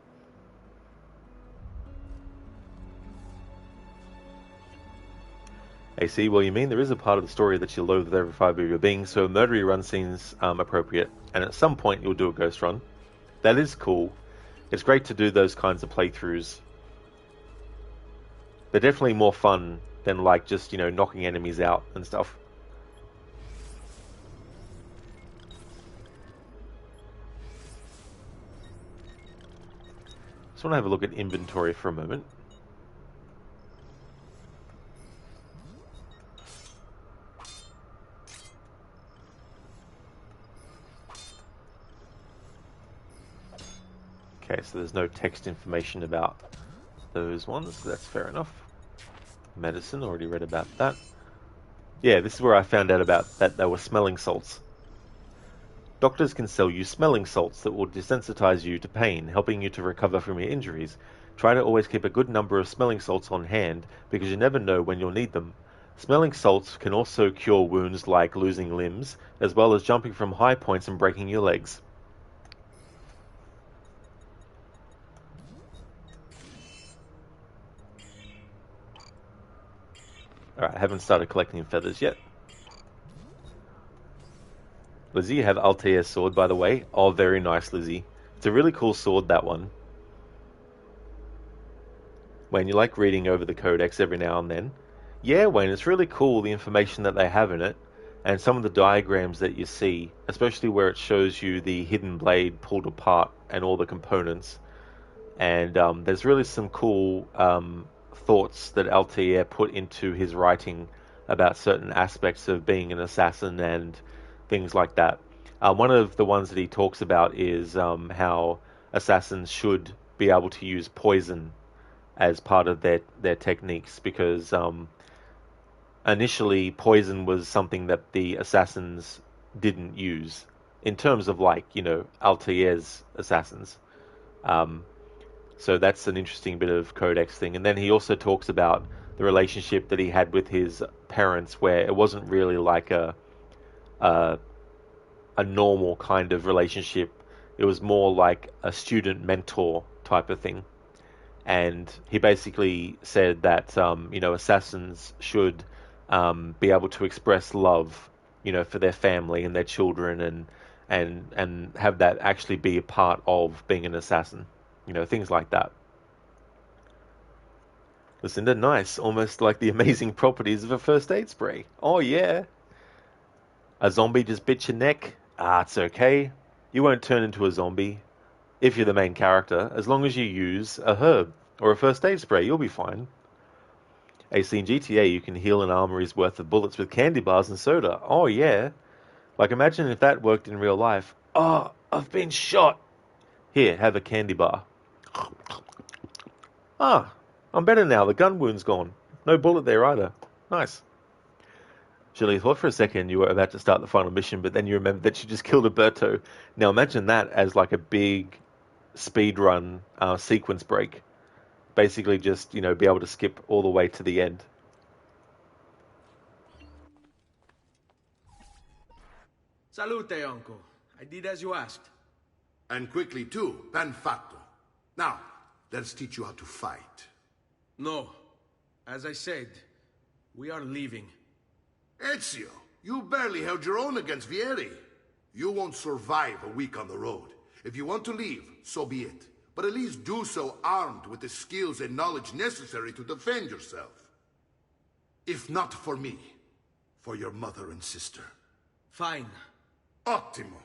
AC, well, you mean there is a part of the story that you loathe with every fibre of your being, so a murdery run seems appropriate, and at some point you'll do a ghost run. That is cool. It's great to do those kinds of playthroughs. They're definitely more fun than like just, you know, knocking enemies out and stuff. I want to have a look at inventory for a moment. Okay, so there's no text information about those ones. That's fair enough. Medicine, already read about that. Yeah, this is where I found out about that they were smelling salts. Doctors can sell you smelling salts that will desensitize you to pain, helping you to recover from your injuries. Try to always keep a good number of smelling salts on hand, because you never know when you'll need them. Smelling salts can also cure wounds like losing limbs, as well as jumping from high points and breaking your legs. Alright, I haven't started collecting feathers yet. Lizzie, you have Altair's sword, by the way. Oh, very nice, Lizzie. It's a really cool sword, that one. Wayne, you like reading over the Codex every now and then? Yeah, Wayne, it's really cool, the information that they have in it, and some of the diagrams that you see, especially where it shows you the hidden blade pulled apart and all the components. And there's really some cool thoughts that Altair put into his writing about certain aspects of being an assassin and things like that. One of the ones that he talks about is how assassins should be able to use poison as part of their techniques, because initially poison was something that the assassins didn't use in terms of, like, you know, Altair's assassins. So that's an interesting bit of Codex thing. And then he also talks about the relationship that he had with his parents, where it wasn't really like a normal kind of relationship. It was more like a student-mentor type of thing. And he basically said that, you know, assassins should be able to express love, you know, for their family and their children, and have that actually be a part of being an assassin. You know, things like that. Listen, they're nice, almost like the amazing properties of a first aid spray. Oh yeah. A zombie just bit your neck? Ah, it's okay. You won't turn into a zombie if you're the main character, as long as you use a herb or a first aid spray, you'll be fine. AC in GTA, you can heal an armory's worth of bullets with candy bars and soda. Oh yeah. Like, imagine if that worked in real life. Oh, I've been shot. Here, have a candy bar. Ah, I'm better now. The gun wound's gone. No bullet there either. Nice. Shirley, thought for a second you were about to start the final mission, but then you remembered that you just killed Alberto. Now imagine that as like a big speedrun sequence break. Basically just, you know, be able to skip all the way to the end. Salute, uncle. I did as you asked. And quickly too, ben fatto. Now, let's teach you how to fight. No. As I said, we are leaving. Ezio, you barely held your own against Vieri. You won't survive a week on the road. If you want to leave, so be it. But at least do so armed with the skills and knowledge necessary to defend yourself. If not for me, for your mother and sister. Fine. Ottimo.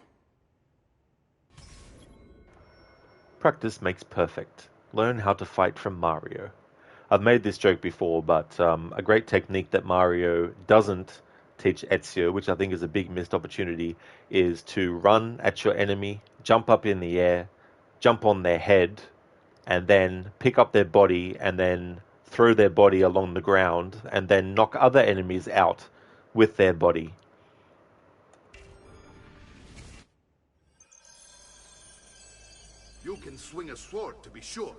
Practice makes perfect. Learn how to fight from Mario. I've made this joke before, but a great technique that Mario doesn't teach Ezio, which I think is a big missed opportunity, is to run at your enemy, jump up in the air, jump on their head, and then pick up their body, and then throw their body along the ground, and then knock other enemies out with their body. You can swing a sword, to be sure,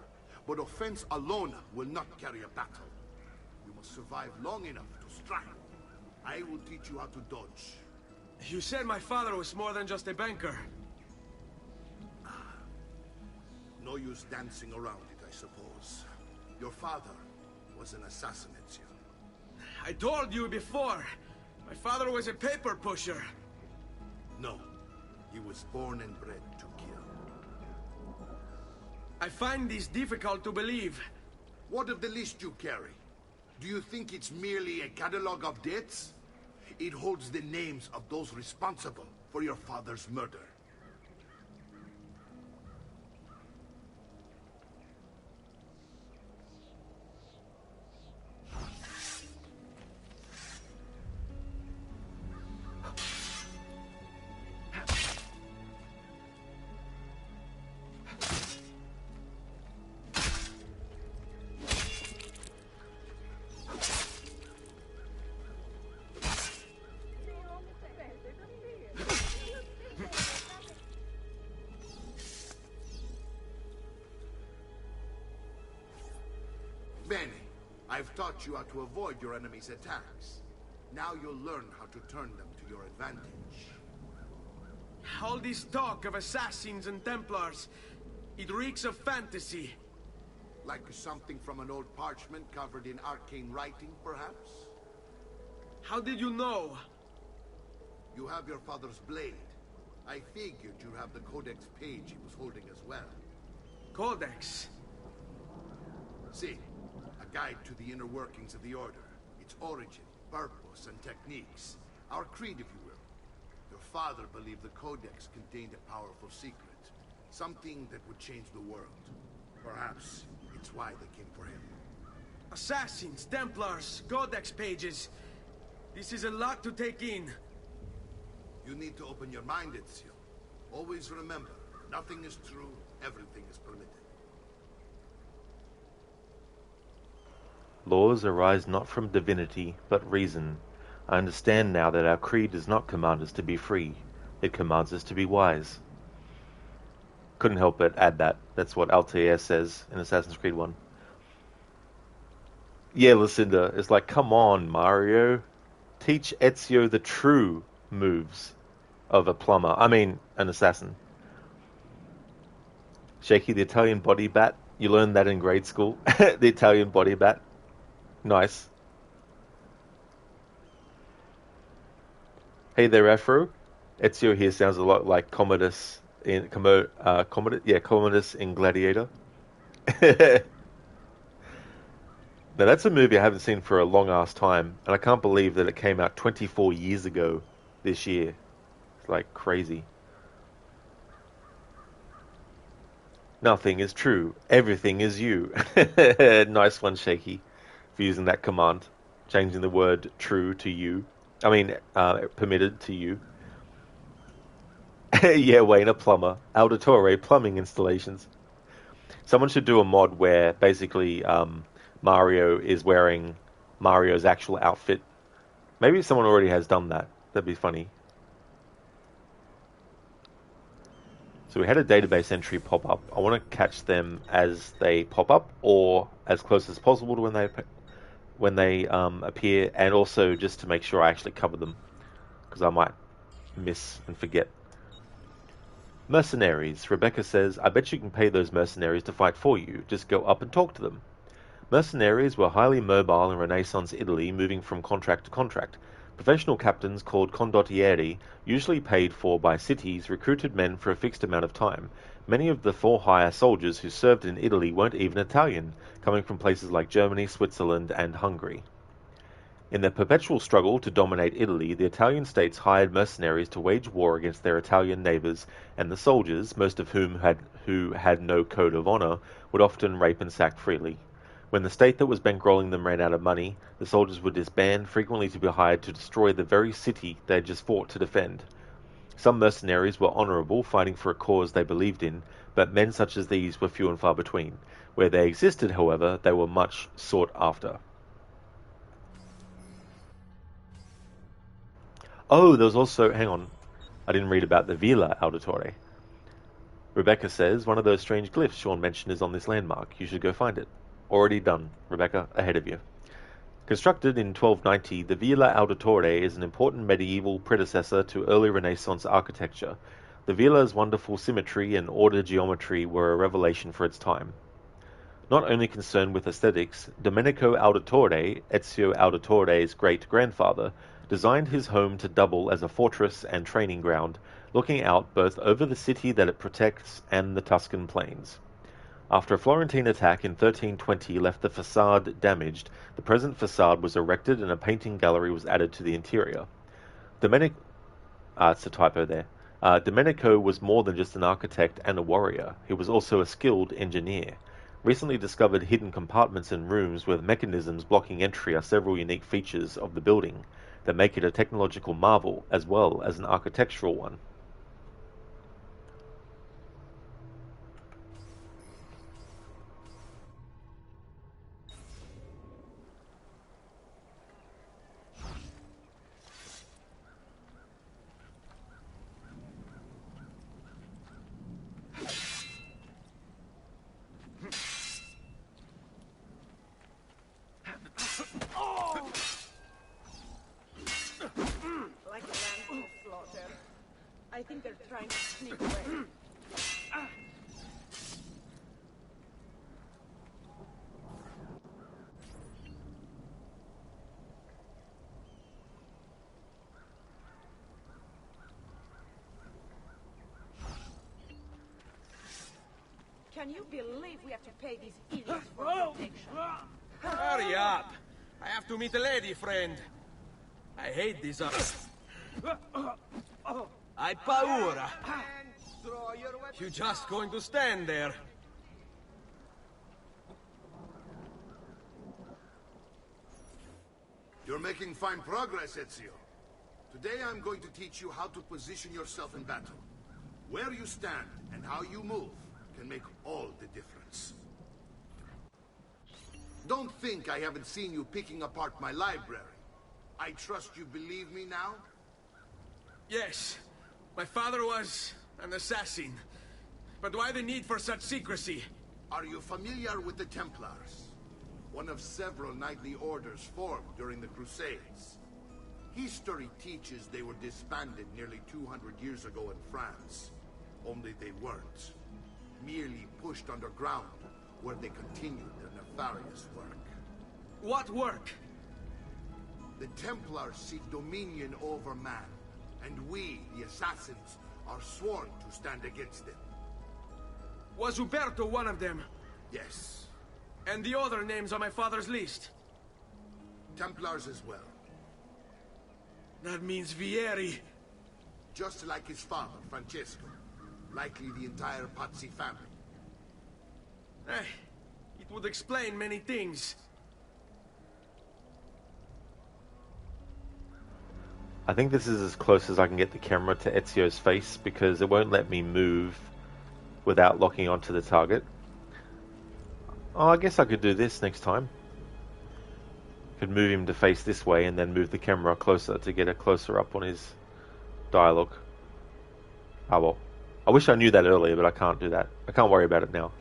but offense alone will not carry a battle. You must survive long enough to strike. I will teach you how to dodge. You said my father was more than just a banker. No use dancing around it, I suppose. Your father was an assassin, Ezio. I told you before. My father was a paper pusher. No, he was born and bred to kill. I find this difficult to believe. What of the list you carry? Do you think it's merely a catalog of debts? It holds the names of those responsible for your father's murder. Bene. I've taught you how to avoid your enemy's attacks. Now you'll learn how to turn them to your advantage. All this talk of assassins and Templars, it reeks of fantasy. Like something from an old parchment covered in arcane writing, perhaps? How did you know? You have your father's blade. I figured you'd have the Codex page he was holding as well. Codex? See, a guide to the inner workings of the Order. Its origin, purpose, and techniques. Our creed, if you will. Your father believed the Codex contained a powerful secret. Something that would change the world. Perhaps it's why they came for him. Assassins, Templars, Codex pages. This is a lot to take in. You need to open your mind, Ezio. Always remember, nothing is true, everything is permitted. Laws arise not from divinity, but reason. I understand now that our creed does not command us to be free. It commands us to be wise. Couldn't help but add that. That's what Altair says in Assassin's Creed 1. Yeah, Lucinda, it's like, come on, Mario. Teach Ezio the true moves of a plumber. I mean, an assassin. Shaky, the Italian body bat. You learned that in grade school. The Italian body bat. Nice. Hey there, Afro. Ezio here sounds a lot like Commodus in Commodus in Gladiator. Now that's a movie I haven't seen for a long ass time, and I can't believe that it came out 24 years ago this year. It's like crazy. Nothing is true. Everything is you. Nice one, Shaky, for using that command. Changing the word true to you. I mean, permitted to you. Yeah, Wayne, a plumber. Auditore plumbing installations. Someone should do a mod where basically Mario is wearing Mario's actual outfit. Maybe someone already has done that. That'd be funny. So we had a database entry pop up. I want to catch them as they pop up, or as close as possible to when they appear, and also just to make sure I actually cover them, because I might miss and forget. Mercenaries. Rebecca says, I bet you can pay those mercenaries to fight for you. Just go up and talk to them. Mercenaries were highly mobile in Renaissance Italy, moving from contract to contract. Professional captains called condottieri, usually paid for by cities, recruited men for a fixed amount of time. Many of the for-hire soldiers who served in Italy weren't even Italian, coming from places like Germany, Switzerland, and Hungary. In their perpetual struggle to dominate Italy, the Italian states hired mercenaries to wage war against their Italian neighbors, and the soldiers, most of whom had no code of honor, would often rape and sack freely. When the state that was bankrolling them ran out of money, the soldiers would disband, frequently to be hired to destroy the very city they had just fought to defend. Some mercenaries were honorable, fighting for a cause they believed in, but men such as these were few and far between. Where they existed, however, they were much sought after. Oh, there was also... Hang on. I didn't read about the Villa Auditore. Rebecca says, one of those strange glyphs Sean mentioned is on this landmark. You should go find it. Already done, Rebecca, ahead of you. Constructed in 1290, the Villa Auditore is an important medieval predecessor to early Renaissance architecture. The villa's wonderful symmetry and order geometry were a revelation for its time. Not only concerned with aesthetics, Domenico Auditore, Ezio Auditore's great-grandfather, designed his home to double as a fortress and training ground, looking out both over the city that it protects and the Tuscan plains. After a Florentine attack in 1320 left the facade damaged, the present facade was erected and a painting gallery was added to the interior. It's a typo there. Domenico was more than just an architect and a warrior. He was also a skilled engineer. Recently discovered hidden compartments and rooms with mechanisms blocking entry are several unique features of the building that make it a technological marvel as well as an architectural one. think they're trying to sneak away. Can you believe we have to pay these idiots for protection? Hurry up! I have to meet a lady friend. I hate these Hai paura. You just going to stand there. You're making fine progress, Ezio. Today I'm going to teach you how to position yourself in battle. Where you stand and how you move can make all the difference. Don't think I haven't seen you picking apart my library. I trust you believe me now? Yes. My father was an assassin. But why the need for such secrecy? Are you familiar with the Templars? One of several knightly orders formed during the Crusades. History teaches they were disbanded nearly 200 years ago in France. Only they weren't. Merely pushed underground, where they continued their nefarious work. What work? The Templars seek dominion over man, and we, the assassins, are sworn to stand against them. Was Uberto one of them? Yes. And the other names on my father's list? Templars as well. That means Vieri. Just like his father, Francesco. Likely the entire Pazzi family. It would explain many things. I think this is as close as I can get the camera to Ezio's face because it won't let me move without locking onto the target. Oh, I guess I could do this next time. Could move him to face this way and then move the camera closer to get a closer up on his dialogue. Oh well. I wish I knew that earlier, but I can't do that. I can't worry about it now.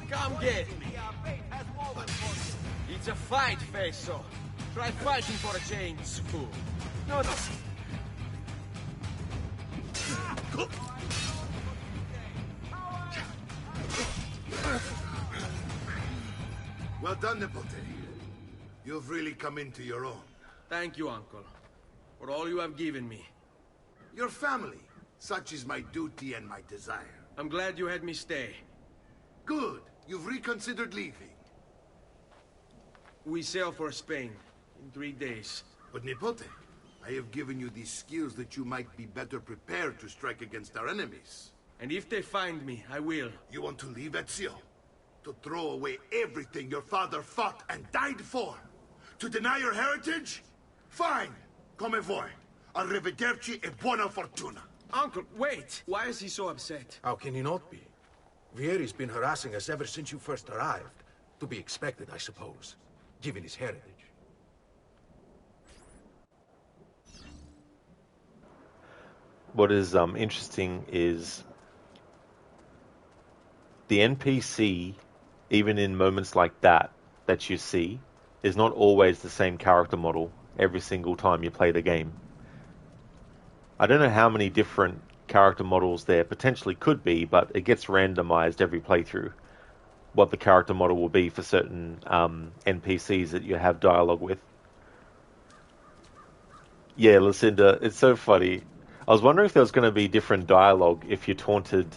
Come get me. It's a fight, Fesso. Try fighting for a change, fool. No. Well done, Nipote. You've really come into your own. Thank you, Uncle, for all you have given me. Your family. Such is my duty and my desire. I'm glad you had me stay. Good. You've reconsidered leaving. We sail for Spain in 3 days. But Nipote, I have given you these skills that you might be better prepared to strike against our enemies. And if they find me, I will. You want to leave, Ezio? To throw away everything your father fought and died for? To deny your heritage? Fine. Come vuoi. Arrivederci e buona fortuna. Uncle, wait! Why is he so upset? How can he not be? Vieri's been harassing us ever since you first arrived. To be expected, I suppose, given his heritage. What is interesting is the NPC, even in moments like that you see, is not always the same character model every single time you play the game. I don't know how many different character models there potentially could be, but it gets randomized every playthrough what the character model will be for certain NPCs that you have dialogue with. Yeah, Lucinda, it's so funny. I was wondering if there was going to be different dialogue if you taunted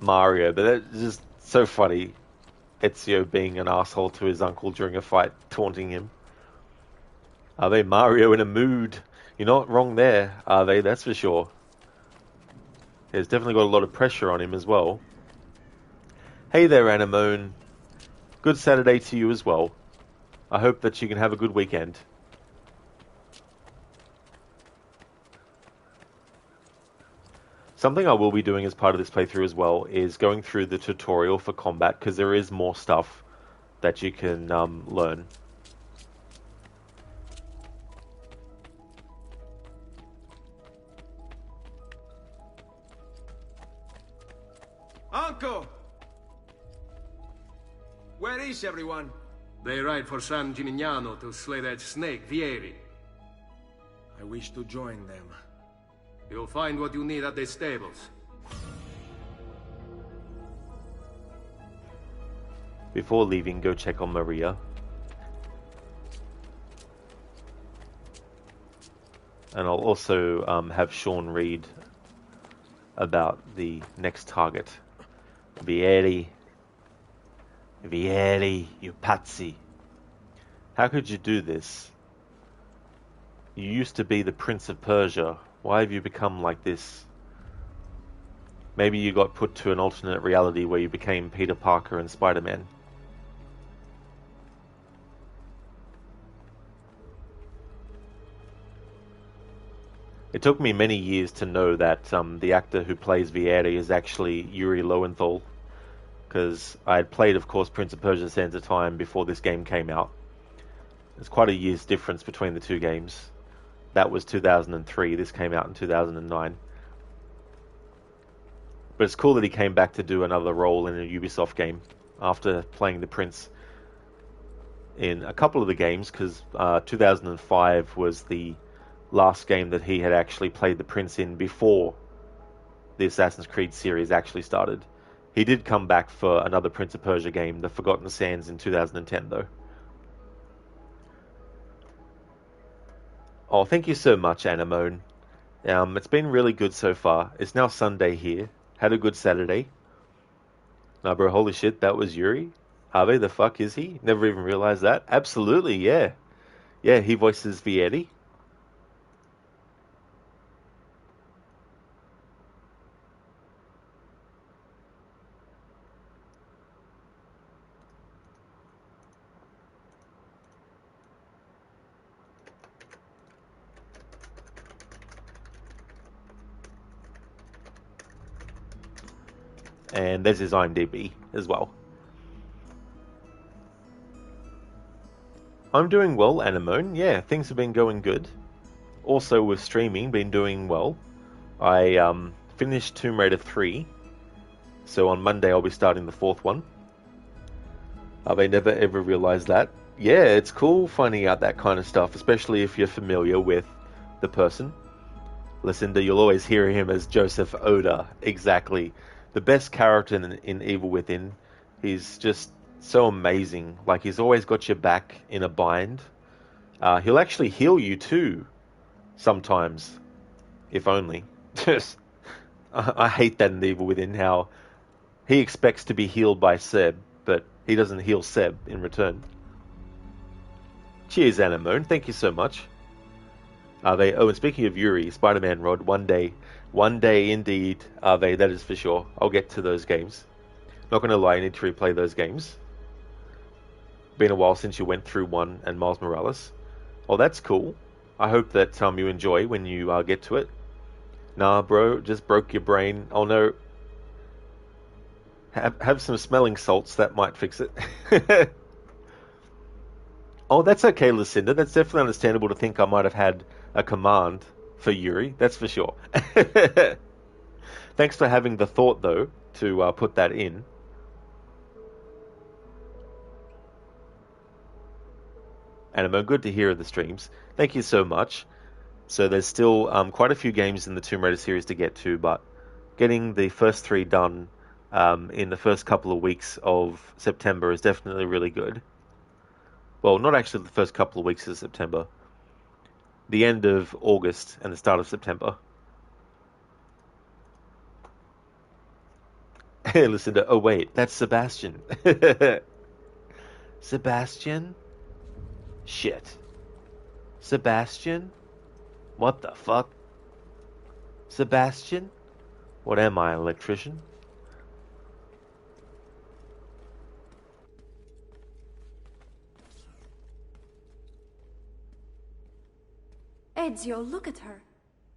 Mario, but it's just so funny. Ezio being an asshole to his uncle during a fight, taunting him. Are they Mario in a mood? You're not wrong there, are they? That's for sure. There's definitely got a lot of pressure on him as well. Hey there, Anemone. Good Saturday to you as well. I hope that you can have a good weekend. Something I will be doing as part of this playthrough as well is going through the tutorial for combat, because there is more stuff that you can learn. Uncle! Where is everyone? They ride for San Gimignano to slay that snake, Vieri. I wish to join them. You'll find what you need at the stables. Before leaving, go check on Maria. And I'll also have Sean read about the next target. Vieri. Vieri, you patsy. How could you do this? You used to be the Prince of Persia. Why have you become like this? Maybe you got put to an alternate reality where you became Peter Parker and Spider-Man. It took me many years to know that the actor who plays Vieri is actually Yuri Lowenthal, because I had played, of course, Prince of Persia: Sands of Time before this game came out. There's quite a year's difference between the two games. That was 2003, this came out in 2009. But it's cool that he came back to do another role in a Ubisoft game after playing the Prince in a couple of the games, because 2005 was the last game that he had actually played the Prince in before the Assassin's Creed series actually started. He did come back for another Prince of Persia game, The Forgotten Sands, in 2010 though. Oh, thank you so much, Anamone. It's been really good so far. It's now Sunday here. Had a good Saturday. Nah, bro, holy shit, that was Yuri? Ave, the fuck is he? Never even realized that. Absolutely, yeah. Yeah, he voices Vieri. And there's his IMDb as well. I'm doing well, Anamone. Yeah, things have been going good. Also with streaming, been doing well. I finished Tomb Raider 3. So on Monday I'll be starting the 4th one. I never ever realized that. Yeah, it's cool finding out that kind of stuff, especially if you're familiar with the person. Lucinda, you'll always hear him as Joseph Oda. Exactly. The best character in Evil Within. He's just so amazing. Like, he's always got your back in a bind. He'll actually heal you too, sometimes. If only. I hate that in Evil Within, how he expects to be healed by Seb, but he doesn't heal Seb in return. Cheers, Anamone. Thank you so much. And speaking of Yuri, Spider-Man Rod, one day indeed, that is for sure. I'll get to those games. Not going to lie, I need to replay those games. Been a while since you went through 1 and Miles Morales. Oh, that's cool. I hope that you enjoy when you get to it. Nah, bro, just broke your brain. Oh no. Have some smelling salts, that might fix it. Oh, that's okay, Lucinda. That's definitely understandable to think I might have had a command for Yuri. That's for sure. Thanks for having the thought, though, to put that in. Animo, good to hear of the streams. Thank you so much. So there's still quite a few games in the Tomb Raider series to get to, but getting the first 3 done in the first couple of weeks of September is definitely really good. Well, not actually the first couple of weeks of September. The end of August and the start of September. Hey, listen to... Oh, wait. That's Sebastian. Sebastian? Shit. Sebastian? What the fuck? Sebastian? What am I, an electrician? Ezio, look at her.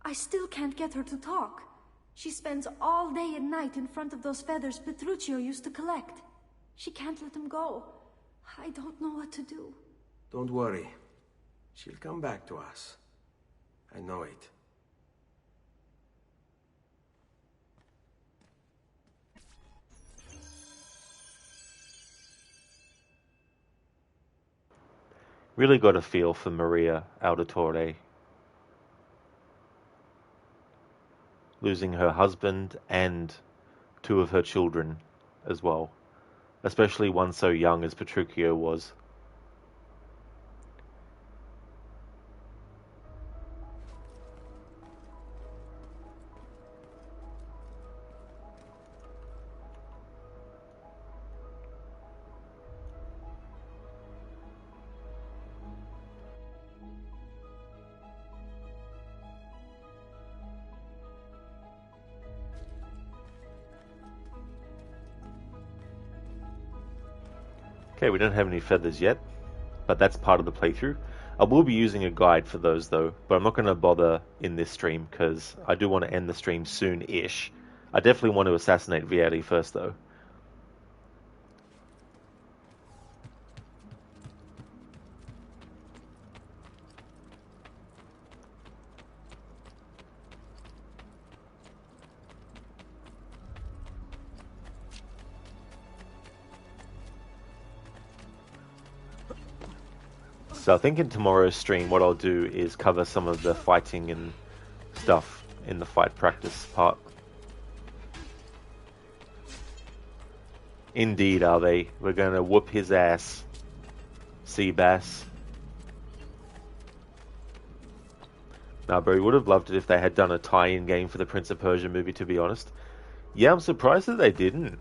I still can't get her to talk. She spends all day and night in front of those feathers Petruchio used to collect. She can't let them go. I don't know what to do. Don't worry. She'll come back to us. I know it. Really got a feel for Maria Auditore. Losing her husband and 2 of her children as well. Especially one so young as Petruchio was. Okay, we don't have any feathers yet, but that's part of the playthrough. I will be using a guide for those though, but I'm not going to bother in this stream because I do want to end the stream soon-ish. I definitely want to assassinate Vieri first though. So I think in tomorrow's stream what I'll do is cover some of the fighting and stuff in the fight practice part. Indeed are they. We're going to whoop his ass. Seabass. Nah bro, we would have loved it if they had done a tie-in game for the Prince of Persia movie, to be honest. Yeah, I'm surprised that they didn't.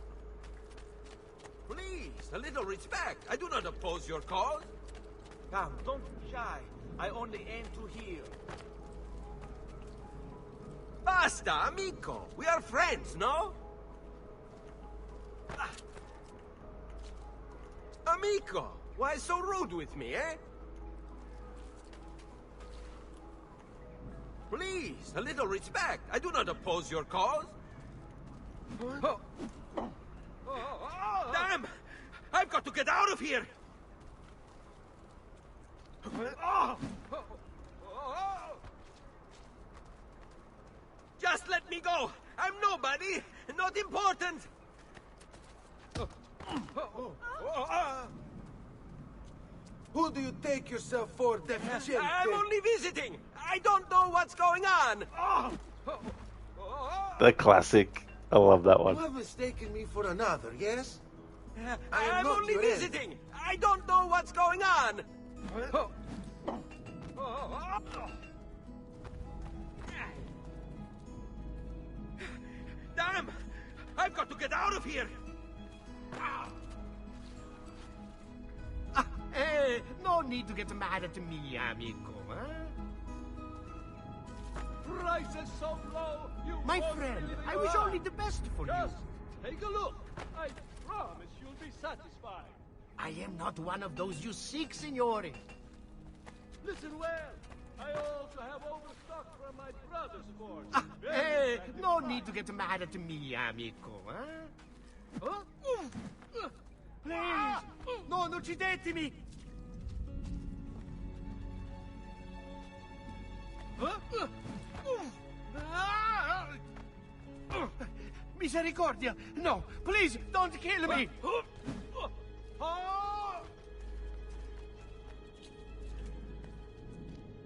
Please, a little respect. I do not oppose your cause. Come, don't be shy. I only aim to heal. Basta, amico. We are friends, no? Amico, why so rude with me, eh? Please, a little respect. I do not oppose your cause. Damn! I've got to get out of here! Just let me go! I'm nobody! Not important! Who do you take yourself for, deficiente? I'm only visiting! I don't know what's going on! The classic. I love that one. You have mistaken me for another, yes? I'm only visiting! I don't know what's going on! Damn! I've got to get out of here! Hey, no need to get mad at me, amico, huh? Price is so low, you My won't friend, believe I wish only the best for Just you. take a look. I promise you'll be satisfied. I am not one of those you seek, signore. Listen well. I also have overstock from my brother's forge. Hey, no need to get mad at me, amico, huh? Please, no, non uccidetemi! Misericordia! No, please, don't kill me!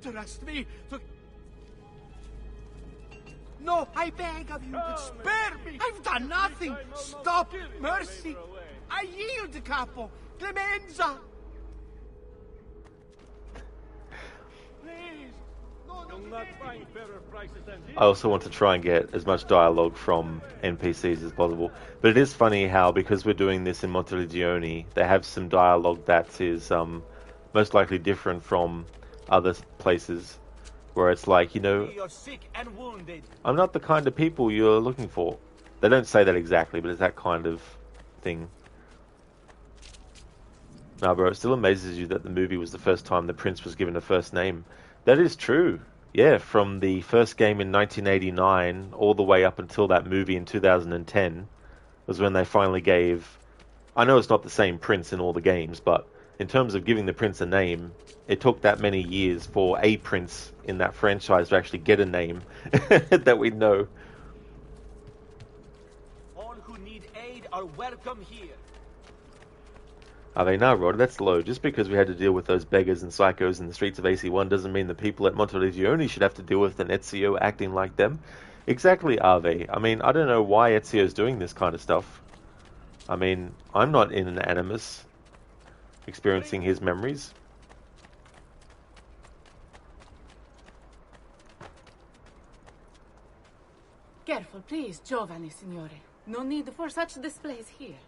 Trust me. No, I beg of you, spare me! I've done nothing! Stop! Mercy! I yield, capo! Clemenza! Please! You'll not find fairer prices than these. I also want to try and get as much dialogue from NPCs as possible. But it is funny how, because we're doing this in Monteregione, they have some dialogue that is most likely different from other places. Where it's like, you know, You're sick and wounded. I'm not the kind of people you're looking for. They don't say that exactly, but it's that kind of thing. Nah, bro, it still amazes you that the movie was the first time the prince was given a first name. That is true. Yeah, from the first game in 1989 all the way up until that movie in 2010 was when they finally gave... I know it's not the same prince in all the games, but in terms of giving the prince a name, it took that many years for a prince in that franchise to actually get a name that we know. All who need aid are welcome here. Are they now, Rod? That's low. Just because we had to deal with those beggars and psychos in the streets of AC1 doesn't mean the people at Monteriggioni should have to deal with an Ezio acting like them. Exactly, are they? I mean, I don't know why Ezio's doing this kind of stuff. I mean, I'm not in an animus experiencing his memories. Careful, please, Giovanni, signore. No need for such displays here.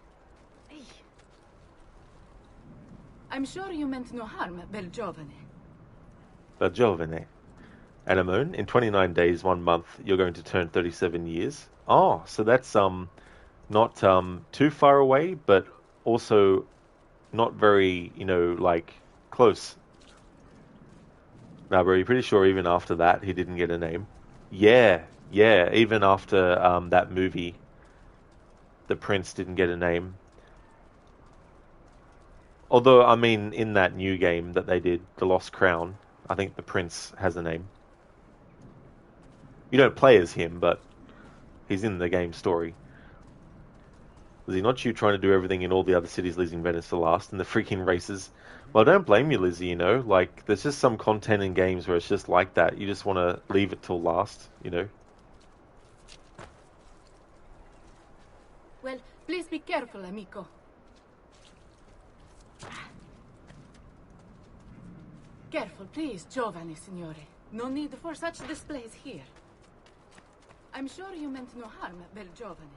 Hey. I'm sure you meant no harm, bel giovane. Bel giovane. Anemone, in 29 days, 1 month, you're going to turn 37 years. Oh, so that's not too far away, but also not very, like, close. Now, bro, you're pretty sure even after that, he didn't get a name? Yeah, even after that movie, the prince didn't get a name. Although, I mean, in that new game that they did, The Lost Crown, I think the prince has a name. You don't play as him, but he's in the game story. Lizzie, not you trying to do everything in all the other cities, leaving Venice for last, and the freaking races. Well, don't blame you, Lizzie, like, there's just some content in games where it's just like that. You just want to leave it till last, Well, please be careful, amico. Careful, please, Giovanni, signore. No need for such displays here. I'm sure you meant no harm, bel giovane.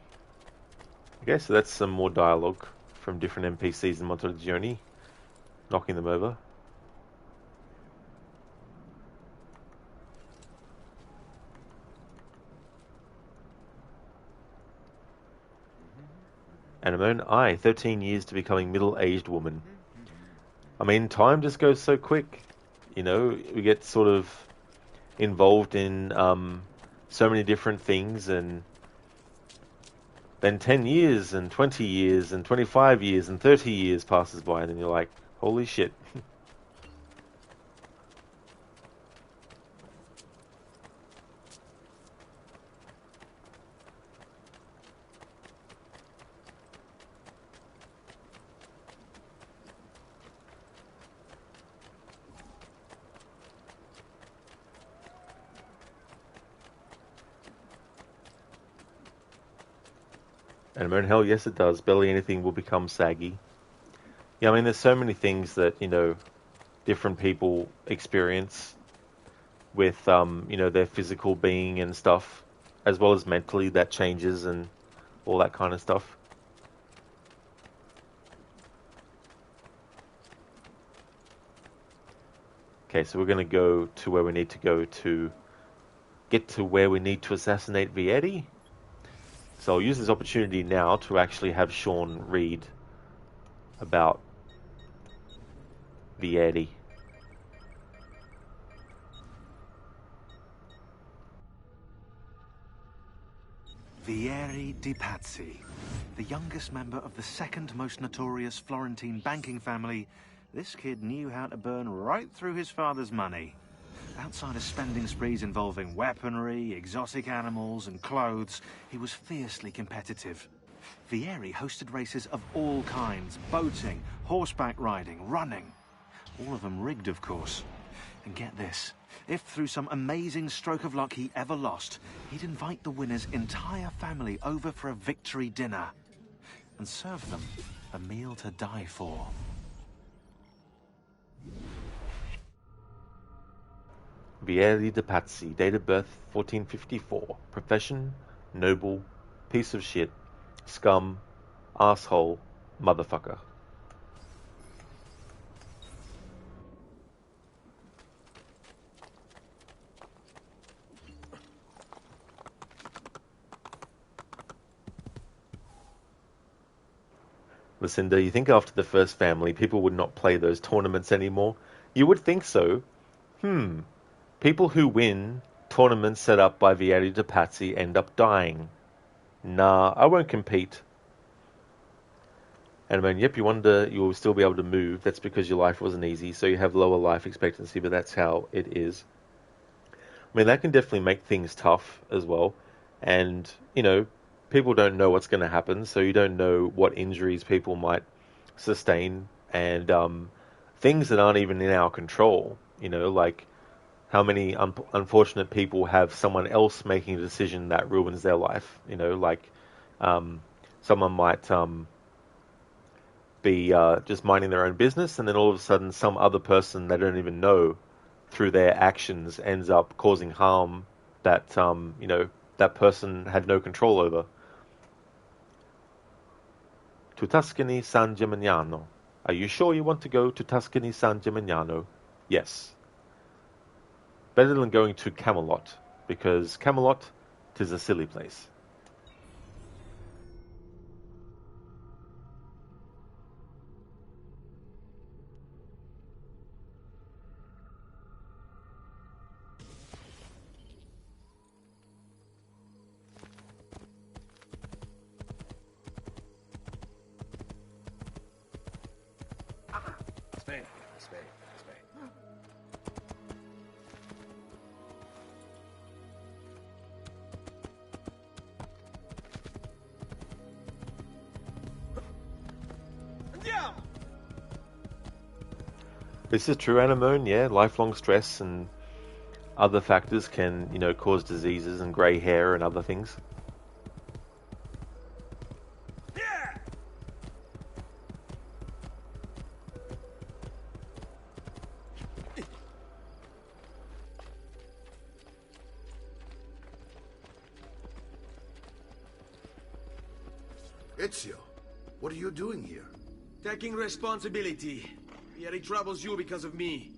Okay, so that's some more dialogue from different NPCs in Monteriggioni, knocking them over. Anemone, 13 years to becoming middle-aged woman. I mean, time just goes so quick. We get sort of involved in so many different things, and then 10 years and 20 years and 25 years and 30 years passes by, and then you're like, holy shit. And hell, yes it does. Barely anything will become saggy. Yeah, I mean, there's so many things that, different people experience with, their physical being and stuff, as well as mentally that changes and all that kind of stuff. Okay, so we're going to go to where we need to go to get to where we need to assassinate Vieri. So I'll use this opportunity now to actually have Sean read about Vieri. Vieri di Pazzi, the youngest member of the second most notorious Florentine banking family, this kid knew how to burn right through his father's money. Outside of spending sprees involving weaponry, exotic animals, and clothes, he was fiercely competitive. Vieri hosted races of all kinds: boating, horseback riding, running. All of them rigged, of course. And get this, if through some amazing stroke of luck he ever lost, he'd invite the winner's entire family over for a victory dinner and serve them a meal to die for. Vieri di Pazzi, date of birth 1454, profession, noble, piece of shit, scum, asshole, motherfucker. Lucinda, you think after the first family, people would not play those tournaments anymore? You would think so. People who win tournaments set up by Vieri de Pazzi end up dying. Nah, I won't compete. And I mean, yep, you'll still be able to move. That's because your life wasn't easy, so you have lower life expectancy, but that's how it is. I mean, that can definitely make things tough as well. And, you know, people don't know what's going to happen, so you don't know what injuries people might sustain, and things that aren't even in our control. You know, like how many unfortunate people have someone else making a decision that ruins their life. You know, like someone might be just minding their own business, and then all of a sudden some other person they don't even know through their actions ends up causing harm that you know, that person had no control over. To Tuscany San Gimignano. Are you sure you want to go to Tuscany San Gimignano? Yes. Better than going to Camelot, because Camelot, 'tis a silly place. This is true, Anemone, yeah. Lifelong stress and other factors can, you know, cause diseases and grey hair and other things. Ezio, what are you doing here? Taking responsibility. Vieri troubles you because of me.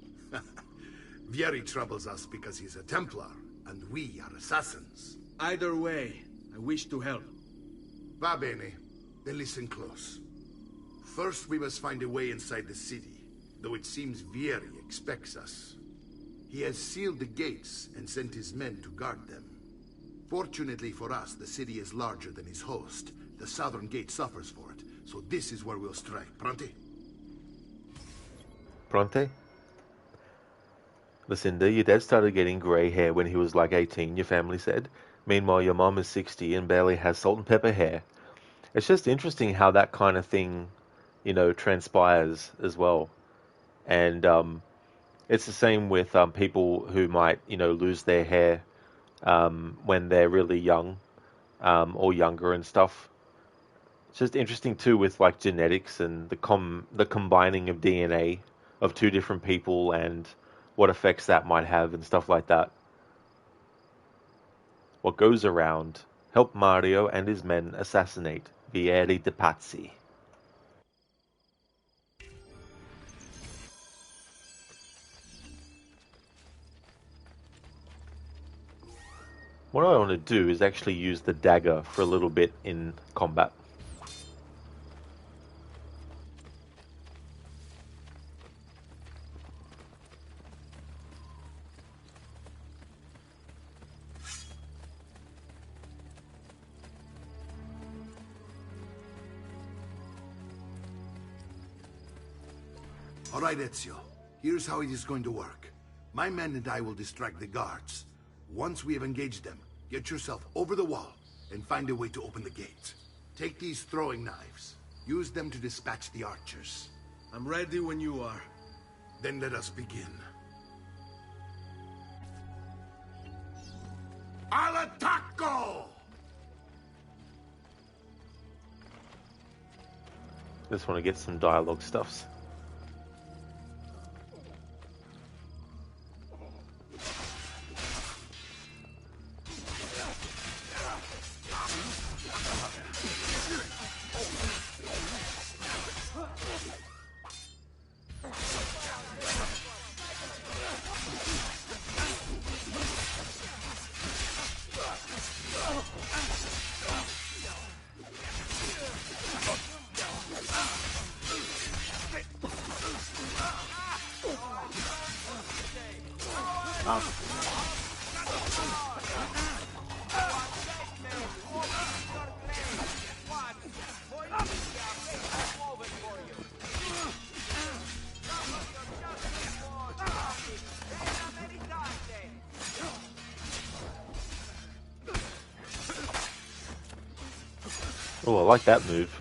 Vieri troubles us because he's a Templar, and we are assassins. Either way, I wish to help. Va bene. Then listen close. First, we must find a way inside the city, though it seems Vieri expects us. He has sealed the gates and sent his men to guard them. Fortunately for us, the city is larger than his host. The southern gate suffers for it, so this is where we'll strike. Pronti? Pronte? Lucinda, your dad started getting grey hair when he was like 18, your family said. Meanwhile, your mom is 60 and barely has salt and pepper hair. It's just interesting how that kind of thing, you know, transpires as well. And it's the same with people who might, you know, lose their hair when they're really young or younger and stuff. It's just interesting too with like genetics and the combining of DNA of two different people and what effects that might have and stuff like that. What goes around, help Mario and his men assassinate Vieri de Pazzi. What I want to do is actually use the dagger for a little bit in combat. All right, Ezio. Here's how it is going to work. My men and I will distract the guards. Once we have engaged them, get yourself over the wall and find a way to open the gate. Take these throwing knives. Use them to dispatch the archers. I'm ready when you are. Then let us begin. Al attacco! Just want to get some dialogue stuffs. Oh, I like that move.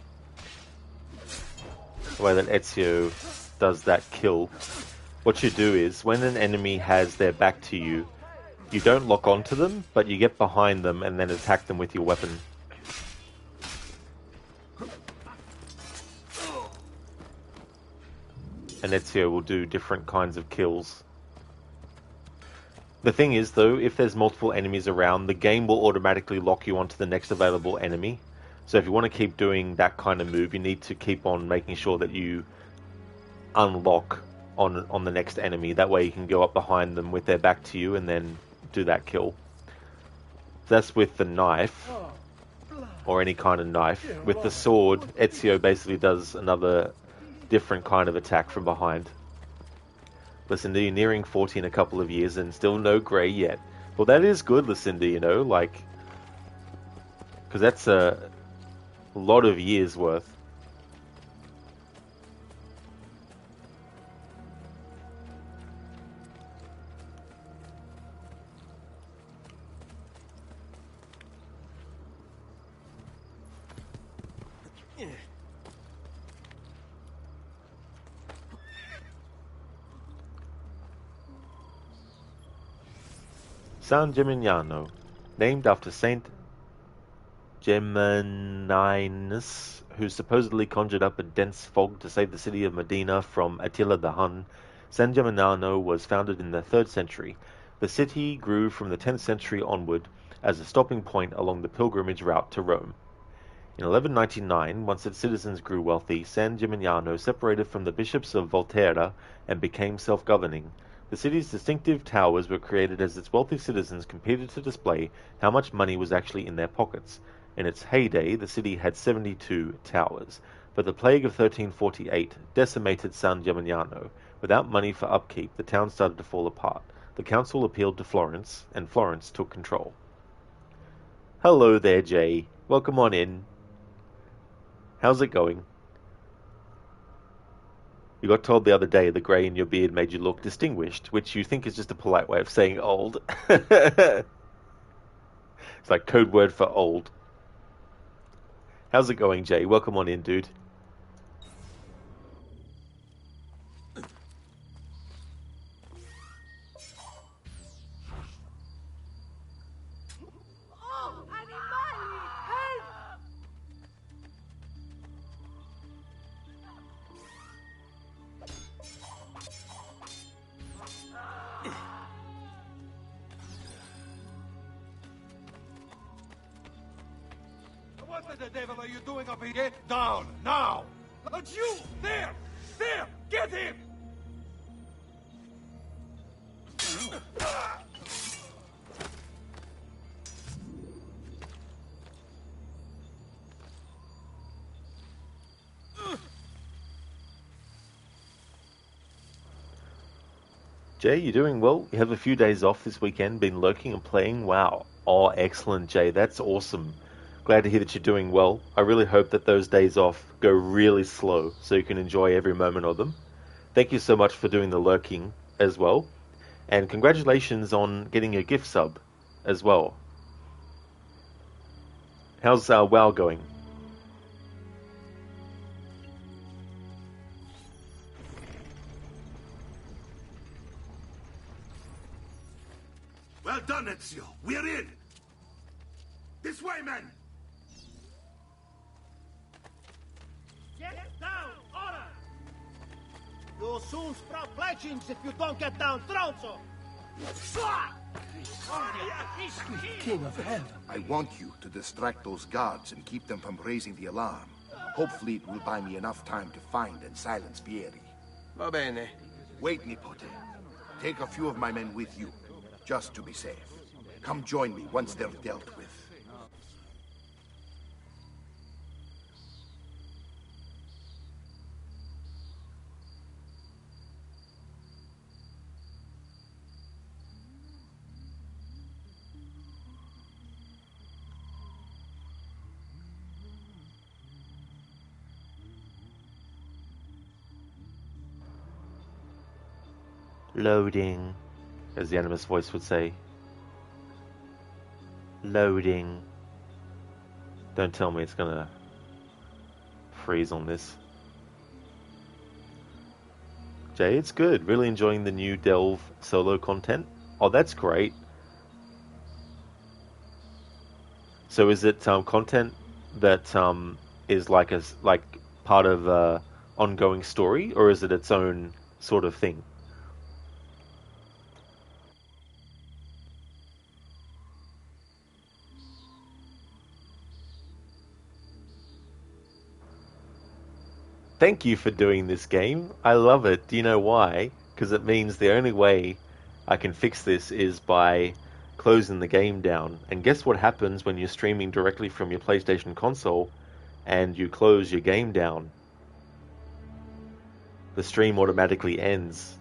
The way that Ezio does that kill. What you do is, when an enemy has their back to you, you don't lock onto them, but you get behind them and then attack them with your weapon. And Ezio will do different kinds of kills. The thing is, though, if there's multiple enemies around, the game will automatically lock you onto the next available enemy. So if you want to keep doing that kind of move, you need to keep on making sure that you unlock on the next enemy. That way you can go up behind them with their back to you and then do that kill. That's with the knife, or any kind of knife. With the sword, Ezio basically does another different kind of attack from behind. Lucinda, you're nearing 40 in a couple of years and still no grey yet. Well, that is good, Lucinda, you know, like... because that's a lot of years worth. San Gimignano, named after Saint Geminus, who supposedly conjured up a dense fog to save the city of Medina from Attila the Hun. San Gimignano was founded in the 3rd century. The city grew from the 10th century onward as a stopping point along the pilgrimage route to Rome. In 1199, once its citizens grew wealthy, San Gimignano separated from the bishops of Volterra and became self-governing. The city's distinctive towers were created as its wealthy citizens competed to display how much money was actually in their pockets. In its heyday, the city had 72 towers, but the plague of 1348 decimated San Gimignano. Without money for upkeep, the town started to fall apart. The council appealed to Florence, and Florence took control. Hello there, Jay. Welcome on in. How's it going? You got told the other day the grey in your beard made you look distinguished, which you think is just a polite way of saying old. It's like code word for old. How's it going, Jay? Welcome on in, dude. What the devil are you doing up here? Get down, now! Not you! There! There! Get him! Jay, you doing well? You have a few days off this weekend, been lurking and playing? Wow. Oh, excellent, Jay. That's awesome. Glad to hear that you're doing well. I really hope that those days off go really slow so you can enjoy every moment of them. Thank you so much for doing the lurking as well. And congratulations on getting a gift sub as well. How's WoW going? Well done, Ezio. We're in. This way, men. Get down! Order! You'll soon sprout fletchings if you don't get down, Tronzo! King of Heaven. I want you to distract those guards and keep them from raising the alarm. Hopefully it will buy me enough time to find and silence Vieri. Va bene. Wait, Nipote. Take a few of my men with you, just to be safe. Come join me once they're dealt with. Loading, as the Animus voice would say. Loading. Don't tell me it's gonna freeze on this. Jay, it's good. Really enjoying the new Delve solo content. Oh, that's great. So is it content that is like part of a ongoing story, or is it its own sort of thing? Thank you for doing this game. I love it. Do you know why? Because it means the only way I can fix this is by closing the game down. And guess what happens when you're streaming directly from your PlayStation console and you close your game down? The stream automatically ends.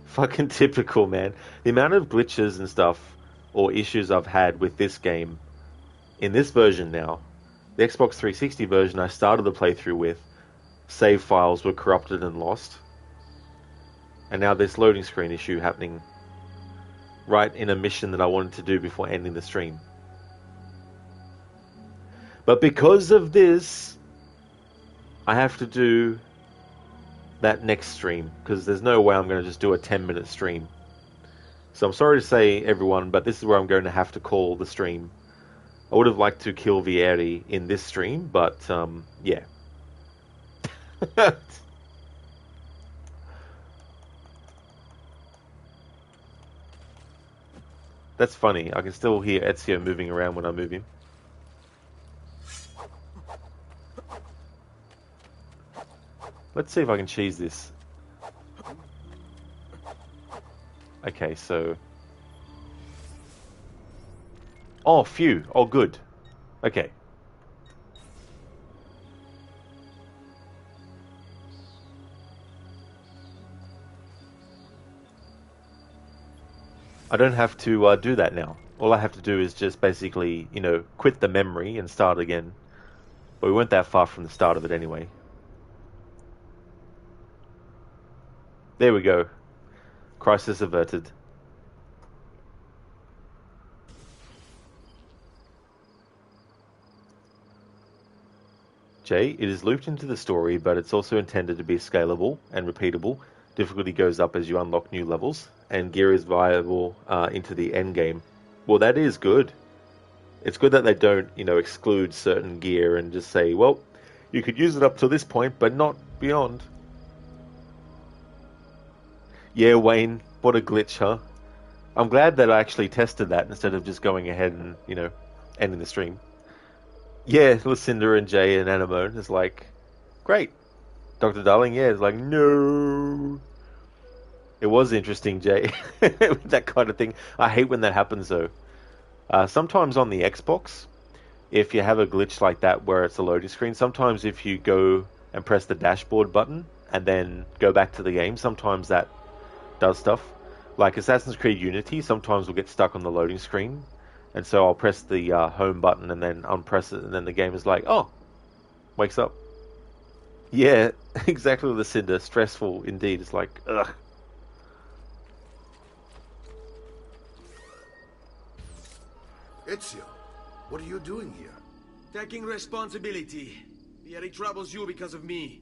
Fucking typical, man. The amount of glitches and stuff or issues I've had with this game in this version now. The Xbox 360 version I started the playthrough with, save files were corrupted and lost. And now this loading screen issue happening right in a mission that I wanted to do before ending the stream. But because of this, I have to do that next stream, because there's no way I'm going to just do a 10-minute stream. So I'm sorry to say, everyone, but this is where I'm going to have to call the stream. I would have liked to kill Vieri in this stream, but yeah. That's funny. I can still hear Ezio moving around when I move him. Let's see if I can cheese this. Okay, so... Oh, phew. Oh, good. Okay. I don't have to do that now. All I have to do is just basically, you know, quit the memory and start again. But we weren't that far from the start of it anyway. There we go. Crisis averted. Jay, it is looped into the story, but it's also intended to be scalable and repeatable. Difficulty goes up as you unlock new levels, and gear is viable into the end game. Well, that is good. It's good that they don't, you know, exclude certain gear and just say, well, you could use it up to this point, but not beyond. Yeah, Wayne, what a glitch, huh? I'm glad that I actually tested that instead of just going ahead and, you know, ending the stream. Yeah, Lucinda and Jay and Anemone is like, great. Dr. Darling, yeah, is like, no. It was interesting, Jay. That kind of thing. I hate when that happens, though. Sometimes on the Xbox, if you have a glitch like that where it's a loading screen, sometimes if you go and press the dashboard button and then go back to the game, sometimes that does stuff. Like Assassin's Creed Unity, sometimes we'll get stuck on the loading screen. And so I'll press the home button and then unpress it, and then the game is like, oh, wakes up. Yeah, exactly, Lucinda. Stressful indeed. It's like, ugh. Ezio, what are you doing here? Taking responsibility. Vieri troubles you because of me.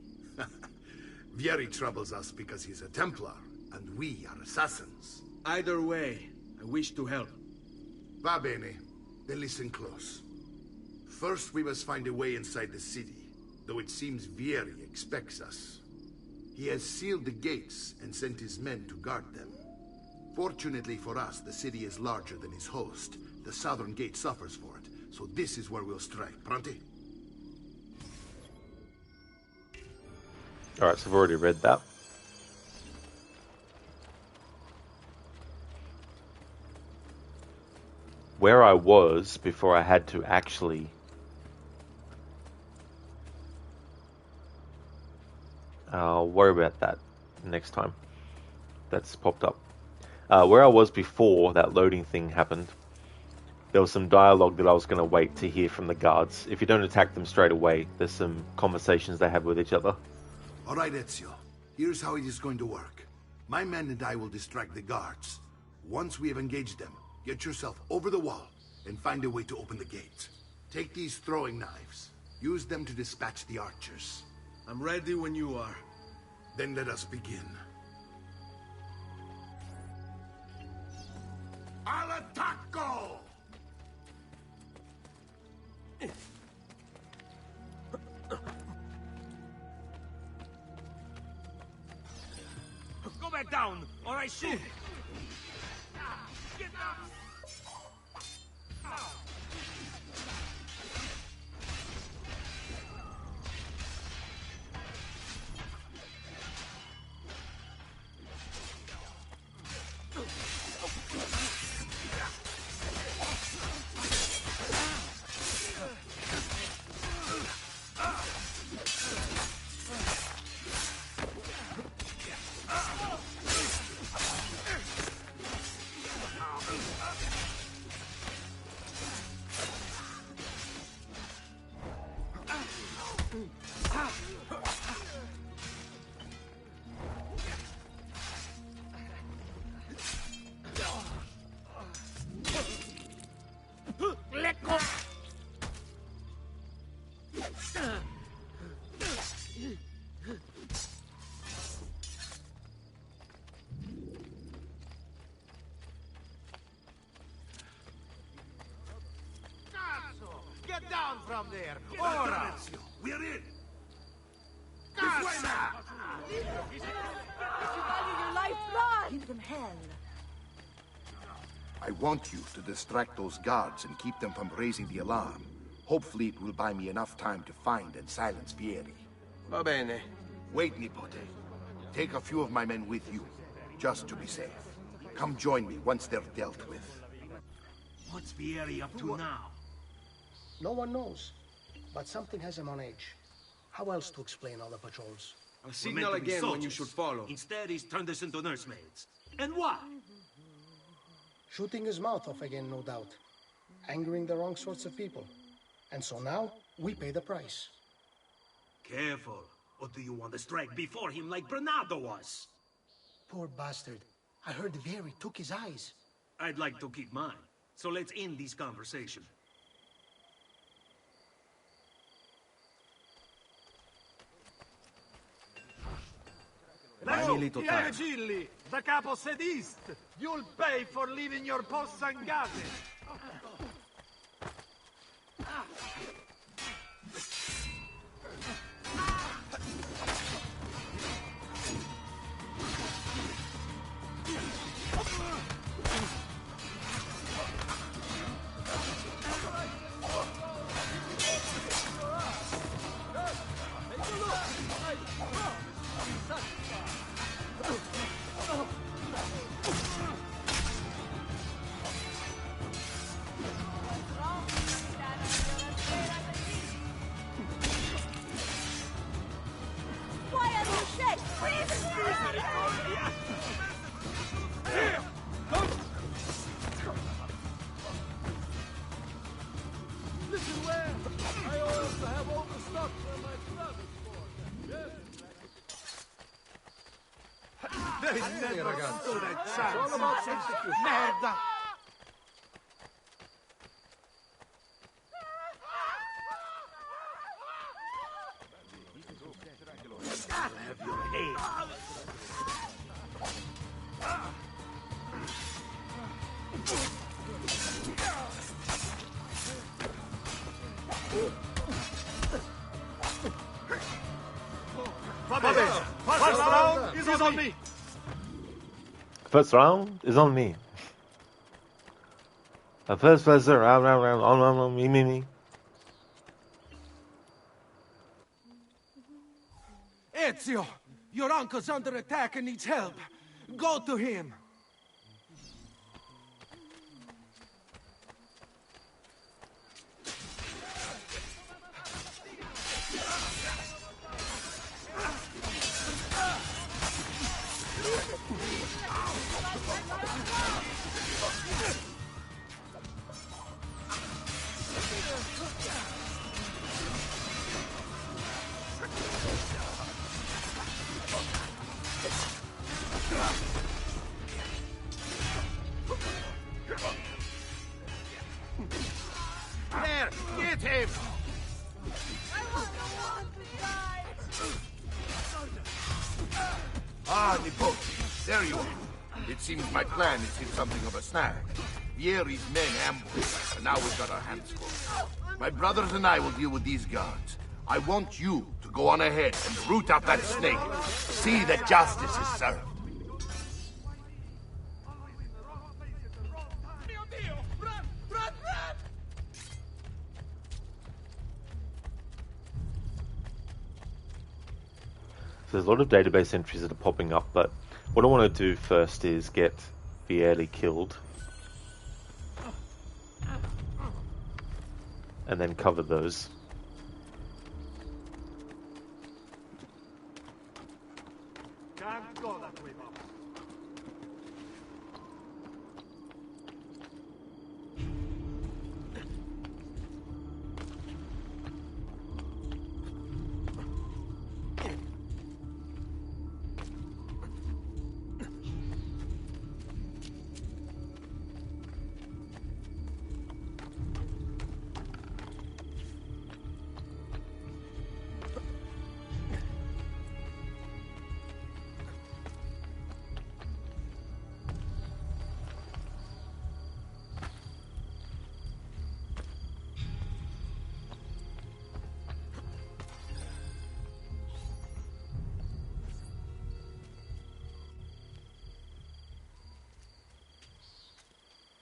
Vieri troubles us because he's a Templar, and we are assassins. Either way, I wish to help. Va bene. Then listen close. First, we must find a way inside the city, though it seems Vieri expects us. He has sealed the gates and sent his men to guard them. Fortunately for us, the city is larger than its host. The southern gate suffers for it, so this is where we'll strike. Pronti? Alright, so I've already read that. Where I was before I had to actually I'll worry about that next time that's popped up. Where I was before that loading thing happened, there was some dialogue that I was going to wait to hear from the guards. If you don't attack them straight away, there's some conversations they have with each other. Alright, Ezio. Here's how it is going to work. My men and I will distract the guards. Once we have engaged them, get yourself over the wall and find a way to open the gate. Take these throwing knives. Use them to dispatch the archers. I'm ready when you are. Then let us begin. Al attacco! Go back down, or I shoot! Get down! Get down from there! Get down, Ezio! We're in! This way now! If you value your life, run! Give them hell. I want you to distract those guards and keep them from raising the alarm. Hopefully it will buy me enough time to find and silence Vieri. Va bene. Wait, Nipote. Take a few of my men with you, just to be safe. Come join me once they're dealt with. What's Vieri up to now? No one knows, but something has him on edge. How else to explain all the patrols? I'll signal again when you should follow. Instead, he's turned us into nursemaids. And why? Shooting his mouth off again, no doubt. Angering the wrong sorts of people. And so now, we pay the price. Careful. Or do you want to strike before him like Bernardo was? Poor bastard. I heard Vieri took his eyes. I'd like to keep mine. So let's end this conversation. Gilli, the capo sedist! You'll pay for leaving your posts unguarded! Merda! I'll have your head. First round is on me! First round is on me. The first round, on me. Ezio! Your uncle's under attack and needs help. Go to him! Get him! Ah, Nipote, there you are. It seems my plan has hit something of a snag. Vieri's men ambushed, and now we've got our hands full. My brothers and I will deal with these guards. I want you to go on ahead and root out that snake. See that justice is served. So there's a lot of database entries that are popping up, but what I want to do first is get Vieri killed. And then cover those. Can't go that way, Bob.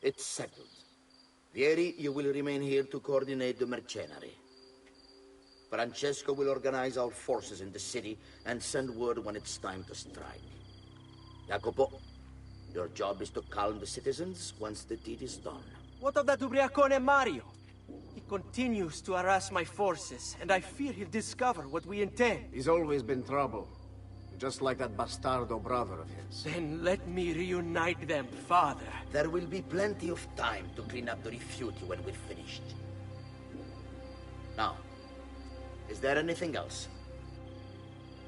It's settled. Vieri, you will remain here to coordinate the mercenary. Francesco will organize our forces in the city and send word when it's time to strike. Jacopo, your job is to calm the citizens once the deed is done. What of that ubriacone Mario? He continues to harass my forces, and I fear he'll discover what we intend. He's always been trouble. Just like that bastardo brother of his. Then let me reunite them, Father. There will be plenty of time to clean up the rifiuti when we're finished. Now, is there anything else?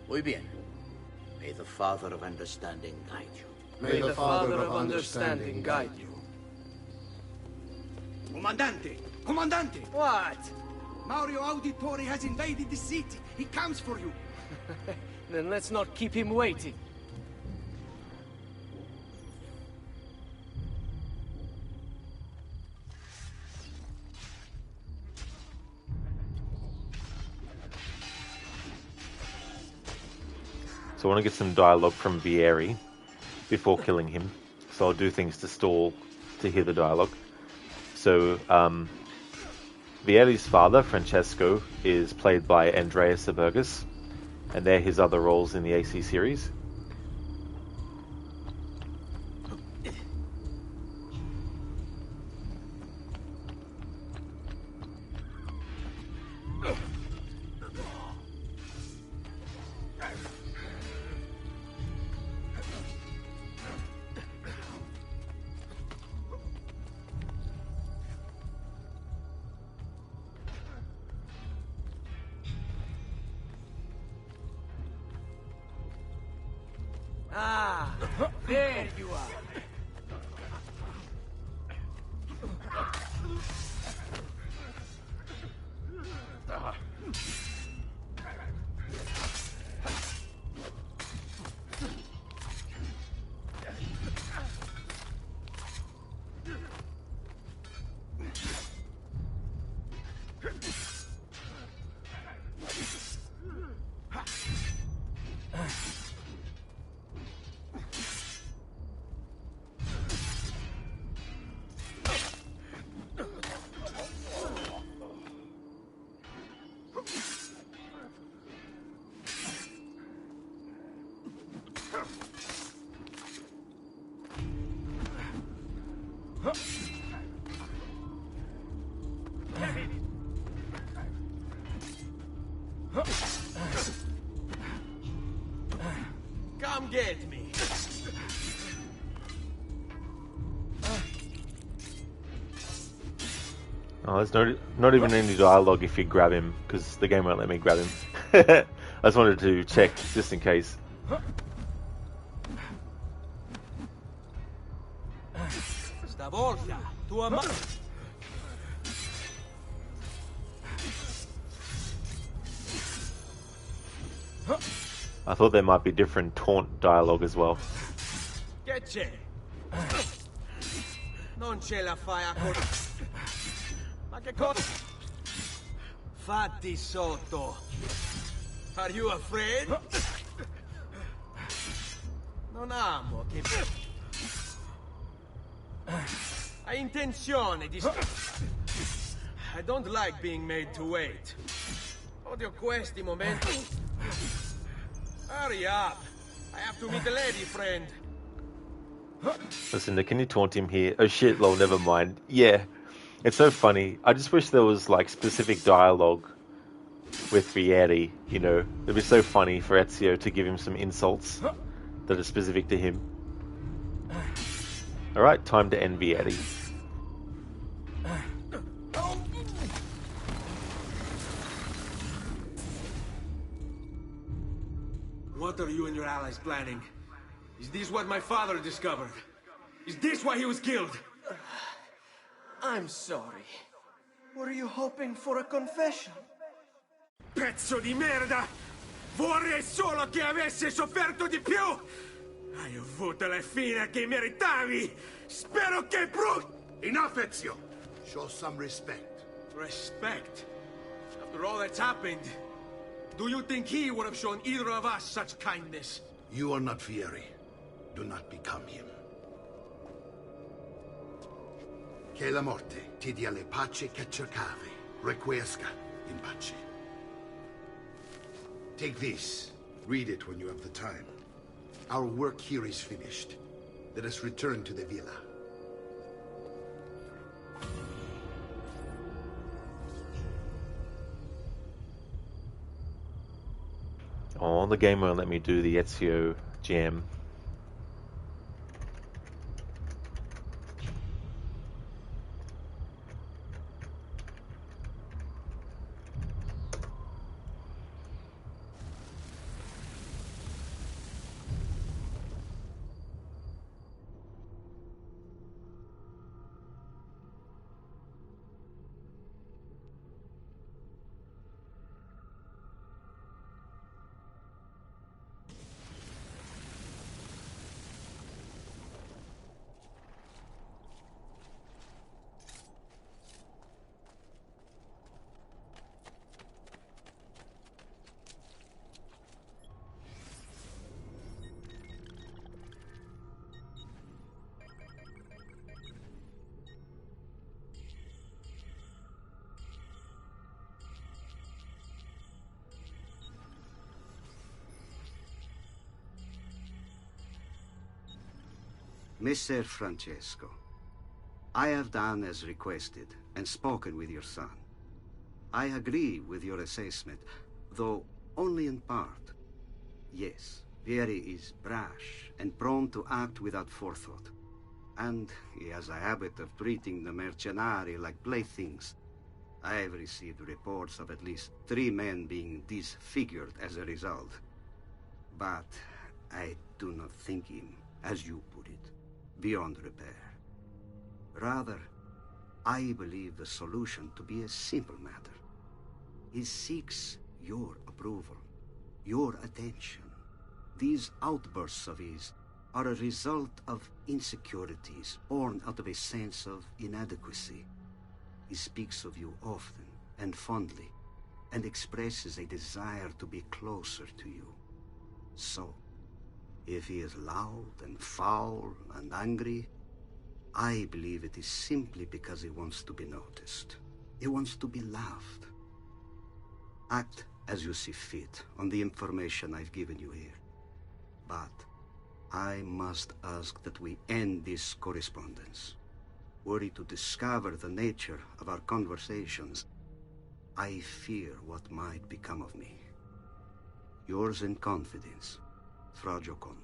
Muy bien. May the Father of Understanding guide you. May the Father of Understanding guide you. Comandante! Comandante! What? Mario Auditore has invaded the city. He comes for you. Then let's not keep him waiting. So I want to get some dialogue from Vieri before killing him. So I'll do things to stall to hear the dialogue. So Vieri's father, Francesco, is played by Andrea Sabergas, and they're his other roles in the AC series. Ah, there you are. Come get me. Oh, there's not even any dialogue if you grab him, because the game won't let me grab him. I just wanted to check, just in case. Stavolta, tua I thought there might be different taunt dialogue as well. Che c'è? Non ce la fai a cor... Ma che cosa? Fatti sotto. Are you afraid? Non amo che... Hai intenzione di... I don't like being made to wait. Odio questi momenti. Hurry up. I have to meet the lady friend. Listen, can you taunt him here? Oh shit, lol, never mind. Yeah, it's so funny. I just wish there was like specific dialogue with Vieri, you know. It'd be so funny for Ezio to give him some insults that are specific to him. Alright, time to end Vieri. What are you and your allies planning? Is this what my father discovered? Is this why he was killed? I'm sorry. Were you hoping for a confession? Pezzo di merda! Vorrei solo che avesse sofferto di più! Hai avuto la fine che meritavi! Spero che Enough, Ezio! Show some respect. Respect? After all that's happened, do you think he would have shown either of us such kindness? You are not Vieri. Do not become him. Che la morte ti dia le pace che cercavi. Requiesca in pace. Take this. Read it when you have the time. Our work here is finished. Let us return to the villa. Oh, the game won't let me do the Ezio jam. Messer Francesco, I have done as requested and spoken with your son. I agree with your assessment, though only in part. Yes, Vieri is brash and prone to act without forethought. And he has a habit of treating the mercenari like playthings. I have received reports of at least 3 men being disfigured as a result. But I do not think him, as you put it, beyond repair. Rather, I believe the solution to be a simple matter. He seeks your approval, your attention. These outbursts of his are a result of insecurities born out of a sense of inadequacy. He speaks of you often and fondly, and expresses a desire to be closer to you. So, if he is loud and foul and angry, I believe it is simply because he wants to be noticed. He wants to be loved. Act as you see fit on the information I've given you here. But I must ask that we end this correspondence. Were he to discover the nature of our conversations, I fear what might become of me. Yours in confidence, Fra Giocondo.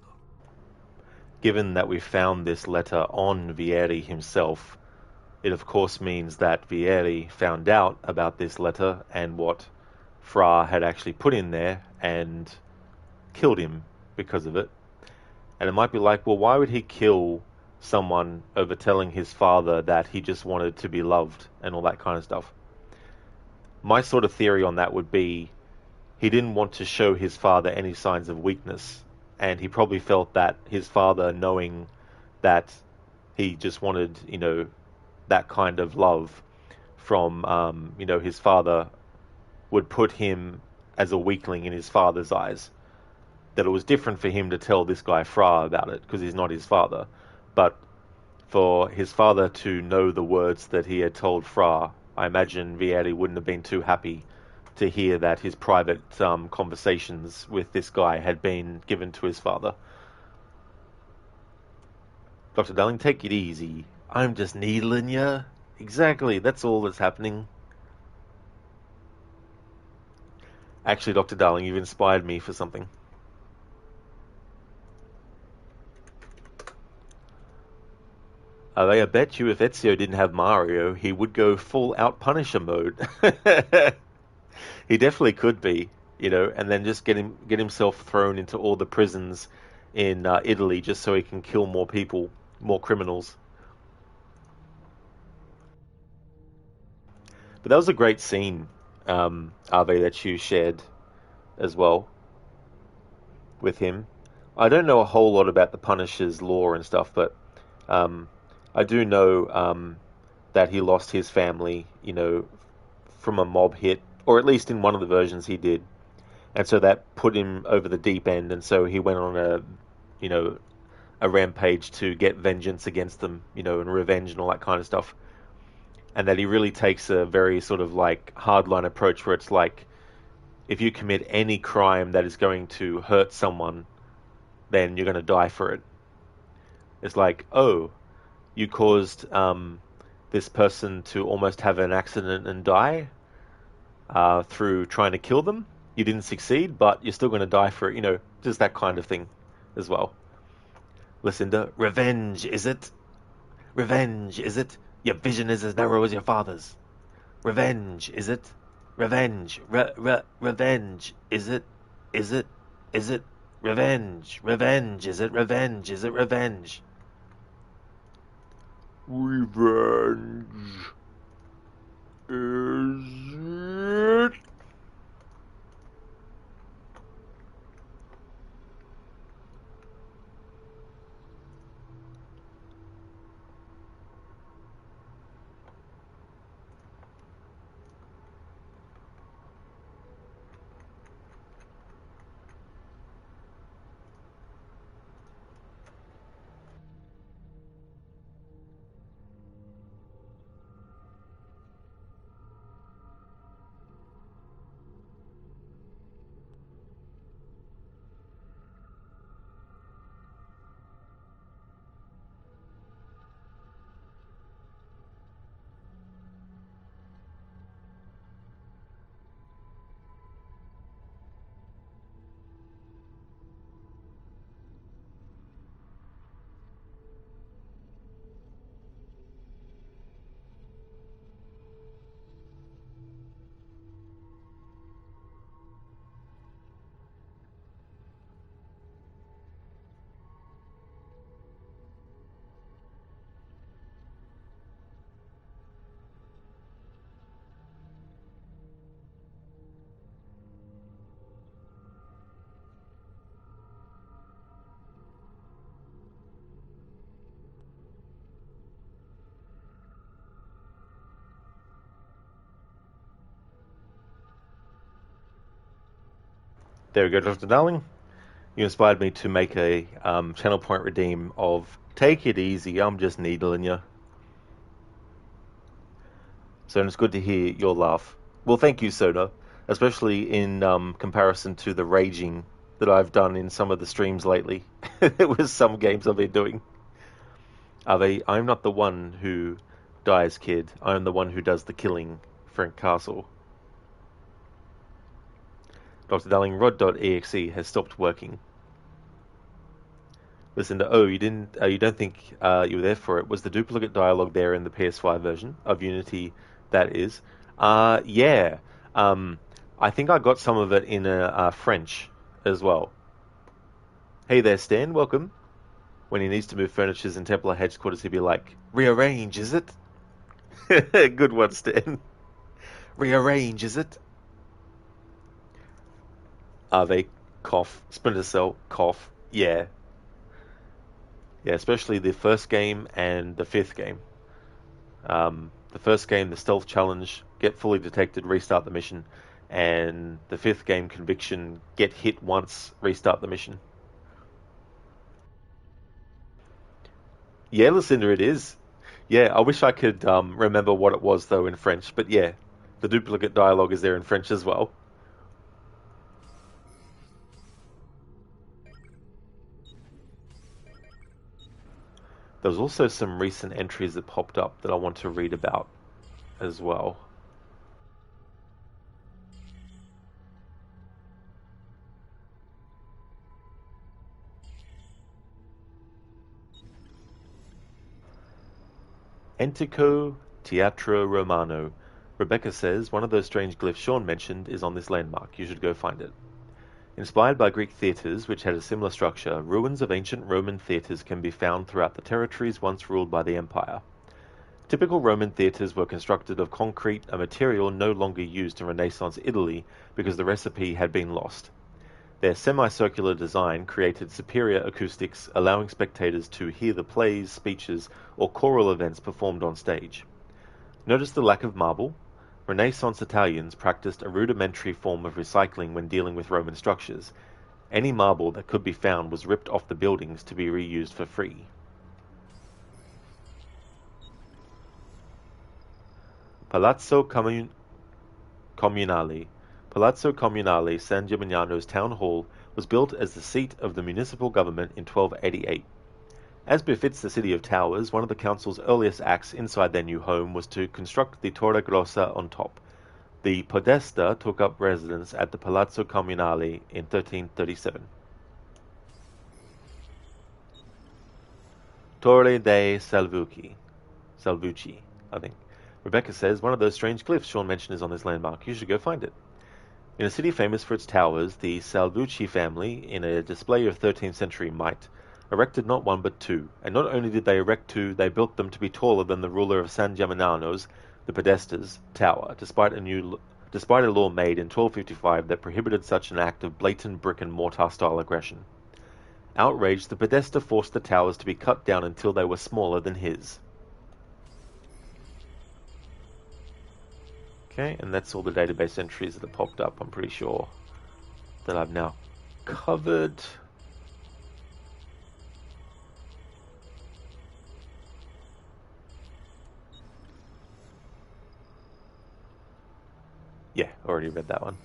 Given that we found this letter on Vieri himself, it of course means that Vieri found out about this letter and what Fra had actually put in there and killed him because of it. And it might be like, well, why would he kill someone over telling his father that he just wanted to be loved and all that kind of stuff? My sort of theory on that would be he didn't want to show his father any signs of weakness, and he probably felt that his father, knowing that he just wanted, that kind of love from, his father, would put him as a weakling in his father's eyes. That it was different for him to tell this guy Fra about it, because he's not his father. But for his father to know the words that he had told Fra, I imagine Vieri wouldn't have been too happy to hear that his private conversations with this guy had been given to his father. Dr. Darling, take it easy. I'm just needling you. Exactly, that's all that's happening. Actually, Dr. Darling, you've inspired me for something. I bet you if Ezio didn't have Mario, he would go full-out Punisher mode. He definitely could be, and then just get himself thrown into all the prisons in Italy just so he can kill more people, more criminals. But that was a great scene, Ave, that you shared as well with him. I don't know a whole lot about the Punisher's lore and stuff, but I do know that he lost his family, from a mob hit, or at least in one of the versions he did. And so that put him over the deep end, and so he went on a rampage to get vengeance against them, and revenge and all that kind of stuff. And that he really takes a very sort of like hardline approach where it's like, if you commit any crime that is going to hurt someone, then you're going to die for it. It's like, oh, you caused this person to almost have an accident and die through trying to kill them. You didn't succeed, but you're still going to die for it. Just that kind of thing as well. Lucinda, revenge, is it? Revenge, is it? Your vision is as narrow as your father's. Revenge, is it? Revenge, revenge, is it? Is it? Is it? Revenge, revenge, is it? Revenge, is it? Revenge. Revenge, is it? There we go, Dr. Darling. You inspired me to make a channel point redeem of take it easy, I'm just needling you. So it's good to hear your laugh. Well, thank you, Soda, especially in comparison to the raging that I've done in some of the streams lately. There was some games I've been doing. I'm not the one who dies, kid. I'm the one who does the killing, Frank Castle. Dr. Darling, Rod.exe has stopped working. Listen to, you don't think you were there for it. Was the duplicate dialogue there in the PS5 version of Unity? That is. Yeah. I think I got some of it in French as well. Hey there, Stan, welcome. When he needs to move furnitures in Templar headquarters, he'd be like, rearrange, is it? Good one, Stan. Rearrange, is it? Ave, cough. Splinter Cell, cough. Yeah. Yeah, especially the first game and the fifth game. The first game, the stealth challenge, get fully detected, restart the mission. And the fifth game, Conviction, get hit once, restart the mission. Yeah, Lucinda, it is. Yeah, I wish I could remember what it was, though, in French. But yeah, the duplicate dialogue is there in French as well. There's also some recent entries that popped up that I want to read about as well. Antico Teatro Romano. Rebecca says, one of those strange glyphs Sean mentioned is on this landmark. You should go find it. Inspired by Greek theatres, which had a similar structure, ruins of ancient Roman theatres can be found throughout the territories once ruled by the empire. Typical Roman theatres were constructed of concrete, a material no longer used in Renaissance Italy because the recipe had been lost. Their semicircular design created superior acoustics, allowing spectators to hear the plays, speeches, or choral events performed on stage. Notice the lack of marble? Renaissance Italians practiced a rudimentary form of recycling when dealing with Roman structures. Any marble that could be found was ripped off the buildings to be reused for free. Palazzo Comunale. Palazzo Comunale San Gimignano's town hall was built as the seat of the municipal government in 1288. As befits the city of towers, one of the council's earliest acts inside their new home was to construct the Torre Grossa on top. The Podesta took up residence at the Palazzo Comunale in 1337. Torre dei Salvucci, I think. Rebecca says, one of those strange glyphs Sean mentioned is on this landmark. You should go find it. In a city famous for its towers, the Salvucci family, in a display of 13th century might, erected not one but two, and not only did they erect two, they built them to be taller than the ruler of San Gimignano's, the Podesta's, tower, despite a law made in 1255 that prohibited such an act of blatant brick and mortar style aggression. Outraged, the Podesta forced the towers to be cut down until they were smaller than his. Okay, and that's all the database entries that have popped up. I'm pretty sure that I've now covered. Yeah, already read that one.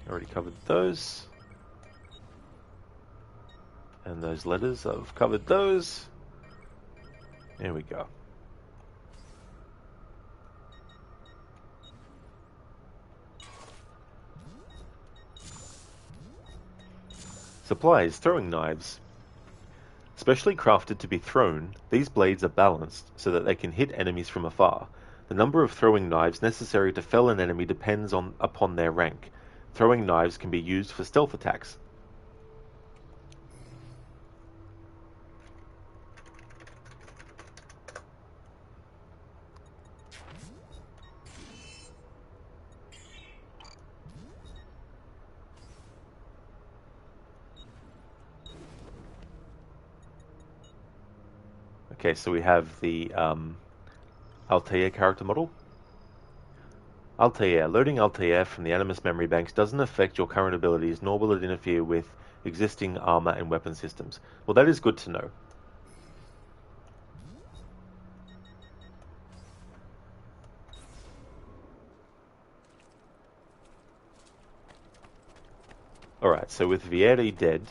Already covered those. And those letters, I've covered those. There we go. Supplies, throwing knives. Specially crafted to be thrown, these blades are balanced so that they can hit enemies from afar. The number of throwing knives necessary to fell an enemy depends upon their rank. Throwing knives can be used for stealth attacks. Okay, so we have the Altair character model. Altair. Loading Altair from the Animus memory banks doesn't affect your current abilities, nor will it interfere with existing armor and weapon systems. Well, that is good to know. Alright, so with Vieri dead,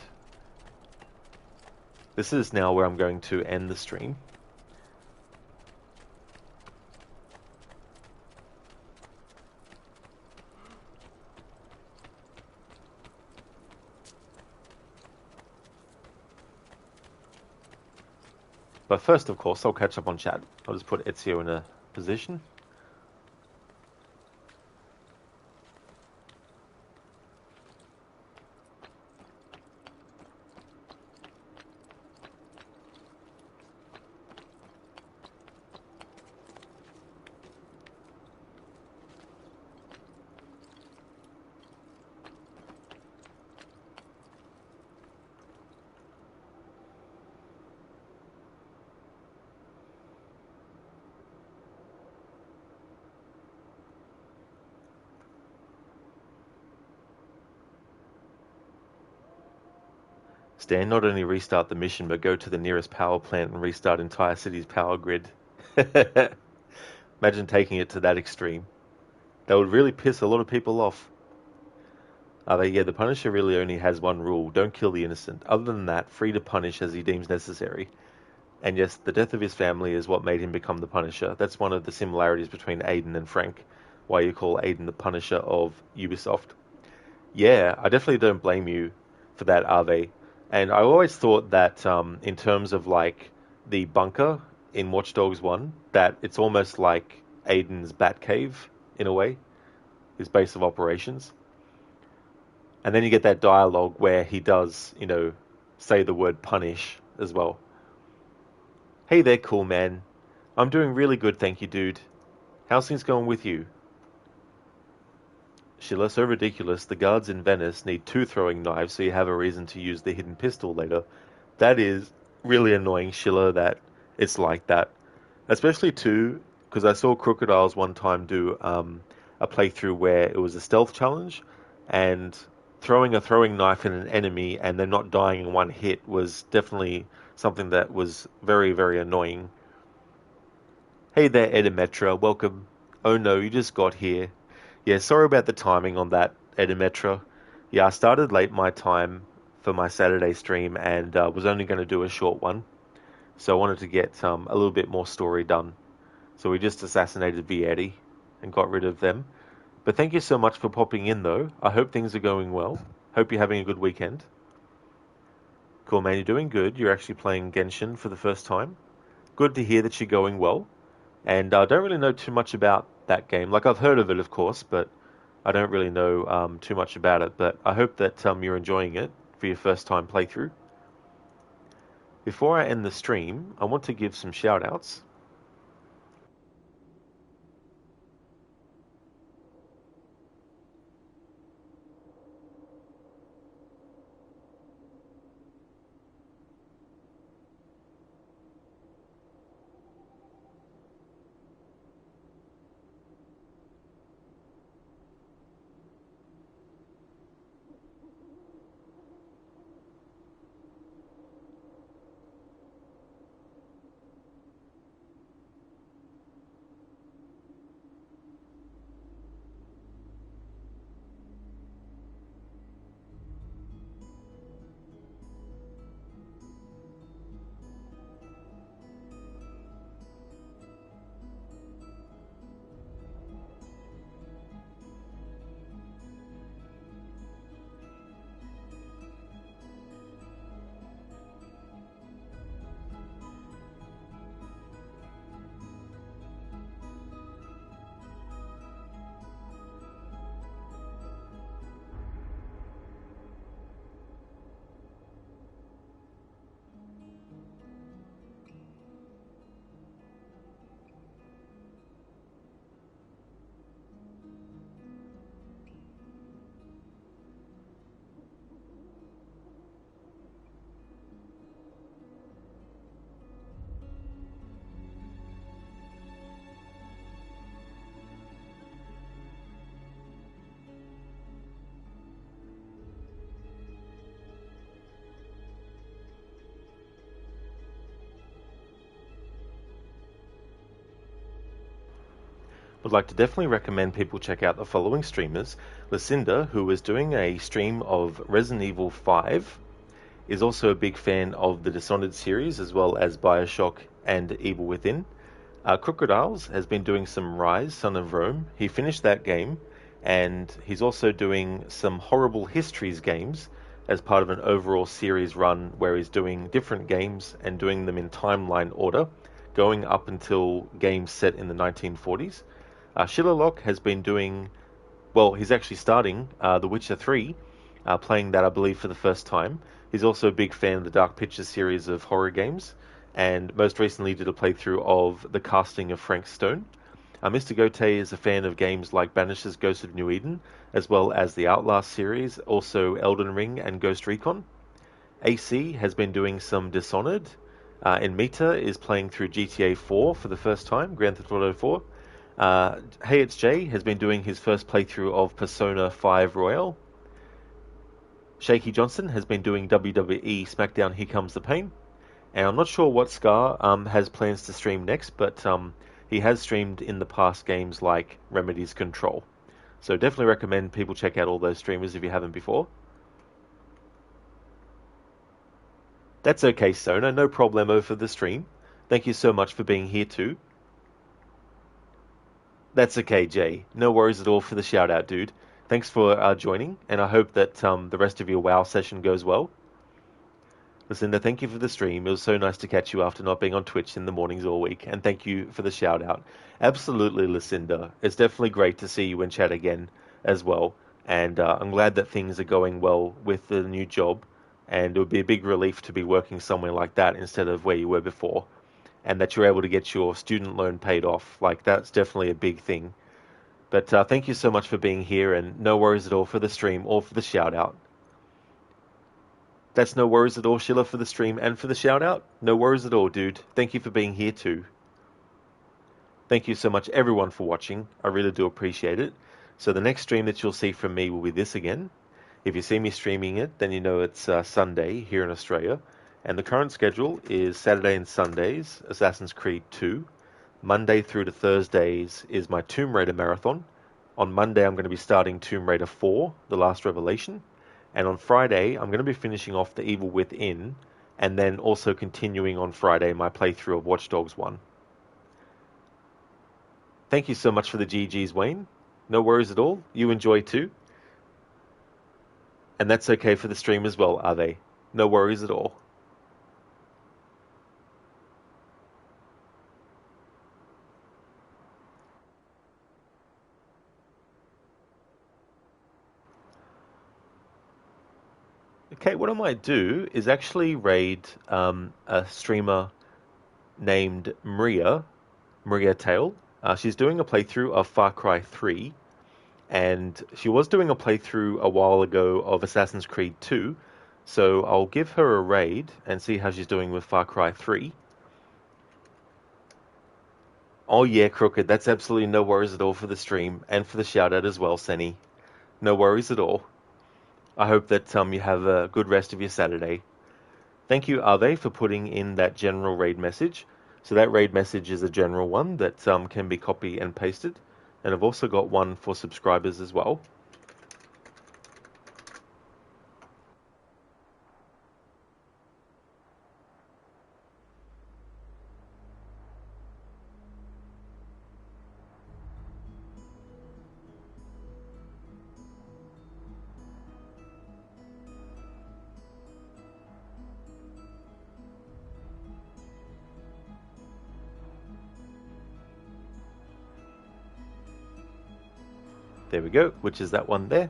this is now where I'm going to end the stream. But first, of course, I'll catch up on chat. I'll just put Ezio in a position. Stan, not only restart the mission, but go to the nearest power plant and restart entire city's power grid. Imagine taking it to that extreme. That would really piss a lot of people off. Yeah, the Punisher really only has one rule: don't kill the innocent. Other than that, free to punish as he deems necessary. And yes, the death of his family is what made him become the Punisher. That's one of the similarities between Aiden and Frank, why you call Aiden the Punisher of Ubisoft. Yeah, I definitely don't blame you for that, Ave. And I always thought that in terms of like the bunker in Watch Dogs 1, that it's almost like Aiden's Batcave, in a way, his base of operations. And then you get that dialogue where he does, you know, say the word punish as well. Hey there, cool man. I'm doing really good, thank you, dude. How's things going with you? Sheila, so ridiculous. The guards in Venice need 2 throwing knives so you have a reason to use the hidden pistol later. That is really annoying, Sheila, that it's like that. Especially too, because I saw Crocodiles one time do a playthrough where it was a stealth challenge, and throwing a throwing knife in an enemy and then not dying in one hit was definitely something that was very, very annoying. Hey there, Edimetra, welcome. Oh no, you just got here. Yeah, sorry about the timing on that, Edimetra. Yeah, I started late my time for my Saturday stream and was only going to do a short one. So I wanted to get a little bit more story done. So we just assassinated Vieri and got rid of them. But thank you so much for popping in, though. I hope things are going well. Hope you're having a good weekend. Cool, man, you're doing good. You're actually playing Genshin for the first time. Good to hear that you're going well. And I don't really know too much about that game. Like, I've heard of it, of course, but I don't really know too much about it. But I hope that you're enjoying it for your first time playthrough. Before I end the stream, I want to give some shout-outs. Would like to definitely recommend people check out the following streamers. Lucinda, who is doing a stream of Resident Evil 5, is also a big fan of the Dishonored series, as well as Bioshock and Evil Within. Crocodiles has been doing some Rise, Son of Rome. He finished that game, and he's also doing some Horrible Histories games as part of an overall series run where he's doing different games and doing them in timeline order, going up until games set in the 1940s. Shillerlock has been doing, well, he's actually starting The Witcher 3, playing that, I believe, for the first time. He's also a big fan of the Dark Pictures series of horror games, and most recently did a playthrough of The Casting of Frank Stone. Mr. Gote is a fan of games like Banish's Ghost of New Eden, as well as the Outlast series, also Elden Ring and Ghost Recon. AC has been doing some Dishonored, and Mita is playing through GTA 4 for the first time, Grand Theft Auto 4. Hey, it's Jay has been doing his first playthrough of Persona 5 Royale. Shaky Johnson has been doing WWE SmackDown Here Comes the Pain. And I'm not sure what Scar has plans to stream next, but he has streamed in the past games like Remedy's Control. So definitely recommend people check out all those streamers if you haven't before. That's okay, Sona. No problemo for the stream. Thank you so much for being here too. That's okay, Jay. No worries at all for the shout out, dude. Thanks for joining, and I hope that the rest of your WoW session goes well. Lucinda, thank you for the stream. It was so nice to catch you after not being on Twitch in the mornings all week, and thank you for the shout out. Absolutely, Lucinda. It's definitely great to see you in chat again as well, and I'm glad that things are going well with the new job, and it would be a big relief to be working somewhere like that instead of where you were before, and that you're able to get your student loan paid off. Like, that's definitely a big thing. But thank you so much for being here, and no worries at all for the stream or for the shout out. That's no worries at all, Sheila, for the stream and for the shout out. No worries at all, dude. Thank you for being here too. Thank you so much, everyone, for watching. I really do appreciate it. So the next stream that you'll see from me will be this again. If you see me streaming it, then you know it's Sunday here in Australia. And the current schedule is Saturday and Sundays, Assassin's Creed 2. Monday through to Thursdays is my Tomb Raider marathon. On Monday, I'm going to be starting Tomb Raider 4, The Last Revelation. And on Friday, I'm going to be finishing off The Evil Within, and then also continuing on Friday my playthrough of Watch Dogs 1. Thank you so much for the GGs, Wayne. No worries at all. You enjoy too. And that's okay for the stream as well, are they? No worries at all. Okay, what I might do is actually raid a streamer named Maria Tail. She's doing a playthrough of Far Cry 3, and she was doing a playthrough a while ago of Assassin's Creed 2, so I'll give her a raid and see how she's doing with Far Cry 3. Oh yeah, Crooked, that's absolutely no worries at all for the stream, and for the shout out as well, Senny. No worries at all. I hope that you have a good rest of your Saturday. Thank you, Ave, for putting in that general raid message. So that raid message is a general one that can be copy and pasted. And I've also got one for subscribers as well. There we go, which is that one there.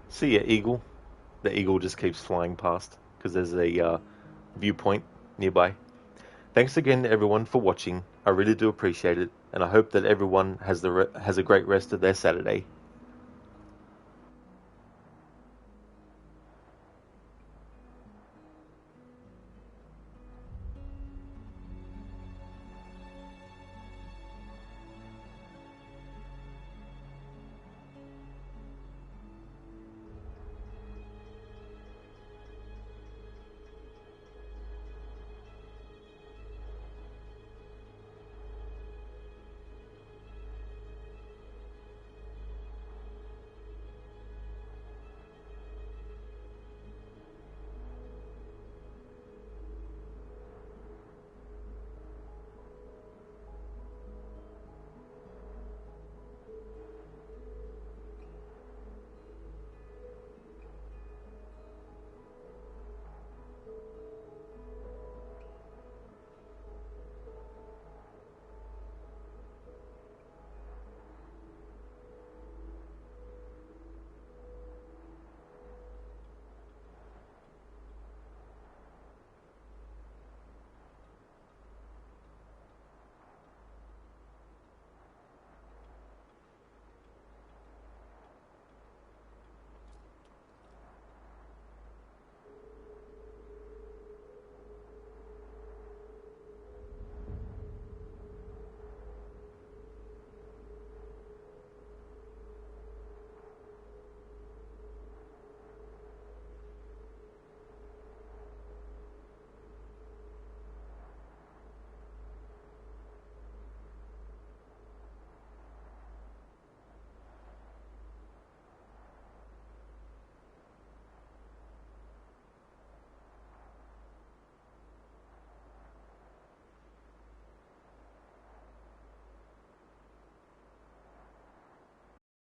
See ya, eagle. The eagle just keeps flying past because there's a viewpoint nearby. Thanks again, everyone, for watching. I really do appreciate it, and I hope that everyone has a great rest of their Saturday.